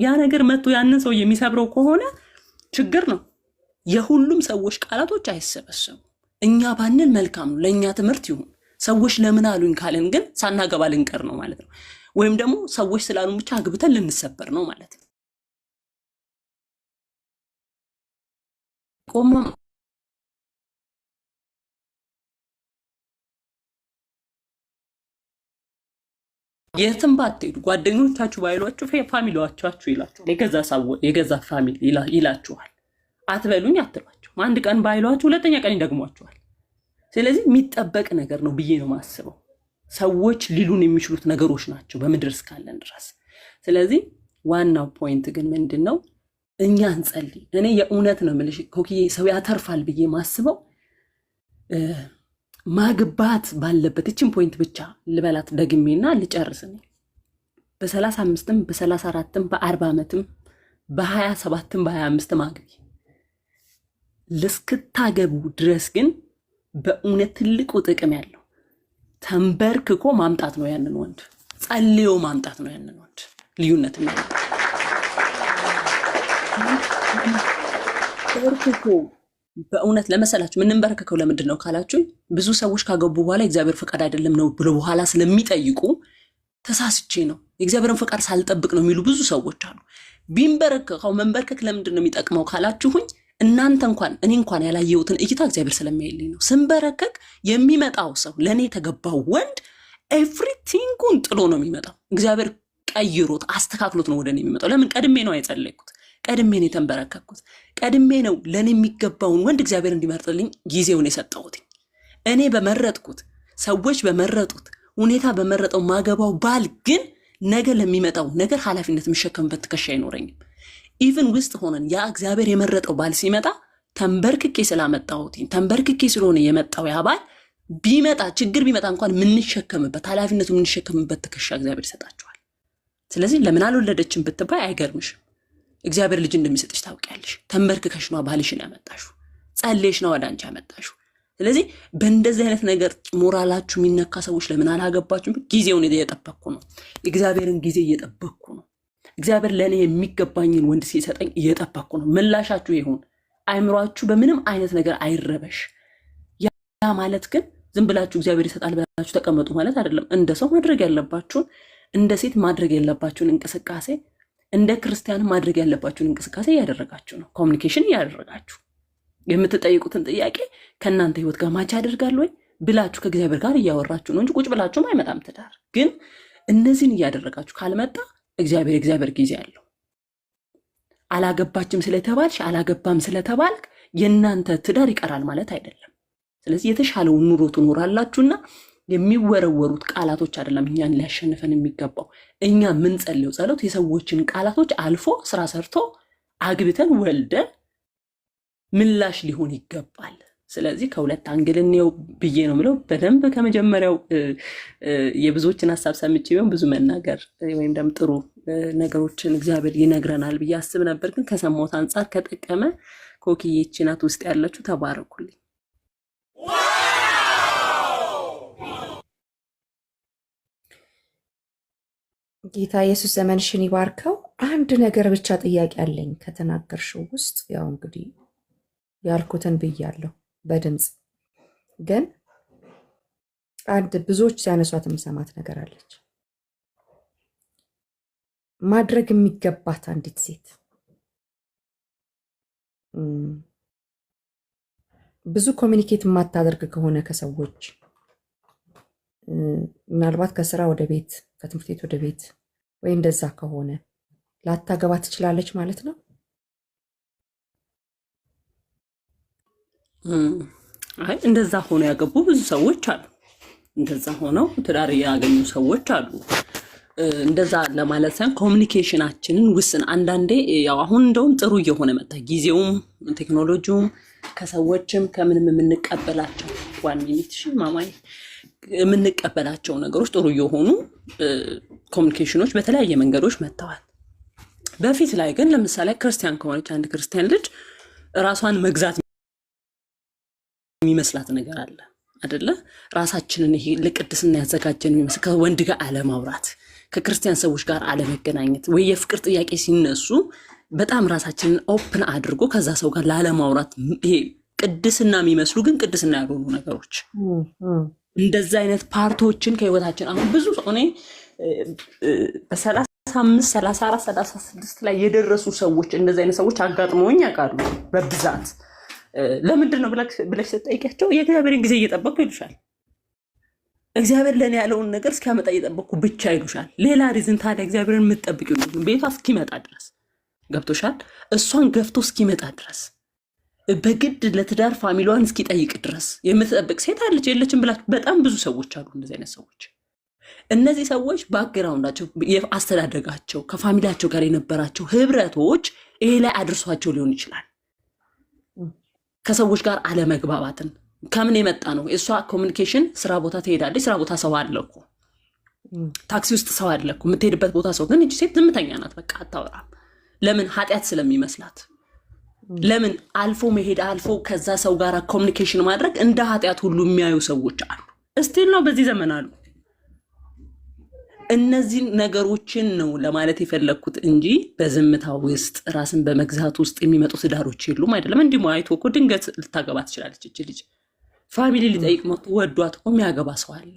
Speaker 4: ያ ነገር መጥቶ ያንን ሰው የሚሰብረው ከሆነ ችግር ነው። የሁሉም ሰዎች ቃላቶች አይሰበሰቡ። እኛ ባንል መልካም ነው፣ ለእኛ ትምህርት ይሁን። ሰዎች ለምን አሉኝ ካለን ግን ሳናገባ ልንቀር ነው ማለት ነው። ወይም ደግሞ ሰዎች ስላሉን ብቻ አግብተን ልንሰበር ነው ማለት ነው። ቆሞ የትም ባትሄዱ ጓደኞቻችሁ ባይሏችሁ ፋሚሊዎቻችሁ ይላችኋል። የገዛ ፋሚሊ ይላችኋል። አትበሉኝ አትሏቸው። አንድ ቀን ባይሏችሁ ሁለተኛ ቀን ይደግሟችኋል። ስለዚህ የሚጠበቅ ነገር ነው ብዬ ነው ማስበው። ሰዎች ሊሉን የሚችሉት ነገሮች ናቸው በምድር እስካለን ድረስ። ስለዚህ ዋናው ፖይንት ግን ምንድነው? እኛ እንጸልይ። እኔ የእውነት ነው የምልሽ ኮክዬ፣ ሰው ያተርፋል ብዬ ማስበው ማግባት ባለበት እችን ፖይንት ብቻ ልበላት ደግሜና ልጨርስ። በ35ም በ34ም በ40 ዓመትም በ27ም በ25ም አግቢ። ለስክታገቡ ድረስ ግን በእውነት ትልቁ ጥቅም ያለው ተንበርክኮ ማምጣት ነው። ያንን ወንድ ጸልዮ ማምጣት ነው። ያንን ወንድ ልዩነት ነው። ተንበርክኮ በእውነት ለመሰላችሁ ምንንበረከከው ለምንድን ነው ካላችሁ፣ ብዙ ሰዎች ካገቡ በኋላ እግዚአብሔር ፈቃድ አይደለም ነው ብሎ በኋላ ስለሚጠይቁ ተሳስቼ ነው የእግዚአብሔርን ፈቃድ ሳልጠብቅ ነው የሚሉ ብዙ ሰዎች አሉ። ቢንበረከከው መንበርከክ ለምንድን ነው የሚጠቅመው ካላችሁኝ፣ እናንተ እኔ እንኳን ያላየሁትን እይታ እግዚአብሔር ስለሚያይልኝ ነው። ስንበረከክ የሚመጣው ሰው ለእኔ የተገባው ወንድ ኤቭሪቲንጉን ጥሎ ነው የሚመጣው። እግዚአብሔር ቀይሮት አስተካክሎት ነው ወደ እኔ የሚመጣው። ለምን? ቀድሜ ነው የጸለይኩት፣ ቀድሜ ነው የተንበረከኩት፣ ቀድሜ ነው ለእኔ የሚገባውን ወንድ እግዚአብሔር እንዲመርጥልኝ ጊዜውን የሰጠሁት። እኔ በመረጥኩት ሰዎች በመረጡት ሁኔታ በመረጠው ማገባው ባል ግን ነገ ለሚመጣው ነገር ኃላፊነት የሚሸከምበት ትከሻ አይኖረኝም። ኢቭን ውስጥ ሆነን ያ እግዚአብሔር የመረጠው ባል ሲመጣ ተንበርክኬ ስላመጣሁት ተንበርክኬ ስለሆነ የመጣው ያ ባል ቢመጣ ችግር ቢመጣ እንኳን የምንሸከምበት ኃላፊነቱ የምንሸከምበት ትከሻ እግዚአብሔር ይሰጣቸዋል። ስለዚህ ለምን አልወለደችም ብትባይ አይገርምሽም። እግዚአብሔር ልጅ እንደሚሰጥሽ ታውቂያለሽ። ተንበርክከሽ ነው ባልሽን ያመጣሽው፣ ጸልየሽ ነው ወደ አንቺ ያመጣሽው። ስለዚህ በእንደዚህ አይነት ነገር ሞራላችሁ የሚነካ ሰዎች ለምን አላገባችሁም? ጊዜውን እየጠበቅኩ ነው። እግዚአብሔርን ጊዜ እየጠበቅኩ ነው። እግዚአብሔር ለእኔ የሚገባኝን ወንድ ሲሰጠኝ እየጠበቅኩ ነው። ምላሻችሁ ይሁን። አይምሯችሁ በምንም አይነት ነገር አይረበሽ። ያ ማለት ግን ዝም ብላችሁ እግዚአብሔር ይሰጣል ብላችሁ ተቀመጡ ማለት አይደለም። እንደ ሰው ማድረግ ያለባችሁን፣ እንደ ሴት ማድረግ ያለባችሁን እንቅስቃሴ፣ እንደ ክርስቲያን ማድረግ ያለባችሁን እንቅስቃሴ እያደረጋችሁ ነው። ኮሚኒኬሽን እያደረጋችሁ የምትጠይቁትን ጥያቄ ከእናንተ ህይወት ጋር ማች ያደርጋል ወይ ብላችሁ ከእግዚአብሔር ጋር እያወራችሁ ነው እንጂ ቁጭ ብላችሁም አይመጣም ትዳር። ግን እነዚህን እያደረጋችሁ ካልመጣ እግዚአብሔር ጊዜ አለው። አላገባችም ስለተባልሽ አላገባም ስለተባልክ የእናንተ ትዳር ይቀራል ማለት አይደለም። ስለዚህ የተሻለውን ኑሮ ትኖራላችሁና የሚወረወሩት ቃላቶች አይደለም እኛን ሊያሸንፈን የሚገባው። እኛ የምንጸልየው ጸሎት የሰዎችን ቃላቶች አልፎ ስራ ሰርቶ አግብተን ወልደን ምላሽ ሊሆን ይገባል። ስለዚህ ከሁለት አንግል እንየው ብዬ ነው ምለው። በደንብ ከመጀመሪያው የብዙዎችን ሀሳብ ሰምቼ ቢሆን ብዙ መናገር ወይም ደግሞ ጥሩ ነገሮችን እግዚአብሔር ይነግረናል ብዬ አስብ ነበር። ግን ከሰማሁት አንጻር ከጠቀመ ኮክዬ ይህች ናት ውስጥ ያለችው። ተባረኩልኝ።
Speaker 2: ጌታ ኢየሱስ ዘመንሽን ይባርከው። አንድ ነገር ብቻ ጥያቄ አለኝ ከተናገርሽው ውስጥ። ያው እንግዲህ ያልኩትን ብያለሁ በድምፅ ግን አንድ ብዙዎች ሲያነሷት የምሰማት ነገር አለች። ማድረግ የሚገባት አንዲት ሴት ብዙ ኮሚኒኬት የማታደርግ ከሆነ ከሰዎች ምናልባት ከስራ ወደ ቤት ከትምህርት ቤት ወደ ቤት ወይ እንደዛ ከሆነ ላታገባ ትችላለች ማለት ነው።
Speaker 4: አይ እንደዛ ሆኖ ያገቡ ብዙ ሰዎች አሉ። እንደዛ ሆነው ትዳር ያገኙ ሰዎች አሉ። እንደዛ ለማለት ሳይሆን ኮሚኒኬሽናችንን ውስን አንዳንዴ ያው አሁን እንደውም ጥሩ እየሆነ መጣ። ጊዜውም ቴክኖሎጂውም ከሰዎችም ከምንም የምንቀበላቸው ዋን ሚኒት ማማይ የምንቀበላቸው ነገሮች ጥሩ እየሆኑ ኮሚኒኬሽኖች በተለያየ መንገዶች መጥተዋል። በፊት ላይ ግን ለምሳሌ ክርስቲያን ከሆነች አንድ ክርስቲያን ልጅ ራሷን መግዛት የሚመስላት ነገር አለ አይደለ? ራሳችንን ይሄ ለቅድስና ያዘጋጀን የሚመስል ከወንድ ጋር አለማውራት፣ ከክርስቲያን ሰዎች ጋር አለመገናኘት፣ ወይ የፍቅር ጥያቄ ሲነሱ በጣም ራሳችንን ኦፕን አድርጎ ከዛ ሰው ጋር ላለማውራት፣ ይሄ ቅድስና የሚመስሉ ግን ቅድስና ያልሆኑ ነገሮች እንደዛ አይነት ፓርቶችን ከህይወታችን አሁን ብዙ ሰው እኔ በ35 34 36 ላይ የደረሱ ሰዎች እንደዚህ አይነት ሰዎች አጋጥመውኝ ያውቃሉ በብዛት። ለምንድን ነው ብለሽ ስትጠይቂያቸው የእግዚአብሔርን ጊዜ እየጠበቅኩ ይሉሻል። እግዚአብሔር ለእኔ ያለውን ነገር እስኪያመጣ እየጠበቅኩ ብቻ ይሉሻል። ሌላ ሪዝን ታዲያ እግዚአብሔርን የምትጠብቂው ቤቷ እስኪመጣ ድረስ ገብቶሻል። እሷን ገፍቶ እስኪመጣ ድረስ በግድ ለትዳር ፋሚሊዋን እስኪጠይቅ ድረስ የምትጠብቅ ሴት አለች የለችም ብላችሁ በጣም ብዙ ሰዎች አሉ። እንደዚህ አይነት ሰዎች እነዚህ ሰዎች ባክግራውንዳቸው አስተዳደጋቸው ከፋሚሊያቸው ጋር የነበራቸው ህብረቶች ይሄ ላይ አድርሷቸው ሊሆን ይችላል። ከሰዎች ጋር አለመግባባትን ከምን የመጣ ነው? እሷ ኮሚኒኬሽን ስራ ቦታ ትሄዳለች። ስራ ቦታ ሰው አለ እኮ፣ ታክሲ ውስጥ ሰው አለ እኮ፣ የምትሄድበት ቦታ ሰው። ግን እቺ ሴት ዝምተኛ ናት፣ በቃ አታወራም። ለምን? ኃጢአት ስለሚመስላት። ለምን? አልፎ መሄድ አልፎ ከዛ ሰው ጋር ኮሚኒኬሽን ማድረግ እንደ ኃጢአት ሁሉ የሚያዩ ሰዎች አሉ። እስቲል ነው በዚህ ዘመን አሉ። እነዚህ ነገሮችን ነው ለማለት የፈለግኩት እንጂ በዝምታ ውስጥ ራስን በመግዛት ውስጥ የሚመጡ ትዳሮች የሉም አይደለም። እንዲሁ አይቶ እኮ ድንገት ልታገባ ትችላለች እች ልጅ። ፋሚሊ ሊጠይቅ መጥቶ ወዷት እኮ የሚያገባ ሰው አለ።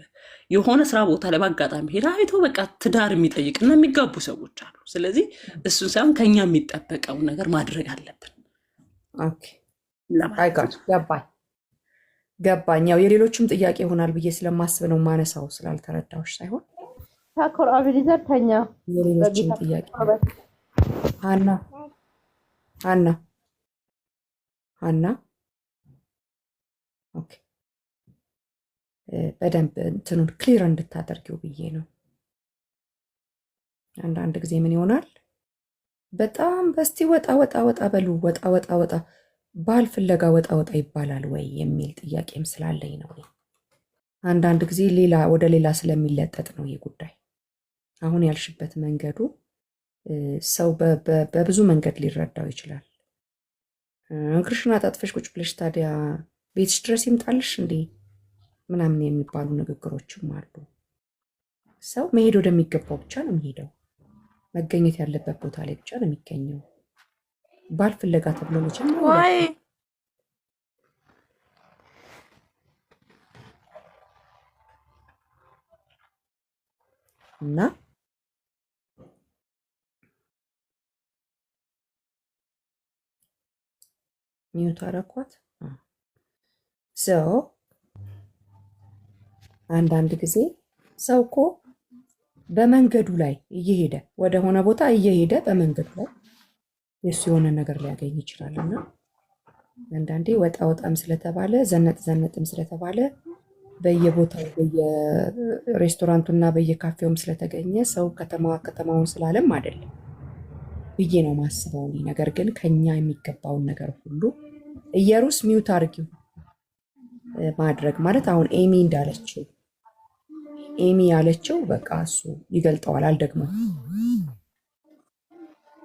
Speaker 4: የሆነ ስራ ቦታ ላይ በአጋጣሚ ሄዳ አይቶ በቃ ትዳር የሚጠይቅና የሚጋቡ ሰዎች አሉ። ስለዚህ እሱን ሳይሆን ከኛ የሚጠበቀውን ነገር ማድረግ አለብን።
Speaker 2: ገባኝ። ያው የሌሎችም ጥያቄ ይሆናል ብዬ ስለማስብ ነው ማነሳው፣ ስላልተረዳሁሽ ሳይሆን
Speaker 12: ታኮር አብሊዘር ተኛ
Speaker 2: የሌሎችም ጥያቄ ሀና ኦኬ፣ በደንብ እንትኑን ክሊር እንድታደርጊው ብዬ ነው። አንዳንድ ጊዜ ምን ይሆናል በጣም በስቲ ወጣ ወጣ ወጣ በሉ ወጣ ወጣ ወጣ ባል ፍለጋ ወጣ ወጣ ይባላል ወይ የሚል ጥያቄም ስላለኝ ነው። አንዳንድ ጊዜ ሌላ ወደ ሌላ ስለሚለጠጥ ነው ይህ ጉዳይ። አሁን ያልሽበት መንገዱ ሰው በብዙ መንገድ ሊረዳው ይችላል። እንክርሽን አጣጥፈሽ ቁጭ ብለሽ ታዲያ ቤትሽ ድረስ ይምጣልሽ እንዴ ምናምን የሚባሉ ንግግሮችም አሉ። ሰው መሄድ ወደሚገባው ብቻ ነው የሚሄደው። መገኘት ያለበት ቦታ ላይ ብቻ ነው የሚገኘው። ባል ፍለጋ ተብሎ መቼም እና ሚዩት አረኳት። ሰው አንዳንድ ጊዜ ሰው እኮ በመንገዱ ላይ እየሄደ ወደ ሆነ ቦታ እየሄደ በመንገዱ ላይ የሱ የሆነ ነገር ሊያገኝ ይችላል። እና አንዳንዴ ወጣ ወጣም ስለተባለ ዘነጥ ዘነጥም ስለተባለ በየቦታው በየሬስቶራንቱና በየካፌውም ስለተገኘ ሰው ከተማውን ስላለም አይደለም ብዬ ነው ማስበው። ነገር ግን ከኛ የሚገባውን ነገር ሁሉ እየሩስ ሚውት አርጊው ማድረግ ማለት አሁን ኤሚ እንዳለችው ኤሚ ያለችው በቃ እሱ ይገልጠዋል። አልደግሞ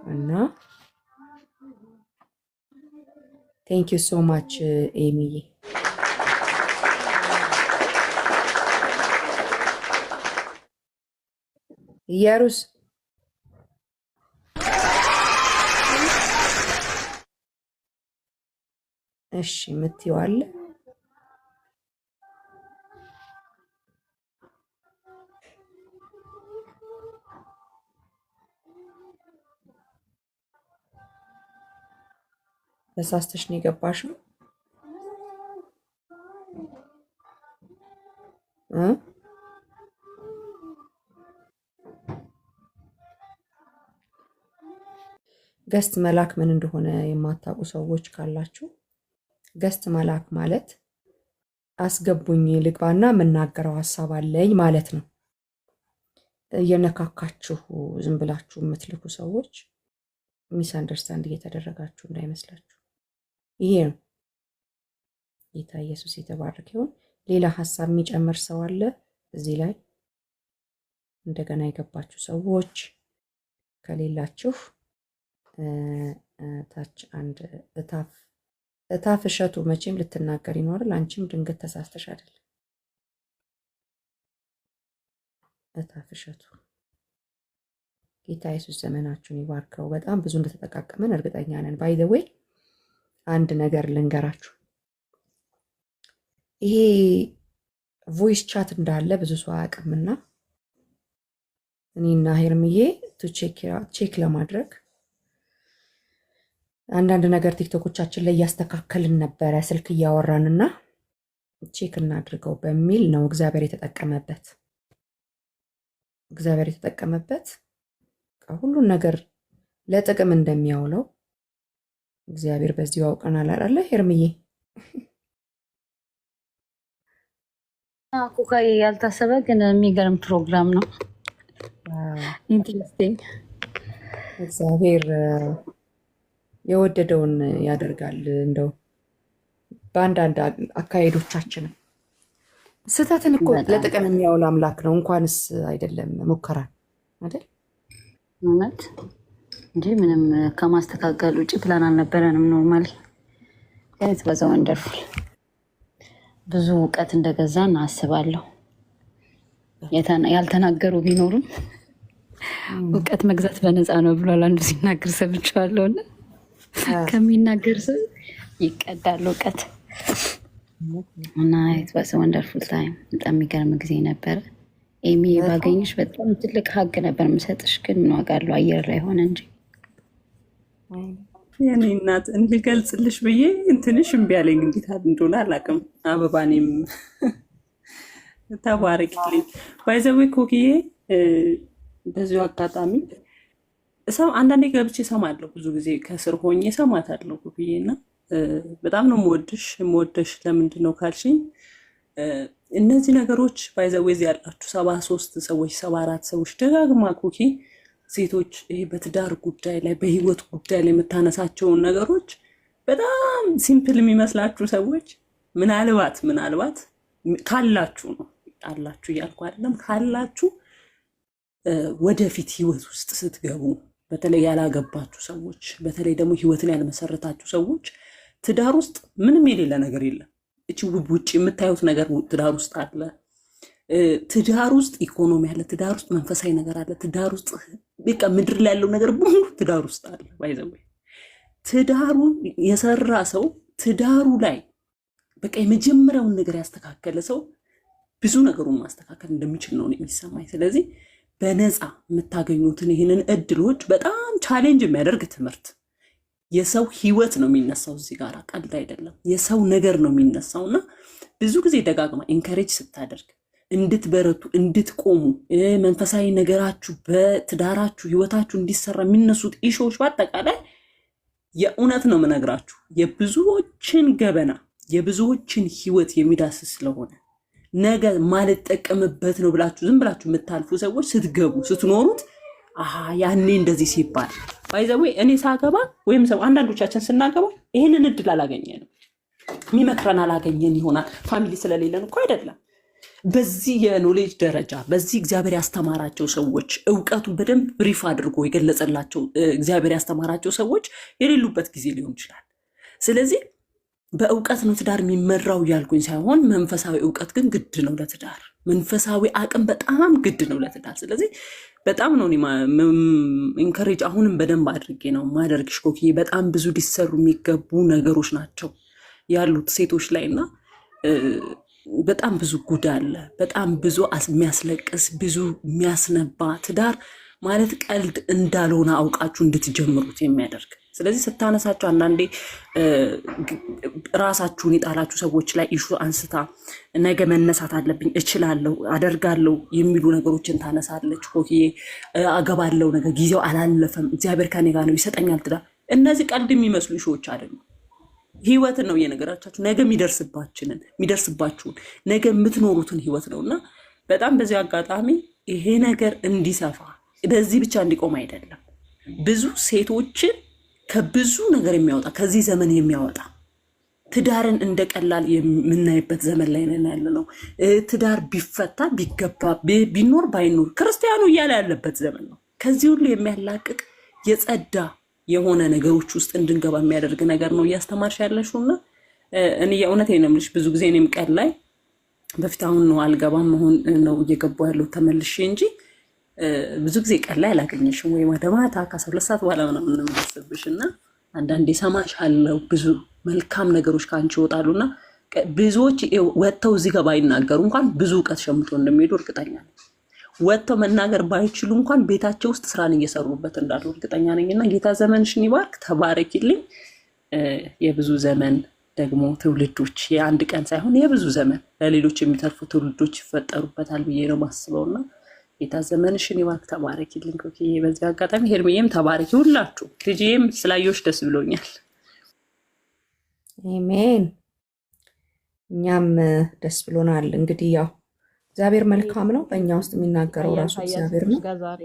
Speaker 2: እና ቴንክ ዩ ሶ ማች ኤሚዬ። ኢየሩስ እሺ የምትይው አለ? ተሳስተሽ ነው የገባሽው? ገስት መላክ ምን እንደሆነ የማታውቁ ሰዎች ካላችሁ ገስት መላክ ማለት አስገቡኝ ልግባና የምናገረው ሀሳብ አለኝ ማለት ነው። እየነካካችሁ ዝም ብላችሁ የምትልኩ ሰዎች ሚስ አንደርስታንድ እየተደረጋችሁ እንዳይመስላችሁ። ይሄ ነው። ጌታ ኢየሱስ የተባረከ ይሁን። ሌላ ሀሳብ የሚጨምር ሰው አለ እዚህ ላይ? እንደገና የገባችሁ ሰዎች ከሌላችሁ ታች አንድ እታፍ እሸቱ መቼም ልትናገር ይኖራል። አንቺም ድንገት ተሳስተሽ አይደል? እታፍ እሸቱ ጌታ ኢየሱስ ዘመናችሁን ይባርከው። በጣም ብዙ እንደተጠቃቀመን እርግጠኛ ነን። ባይ ዘ ዌይ አንድ ነገር ልንገራችሁ። ይሄ ቮይስ ቻት እንዳለ ብዙ ሰው አያውቅምና እኔና ሄርምዬ ቼክ ለማድረግ አንዳንድ ነገር ቲክቶኮቻችን ላይ እያስተካከልን ነበረ ስልክ እያወራንና ቼክ እናድርገው በሚል ነው እግዚአብሔር የተጠቀመበት ሁሉን ነገር ለጥቅም እንደሚያውለው እግዚአብሔር በዚህ ያውቀናል አይደል ሄርምዬ?
Speaker 3: ኩካዬ ያልታሰበ ግን የሚገርም ፕሮግራም ነው። ኢንትረስቲንግ።
Speaker 2: እግዚአብሔር የወደደውን ያደርጋል። እንደው በአንዳንድ አካሄዶቻችንም ስህተትን እኮ ለጥቅም የሚያውል አምላክ ነው። እንኳንስ አይደለም ሙከራን አይደል?
Speaker 3: እውነት እንጂ ምንም ከማስተካከል ውጭ ፕላን አልነበረንም። ኖርማሊ ጋይስ በዛ ወንደርፉል ብዙ እውቀት እንደገዛን አስባለሁ። ያልተናገሩ ቢኖሩም እውቀት መግዛት በነፃ ነው ብሏል አንዱ ሲናገር ሰምቼዋለሁ። እና ከሚናገር ሰው ይቀዳል እውቀት። እና ኢት ዋዝ ወንደርፉል ታይም። በጣም የሚገርም ጊዜ ነበረ። ኤሚ ባገኝሽ በጣም ትልቅ ሀቅ ነበር የምሰጥሽ፣ ግን ምን ዋጋ አለው አየር ላይ ሆነ እንጂ።
Speaker 4: የኔ እናት እንድገልጽልሽ ብዬ እንትንሽ እምቢ አለኝ። እንዴት እንደሆነ አላውቅም። አበባኔም ተባረክልኝ። ባይዘዌ ኮክዬ በዚሁ አጋጣሚ አንዳንዴ ገብቼ እሰማለሁ። ብዙ ጊዜ ከስር ሆኜ እሰማታለሁ ኮክዬ እና በጣም ነው የምወደሽ። ለምንድን ነው ካልሽኝ እነዚህ ነገሮች ባይዘዌ እዚህ ያላችሁ 73 ሰዎች 74 ሰዎች ደጋግማ ኮኪ ሴቶች ይሄ በትዳር ጉዳይ ላይ በህይወት ጉዳይ ላይ የምታነሳቸውን ነገሮች በጣም ሲምፕል የሚመስላችሁ ሰዎች ምናልባት ካላችሁ ነው አላችሁ እያልኩ አይደለም፣ ካላችሁ ወደፊት ህይወት ውስጥ ስትገቡ በተለይ ያላገባችሁ ሰዎች፣ በተለይ ደግሞ ህይወትን ያልመሰረታችሁ ሰዎች ትዳር ውስጥ ምንም የሌለ ነገር የለም። እቺ ውጭ የምታዩት ነገር ትዳር ውስጥ አለ። ትዳር ውስጥ ኢኮኖሚ አለ። ትዳር ውስጥ መንፈሳዊ ነገር አለ። ትዳር ውስጥ በቃ ምድር ላይ ያለው ነገር በሙሉ ትዳር ውስጥ አለ። ባይዘው ትዳሩ የሰራ ሰው ትዳሩ ላይ በቃ የመጀመሪያውን ነገር ያስተካከለ ሰው ብዙ ነገሩን ማስተካከል እንደሚችል ነው የሚሰማኝ። ስለዚህ በነፃ የምታገኙትን ይህንን እድሎች በጣም ቻሌንጅ የሚያደርግ ትምህርት የሰው ህይወት ነው የሚነሳው። እዚህ ጋር ቀልድ አይደለም፣ የሰው ነገር ነው የሚነሳው። እና ብዙ ጊዜ ደጋግማ ኢንከሬጅ ስታደርግ እንድትበረቱ እንድትቆሙ መንፈሳዊ ነገራችሁ በትዳራችሁ ህይወታችሁ እንዲሰራ የሚነሱት ኢሾዎች በአጠቃላይ የእውነት ነው የምነግራችሁ የብዙዎችን ገበና የብዙዎችን ህይወት የሚዳስስ ስለሆነ ነገ ማልጠቀምበት ነው ብላችሁ ዝም ብላችሁ የምታልፉ ሰዎች ስትገቡ ስትኖሩት ያኔ እንደዚህ ሲባል ባይዘዌ እኔ ሳገባ ወይም ሰው አንዳንዶቻችን ስናገባ ይህንን እድል አላገኘንም። የሚመክረን አላገኘን ይሆናል። ፋሚሊ ስለሌለን እኮ አይደለም። በዚህ የኖሌጅ ደረጃ በዚህ እግዚአብሔር ያስተማራቸው ሰዎች እውቀቱን በደንብ ብሪፍ አድርጎ የገለጸላቸው እግዚአብሔር ያስተማራቸው ሰዎች የሌሉበት ጊዜ ሊሆን ይችላል። ስለዚህ በእውቀት ነው ትዳር የሚመራው ያልኩኝ ሳይሆን መንፈሳዊ እውቀት ግን ግድ ነው ለትዳር። መንፈሳዊ አቅም በጣም ግድ ነው ለትዳር። ስለዚህ በጣም ነው ኢንከሬጅ አሁንም በደንብ አድርጌ ነው ማደርግሽ ኮክዬ። በጣም ብዙ ሊሰሩ የሚገቡ ነገሮች ናቸው ያሉት ሴቶች ላይ እና በጣም ብዙ ጉድ አለ። በጣም ብዙ የሚያስለቅስ ብዙ የሚያስነባ ትዳር ማለት ቀልድ እንዳልሆነ አውቃችሁ እንድትጀምሩት የሚያደርግ። ስለዚህ ስታነሳችሁ አንዳንዴ ራሳችሁን የጣላችሁ ሰዎች ላይ ኢሹ አንስታ ነገ መነሳት አለብኝ እችላለሁ አደርጋለሁ የሚሉ ነገሮችን ታነሳለች ኮክዬ። አገባለው ነገ ጊዜው አላለፈም እግዚአብሔር ከኔ ጋር ነው ይሰጠኛል ትዳር። እነዚህ ቀልድ የሚመስሉ ኢሹዎች አይደሉም። ህይወትን ነው የነገራቻችሁ። ነገ የሚደርስባችሁን ነገ የምትኖሩትን ህይወት ነውና በጣም በዚህ አጋጣሚ ይሄ ነገር እንዲሰፋ በዚህ ብቻ እንዲቆም አይደለም። ብዙ ሴቶችን ከብዙ ነገር የሚያወጣ ከዚህ ዘመን የሚያወጣ ትዳርን እንደቀላል የምናይበት ዘመን ላይ ነን ያለ ነው። ትዳር ቢፈታ ቢገባ ቢኖር ባይኖር ክርስቲያኑ እያለ ያለበት ዘመን ነው። ከዚህ ሁሉ የሚያላቅቅ የጸዳ የሆነ ነገሮች ውስጥ እንድንገባ የሚያደርግ ነገር ነው እያስተማርሽ ያለሽውና እኔ የእውነቴን ነው የምልሽ። ብዙ ጊዜ እኔም ቀን ላይ በፊት አሁን ነው አልገባም መሆን ነው እየገባሁ ያለው ተመልሼ እንጂ ብዙ ጊዜ ቀን ላይ አላገኘሽም ወይ ወደ ማታ ከ12 ሰዓት በኋላ ምናምን ነው የምደርስብሽ እና አንዳንዴ ሰማሻለሁ። ብዙ መልካም ነገሮች ከአንቺ ይወጣሉና ብዙዎች ወጥተው እዚህ ጋር ባይናገሩ እንኳን ብዙ እውቀት ሸምቶ እንደሚሄዱ እርግጠኛ ነኝ። ወጥተው መናገር ባይችሉ እንኳን ቤታቸው ውስጥ ስራን እየሰሩበት እንዳሉ እርግጠኛ ነኝና ጌታ ዘመንሽን ይባርክ። ተባረኪልኝ። የብዙ ዘመን ደግሞ ትውልዶች የአንድ ቀን ሳይሆን የብዙ ዘመን ለሌሎች የሚተርፉ ትውልዶች ይፈጠሩበታል ብዬ ነው ማስበውና ጌታ ዘመንሽን ይባርክ። ተባረኪልኝ ኮክዬ። በዚህ አጋጣሚ ሄርሜዬም ተባረኪ። ሁላችሁ ልጄም ስላየሁሽ ደስ ብሎኛል።
Speaker 1: አሜን። እኛም ደስ ብሎናል። እንግዲህ ያው እግዚአብሔር መልካም ነው። በእኛ ውስጥ የሚናገረው ራሱ እግዚአብሔር ነው።
Speaker 13: ዛሬ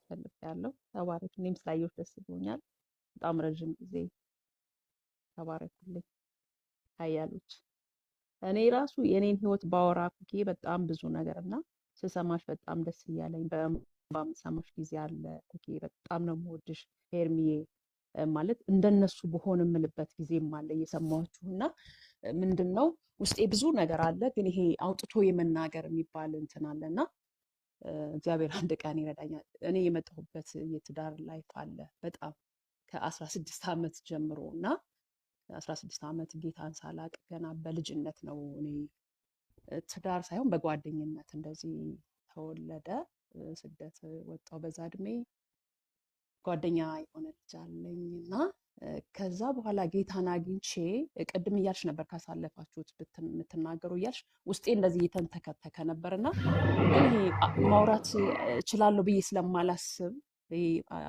Speaker 13: ፈልፍ ያለው ተባረክ። እኔም ስላየሁሽ ደስ ብሎኛል። በጣም ረዥም ጊዜ ተባረኩልኝ አያሉች። እኔ ራሱ የኔን ህይወት ባወራ ኩኪ በጣም ብዙ ነገር እና ስሰማሽ በጣም ደስ እያለኝ በምሰማሽ ጊዜ አለ ኩኪ። በጣም ነው የምወድሽ ሄርሚዬ። ማለት እንደነሱ በሆን የምልበት ጊዜም አለ እየሰማችሁና ምንድነው ውስጤ ብዙ ነገር አለ፣ ግን ይሄ አውጥቶ የመናገር የሚባል እንትን አለና እግዚአብሔር አንድ ቀን ይረዳኛል። እኔ የመጣሁበት የትዳር ላይፍ አለ በጣም ከ16 ዓመት ጀምሮ እና 16 ዓመት ጌታን ሳላቅ ገና በልጅነት ነው እኔ ትዳር ሳይሆን በጓደኝነት እንደዚህ ተወለደ። ስደት ወጣው በዛ እድሜ ጓደኛ የሆነ ልጅ አለኝ እና ከዛ በኋላ ጌታን አግኝቼ ቅድም እያልሽ ነበር ካሳለፋችሁት የምትናገሩ እያልሽ ውስጤ እንደዚህ እየተንተከተከ ነበርና ይሄ ማውራት እችላለሁ ብዬ ስለማላስብ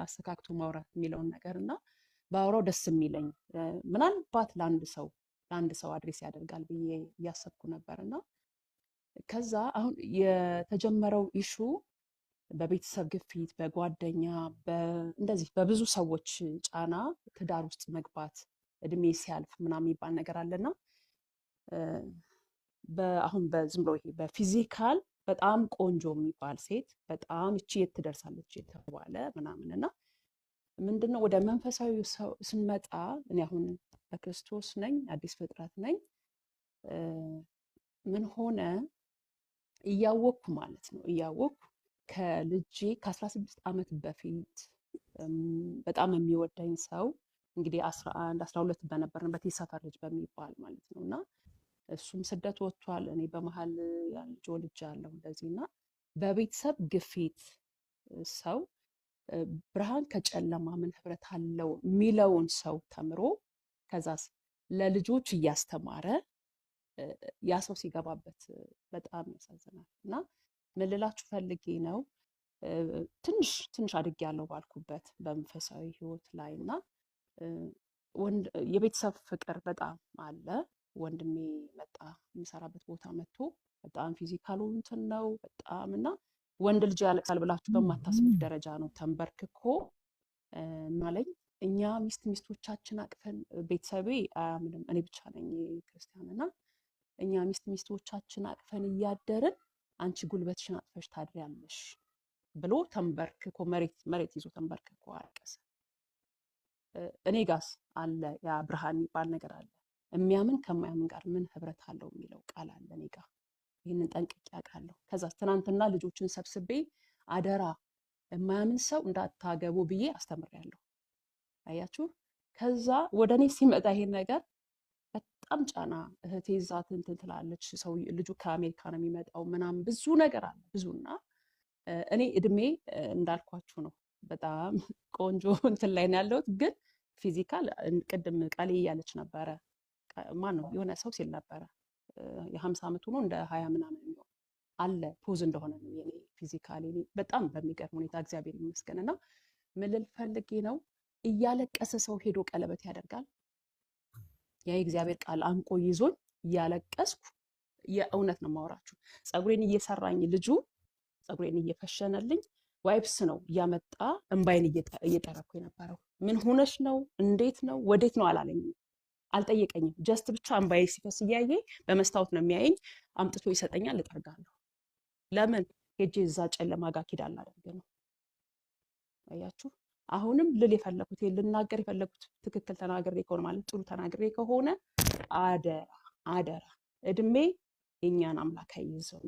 Speaker 13: አስተካክቶ ማውራት የሚለውን ነገር እና ባወራው ደስ የሚለኝ ምናልባት ለአንድ ሰው አድሬስ ያደርጋል ብዬ እያሰብኩ ነበርና ከዛ አሁን የተጀመረው ኢሹ በቤተሰብ ግፊት፣ በጓደኛ እንደዚህ በብዙ ሰዎች ጫና ትዳር ውስጥ መግባት እድሜ ሲያልፍ ምናምን የሚባል ነገር አለና አሁን በዝም ብሎ ይሄ በፊዚካል በጣም ቆንጆ የሚባል ሴት በጣም እቺ የት ትደርሳለች የተባለ ምናምንና ምንድነው ወደ መንፈሳዊ ሰው ስንመጣ እኔ አሁን በክርስቶስ ነኝ፣ አዲስ ፍጥረት ነኝ። ምን ሆነ እያወቅኩ ማለት ነው እያወቅኩ ከልጄ ከ16 ዓመት በፊት በጣም የሚወደኝ ሰው እንግዲህ 11 12 በነበርንበት የሰፈር ልጅ በሚባል ማለት ነው እና እሱም ስደት ወጥቷል። እኔ በመሀል ልጅ ወልጃለሁ እንደዚህ እና በቤተሰብ ግፊት ሰው ብርሃን ከጨለማ ምን ህብረት አለው የሚለውን ሰው ተምሮ ከዛስ ለልጆች እያስተማረ ያ ሰው ሲገባበት በጣም ያሳዝናል። እና ምን ልላችሁ ፈልጌ ነው ትንሽ አድጌያለሁ ባልኩበት በመንፈሳዊ ህይወት ላይ እና የቤተሰብ ፍቅር በጣም አለ። ወንድሜ መጣ የሚሰራበት ቦታ መጥቶ በጣም ፊዚካሉ እንትን ነው በጣም እና ወንድ ልጅ ያለቅሳል ብላችሁ በማታስቡት ደረጃ ነው ተንበርክኮ ማለኝ። እኛ ሚስቶቻችን አቅፈን ቤተሰቤ አያምንም፣ እኔ ብቻ ነኝ ክርስቲያን እና
Speaker 8: እኛ ሚስቶቻችን አቅፈን እያደርን አንቺ ጉልበትሽን አጥፈሽ ታድሪያለሽ ብሎ ተንበርክኮ መሬት ይዞ ተንበርክኮ አለቀሰ። እኔ ጋስ አለ ያ ብርሃን የሚባል ነገር አለ። የሚያምን ከማያምን ጋር ምን ህብረት አለው የሚለው ቃል አለ እኔ ጋር። ይህንን ጠንቅቄ አውቃለሁ። ከዛ ትናንትና ልጆችን ሰብስቤ አደራ የማያምን ሰው እንዳታገቡ ብዬ አስተምሬያለሁ። አያችሁ። ከዛ ወደ እኔ ሲመጣ ይሄን ነገር በጣም ጫና እህቴ እዛ እንትን ትላለች። ሰው ልጁ ከአሜሪካ ነው የሚመጣው ምናምን ብዙ ነገር አለ ብዙና እኔ እድሜ እንዳልኳችሁ ነው በጣም ቆንጆ እንትን ላይ ነው ያለሁት። ግን ፊዚካል ቅድም ቃሌ እያለች ነበረ ማን ነው የሆነ ሰው ሲል ነበረ የ50 ዓመት ሆኖ እንደ 20 ምናምን የሚሆን አለ ፖዝ እንደሆነ ነው የኔ ፊዚካሊ በጣም በሚገርም ሁኔታ እግዚአብሔር ይመስገንና ምን ልል ፈልጌ ነው እያለቀሰ ሰው ሄዶ ቀለበት ያደርጋል። ያ የእግዚአብሔር ቃል አንቆ ይዞኝ እያለቀስኩ የእውነት ነው ማወራችሁ። ጸጉሬን እየሰራኝ ልጁ ጸጉሬን እየፈሸነልኝ ዋይፕስ ነው እያመጣ እንባይን እየጠረኩ የነበረው። ምን ሆነሽ ነው እንዴት ነው ወዴት ነው አላለኝም፣ አልጠየቀኝም። ጀስት ብቻ እንባዬ ሲፈስ እያየ በመስታወት ነው የሚያየኝ። አምጥቶ ይሰጠኛል፣ እጠርጋለሁ። ለምን ሄጄ እዛ ጨለማ ጋር ኪዳን ላደርግ ነው። አያችሁ። አሁንም ልል የፈለኩት ልናገር የፈለኩት ትክክል ተናግሬ ከሆነ ማለት ጥሩ ተናግሬ ከሆነ አደራ እድሜ የእኛን አምላክ አይይዘው።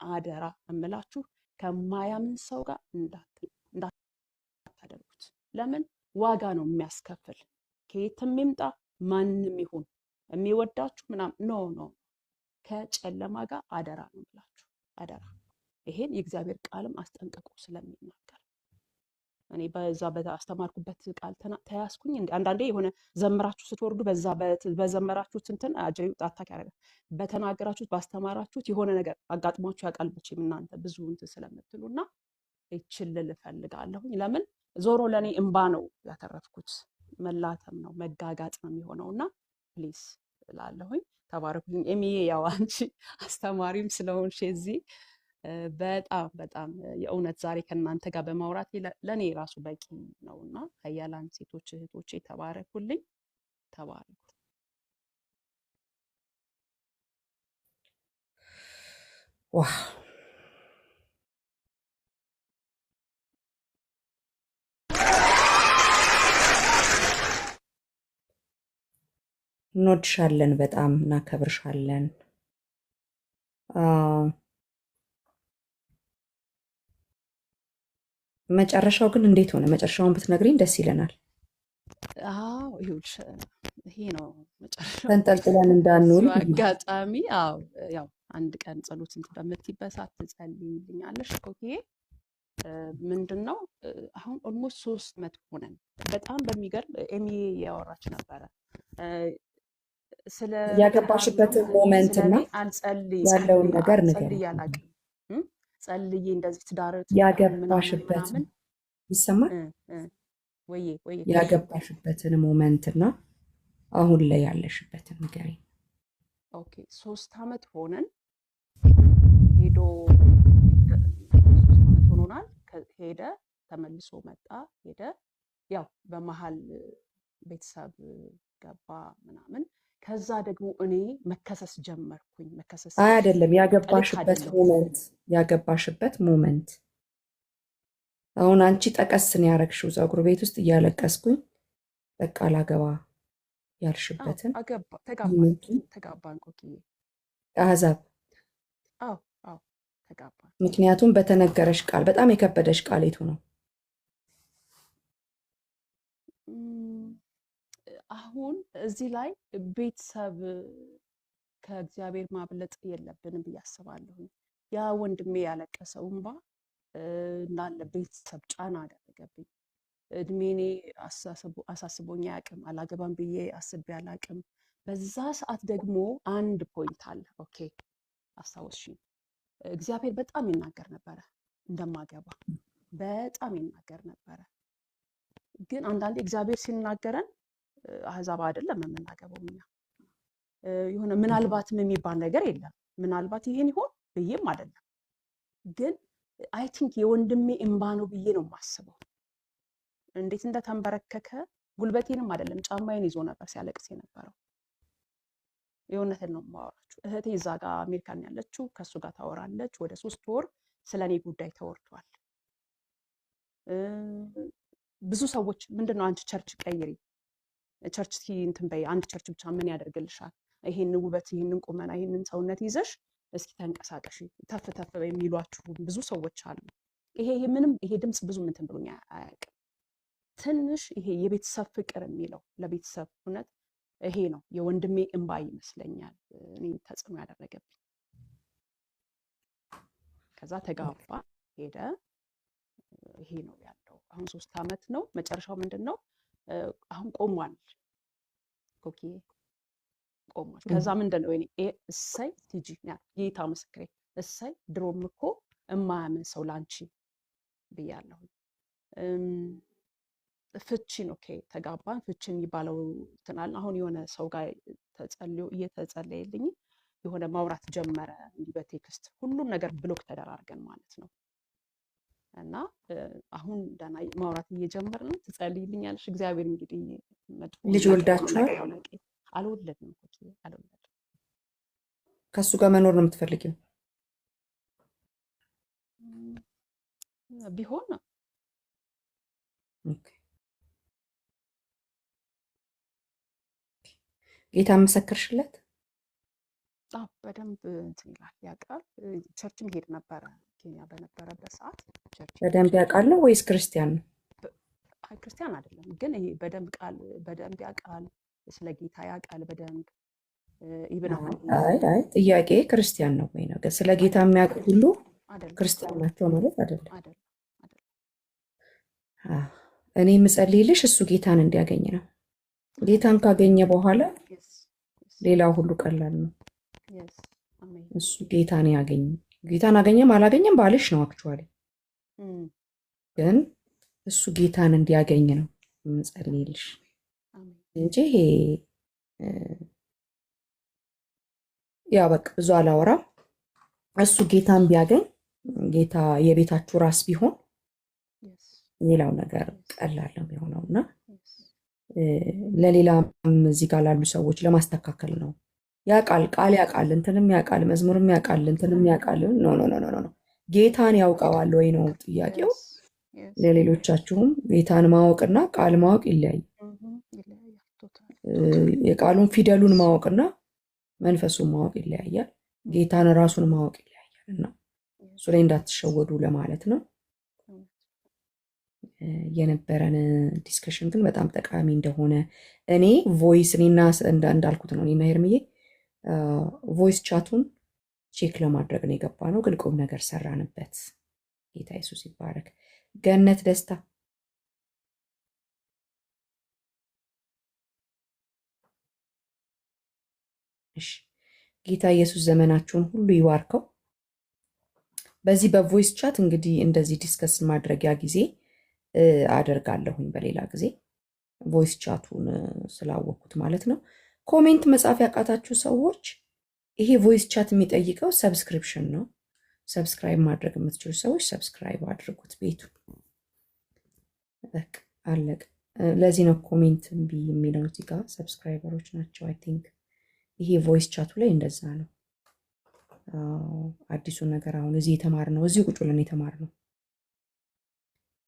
Speaker 8: አደራ እምላችሁ ከማያምን ሰው ጋር እንዳታደርጉት። ለምን ዋጋ ነው የሚያስከፍል። ከየትም ይምጣ ማንም ይሁን የሚወዳችሁ ምናምን ኖ ከጨለማ ጋር አደራ ነው ብላችሁ አደራ። ይሄን የእግዚአብሔር ቃልም አስጠንቅቆ ስለሚናገር እኔ በዛ በአስተማርኩበት ቃል ተያዝኩኝ። አንዳንዴ የሆነ ዘምራችሁ ስትወርዱ በዛ በዘመራችሁት እንትን አጅሬ አታክ ያደርጋል። በተናገራችሁት ባስተማራችሁት የሆነ ነገር አጋጥሟችሁ ያውቃል መቼም እናንተ ብዙ እንትን ስለምትሉና ይችልል እፈልጋለሁኝ። ለምን ዞሮ ለኔ እንባ ነው ያተረፍኩት፣ መላተም ነው መጋጋጥ ነው የሚሆነውና ፕሊስ እላለሁኝ። ተባረኩኝ። ኤሚዬ ያው አንቺ አስተማሪም ስለሆንሽ እዚህ በጣም የእውነት ዛሬ ከእናንተ ጋር በማውራት ለእኔ ራሱ በቂ ነውና ኃያላን ሴቶች እህቶቼ ተባረኩልኝ። ተባረኩ።
Speaker 2: ዋው እንወድሻለን፣ በጣም እናከብርሻለን። መጨረሻው ግን እንዴት ሆነ? መጨረሻውን ብትነግሪኝ ደስ ይለናል።
Speaker 8: አዎ ይኸውልሽ ይሄ ነው መጨረሻው።
Speaker 2: ተንጠልጥለን እንዳንውል
Speaker 8: አጋጣሚ ያው አንድ ቀን ጸሎት እንትን በምትይበት ሰዓት ትጸልይልኛለሽ ኮኪዬ። ምንድነው አሁን ኦልሞስት 3 ዓመት ሆነን በጣም በሚገርም ኤሚ ያወራች ነበረ ስለ
Speaker 2: ያገባሽበትን ሞመንት እና ያለውን ነገር ንገሪኝ።
Speaker 8: ጸልዬ እንደዚህ ትዳር
Speaker 2: ያገባሽበት ይሰማል
Speaker 8: ወይ
Speaker 2: ያገባሽበትን ሞመንት እና አሁን ላይ ያለሽበትን ንገሪኝ።
Speaker 8: ኦኬ 3 ዓመት ሆነን ሄዶ 3 ዓመት ሆኖናል። ሄደ ተመልሶ መጣ ሄደ። ያው በመሃል ቤተሰብ ገባ ምናምን። ከዛ ደግሞ እኔ መከሰስ ጀመርኩኝ። መከሰስ
Speaker 2: አይደለም ያገባሽበት ሞመንት አሁን አንቺ ጠቀስን ያረግሽው ፀጉር ቤት ውስጥ እያለቀስኩኝ በቃ ላገባ ያልሽበትን
Speaker 8: ተጋባን ኮኪዬ
Speaker 2: አህዛብ
Speaker 8: ተጋባን።
Speaker 2: ምክንያቱም በተነገረሽ ቃል በጣም የከበደሽ ቃል የቱ ነው?
Speaker 8: አሁን እዚህ ላይ ቤተሰብ ከእግዚአብሔር ማብለጥ የለብንም ብዬ አስባለሁ። ያ ወንድሜ ያለቀሰው እንባ እንዳለ ቤተሰብ ጫና አደረገብኝ። እድሜኔ አሳስቦኝ አያውቅም። አላገባም ብዬ አስቤ አላውቅም። በዛ ሰዓት ደግሞ አንድ ፖይንት አለ። ኦኬ አስታወስሽኝ። እግዚአብሔር በጣም ይናገር ነበረ እንደማገባ በጣም ይናገር ነበረ። ግን አንዳንዴ እግዚአብሔር ሲናገረን አህዛብ አይደለም የምናገባው እኛ የሆነ ምናልባትም የሚባል ነገር የለም። ምናልባት ይሄን ይሆን ብዬም አይደለም። ግን አይ ቲንክ የወንድሜ እንባ ነው ብዬ ነው የማስበው። እንዴት እንደተንበረከከ ጉልበቴንም አይደለም ጫማዬን ይዞ ነበር ሲያለቅስ የነበረው። የእውነትን ነው የማወራችሁ። እህቴ እዛ ጋር አሜሪካን ያለችው ከእሱ ጋር ታወራለች። ወደ 3 ወር ስለ እኔ ጉዳይ ተወርቷል። ብዙ ሰዎች ምንድን ነው አንቺ ቸርች ቀይሪ፣ ቸርች እስኪ እንትን በይ፣ አንድ ቸርች ብቻ ምን ያደርግልሻል? ይሄንን ውበት፣ ይሄንን ቁመና፣ ይሄንን ሰውነት ይዘሽ እስኪ ተንቀሳቀሽ ተፍ ተፍ በይ የሚሏችሁ ብዙ ሰዎች አሉ። ይሄ ድምፅ ብዙ ምንትን ብሎኝ አያውቅም። ትንሽ ይሄ የቤተሰብ ፍቅር የሚለው ለቤተሰብ እውነት ይሄ ነው የወንድሜ እንባ ይመስለኛል እኔ ተጽዕኖ ያደረገብኝ። ከዛ ተጋባ ሄደ። ይሄ ነው ያለው። አሁን 3 ዓመት ነው። መጨረሻው ምንድን ነው? አሁን ቆሟል። ኮኪ ቆሟል። ከዛ ምንድን ነው እኔ እሰይ ቲጂ ጌታ ምስክሬ፣ እሰይ ድሮም እኮ እማያምን ሰው ላንቺ ብያለሁ። ፍቺን ኦኬ ተጋባን። ፍቺን የሚባለው ትናል አሁን የሆነ ሰው ጋር ተጸልዮ እየተጸለየልኝ የሆነ ማውራት ጀመረ እንዲህ በቴክስት ሁሉም ነገር ብሎክ ተደራርገን ማለት ነው። እና አሁን ደህና ማውራት እየጀመርን ነው። ትጸልይልኛለሽ። እግዚአብሔር እንግዲህ መጥፎ
Speaker 1: ልጅ ወልዳችኋል?
Speaker 8: አልወለድንም። አልወለድንም።
Speaker 1: ከእሱ ጋር መኖር ነው የምትፈልጊው?
Speaker 8: ቢሆን ነው።
Speaker 1: ጌታ መሰከርሽለት?
Speaker 8: በደንብ እንትን ይላል፣ ያውቃል። ቸርችም ሄድ ነበረ ኬንያ በነበረበት ሰዓት። ቸርች
Speaker 1: በደንብ ያውቃል ነው ወይስ ክርስቲያን ነው?
Speaker 8: ክርስቲያን አይደለም ግን ይሄ በደንብ ያውቃል፣ ስለ ጌታ ያውቃል በደንብ ይብና።
Speaker 1: አይ ጥያቄ ክርስቲያን ነው ወይ ነው? ስለ ጌታ የሚያውቁ ሁሉ ክርስቲያን ናቸው ማለት አይደለም። እኔ የምጸልይልሽ እሱ ጌታን እንዲያገኝ ነው። ጌታን ካገኘ በኋላ ሌላው ሁሉ ቀላል ነው። እሱ ጌታን ያገኝ። ጌታን አገኘም አላገኘም ባልሽ ነው። አክቹዋሊ ግን እሱ ጌታን እንዲያገኝ ነው የምጸልይልሽ እንጂ ያው በቃ ብዙ አላወራም። እሱ ጌታን ቢያገኝ፣ ጌታ የቤታችሁ ራስ ቢሆን ሌላው ነገር ቀላል ነው የሚሆነው እና ለሌላም እዚህ ጋር ላሉ ሰዎች ለማስተካከል ነው። ያውቃል፣ ቃል ያውቃል፣ እንትንም ያውቃል፣ መዝሙርም ያውቃል፣ እንትንም ያውቃል። ኖ ኖ ኖ ኖ ጌታን ያውቀዋል ወይ ነው ጥያቄው። ለሌሎቻችሁም ጌታን ማወቅና ቃል ማወቅ ይለያል። የቃሉን ፊደሉን ማወቅና መንፈሱን ማወቅ ይለያያል። ጌታን ራሱን ማወቅ ይለያያል እና እሱ ላይ እንዳትሸወዱ ለማለት ነው። የነበረን ዲስከሽን ግን በጣም ጠቃሚ እንደሆነ እኔ ቮይስ እኔና እንዳልኩት ነው። እኔና ሄርምዬ ቮይስ ቻቱን ቼክ ለማድረግ ነው የገባ ነው፣ ግን ቁም ነገር ሰራንበት። ጌታ ኢየሱስ ይባረክ። ገነት ደስታ እሺ፣ ጌታ ኢየሱስ ዘመናችሁን ሁሉ ይባርከው። በዚህ በቮይስ ቻት እንግዲህ እንደዚህ ዲስከስ ማድረጊያ ጊዜ አደርጋለሁኝ በሌላ ጊዜ ቮይስ ቻቱን ስላወቅኩት ማለት ነው። ኮሜንት መጻፍ ያቃታችሁ ሰዎች ይሄ ቮይስ ቻት የሚጠይቀው ሰብስክሪፕሽን ነው። ሰብስክራይብ ማድረግ የምትችሉ ሰዎች ሰብስክራይብ አድርጉት። ቤቱ በቃ አለቅ። ለዚህ ነው ኮሜንት እምቢ የሚለው። እዚህ ጋር ሰብስክራይበሮች ናቸው። አይ ቲንክ ይሄ ቮይስ ቻቱ ላይ እንደዛ ነው። አዲሱ ነገር አሁን እዚህ የተማርነው እዚህ ቁጭ ብለን የተማርነው።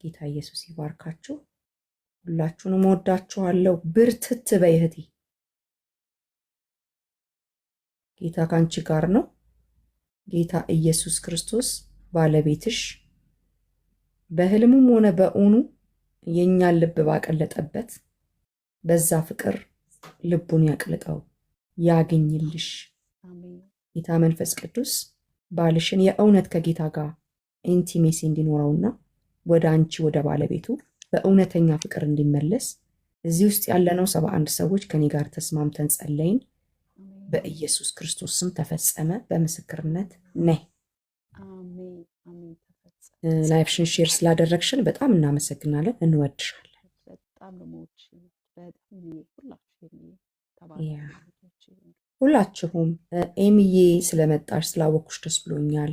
Speaker 1: ጌታ ኢየሱስ ይባርካችሁ። ሁላችሁንም ወዳችኋለሁ። ብርትት በይ እህቴ። ጌታ ካንቺ ጋር ነው። ጌታ ኢየሱስ ክርስቶስ ባለቤትሽ በህልሙም ሆነ በእውኑ የእኛን ልብ ባቀለጠበት በዛ ፍቅር ልቡን ያቅልጠው፣ ያገኝልሽ። ጌታ መንፈስ ቅዱስ ባልሽን የእውነት ከጌታ ጋር ኢንቲሜሲ እንዲኖረውና ወደ አንቺ ወደ ባለቤቱ በእውነተኛ ፍቅር እንዲመለስ እዚህ ውስጥ ያለነው 71 ሰዎች ከኔ ጋር ተስማምተን ጸለይን። በኢየሱስ ክርስቶስ ስም ተፈጸመ። በምስክርነት ነይ። ላይፍሽን ሼር ስላደረግሽን በጣም እናመሰግናለን። እንወድሻለን። ሁላችሁም ኤሚዬ ስለመጣሽ ስላወኩሽ ደስ ብሎኛል።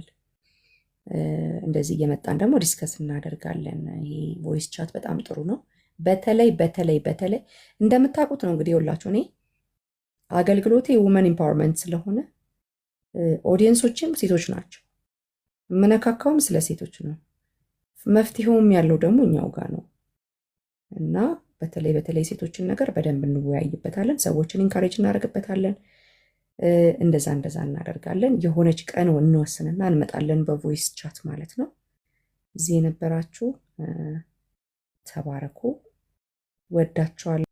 Speaker 1: እንደዚህ እየመጣን ደግሞ ዲስከስ እናደርጋለን። ይሄ ቮይስ ቻት በጣም ጥሩ ነው። በተለይ እንደምታውቁት ነው እንግዲህ ሁላችሁ እኔ አገልግሎቴ ውመን ኢምፓወርመንት ስለሆነ ኦዲየንሶችም ሴቶች ናቸው። የምነካካውም ስለ ሴቶች ነው። መፍትሄውም ያለው ደግሞ እኛው ጋር ነው እና በተለይ ሴቶችን ነገር በደንብ እንወያይበታለን። ሰዎችን ኢንካሬጅ እናደርግበታለን። እንደዛ እናደርጋለን። የሆነች ቀን እንወስንና እንመጣለን፣ በቮይስ ቻት ማለት ነው። እዚህ የነበራችሁ ተባረኩ። ወዳችኋለሁ።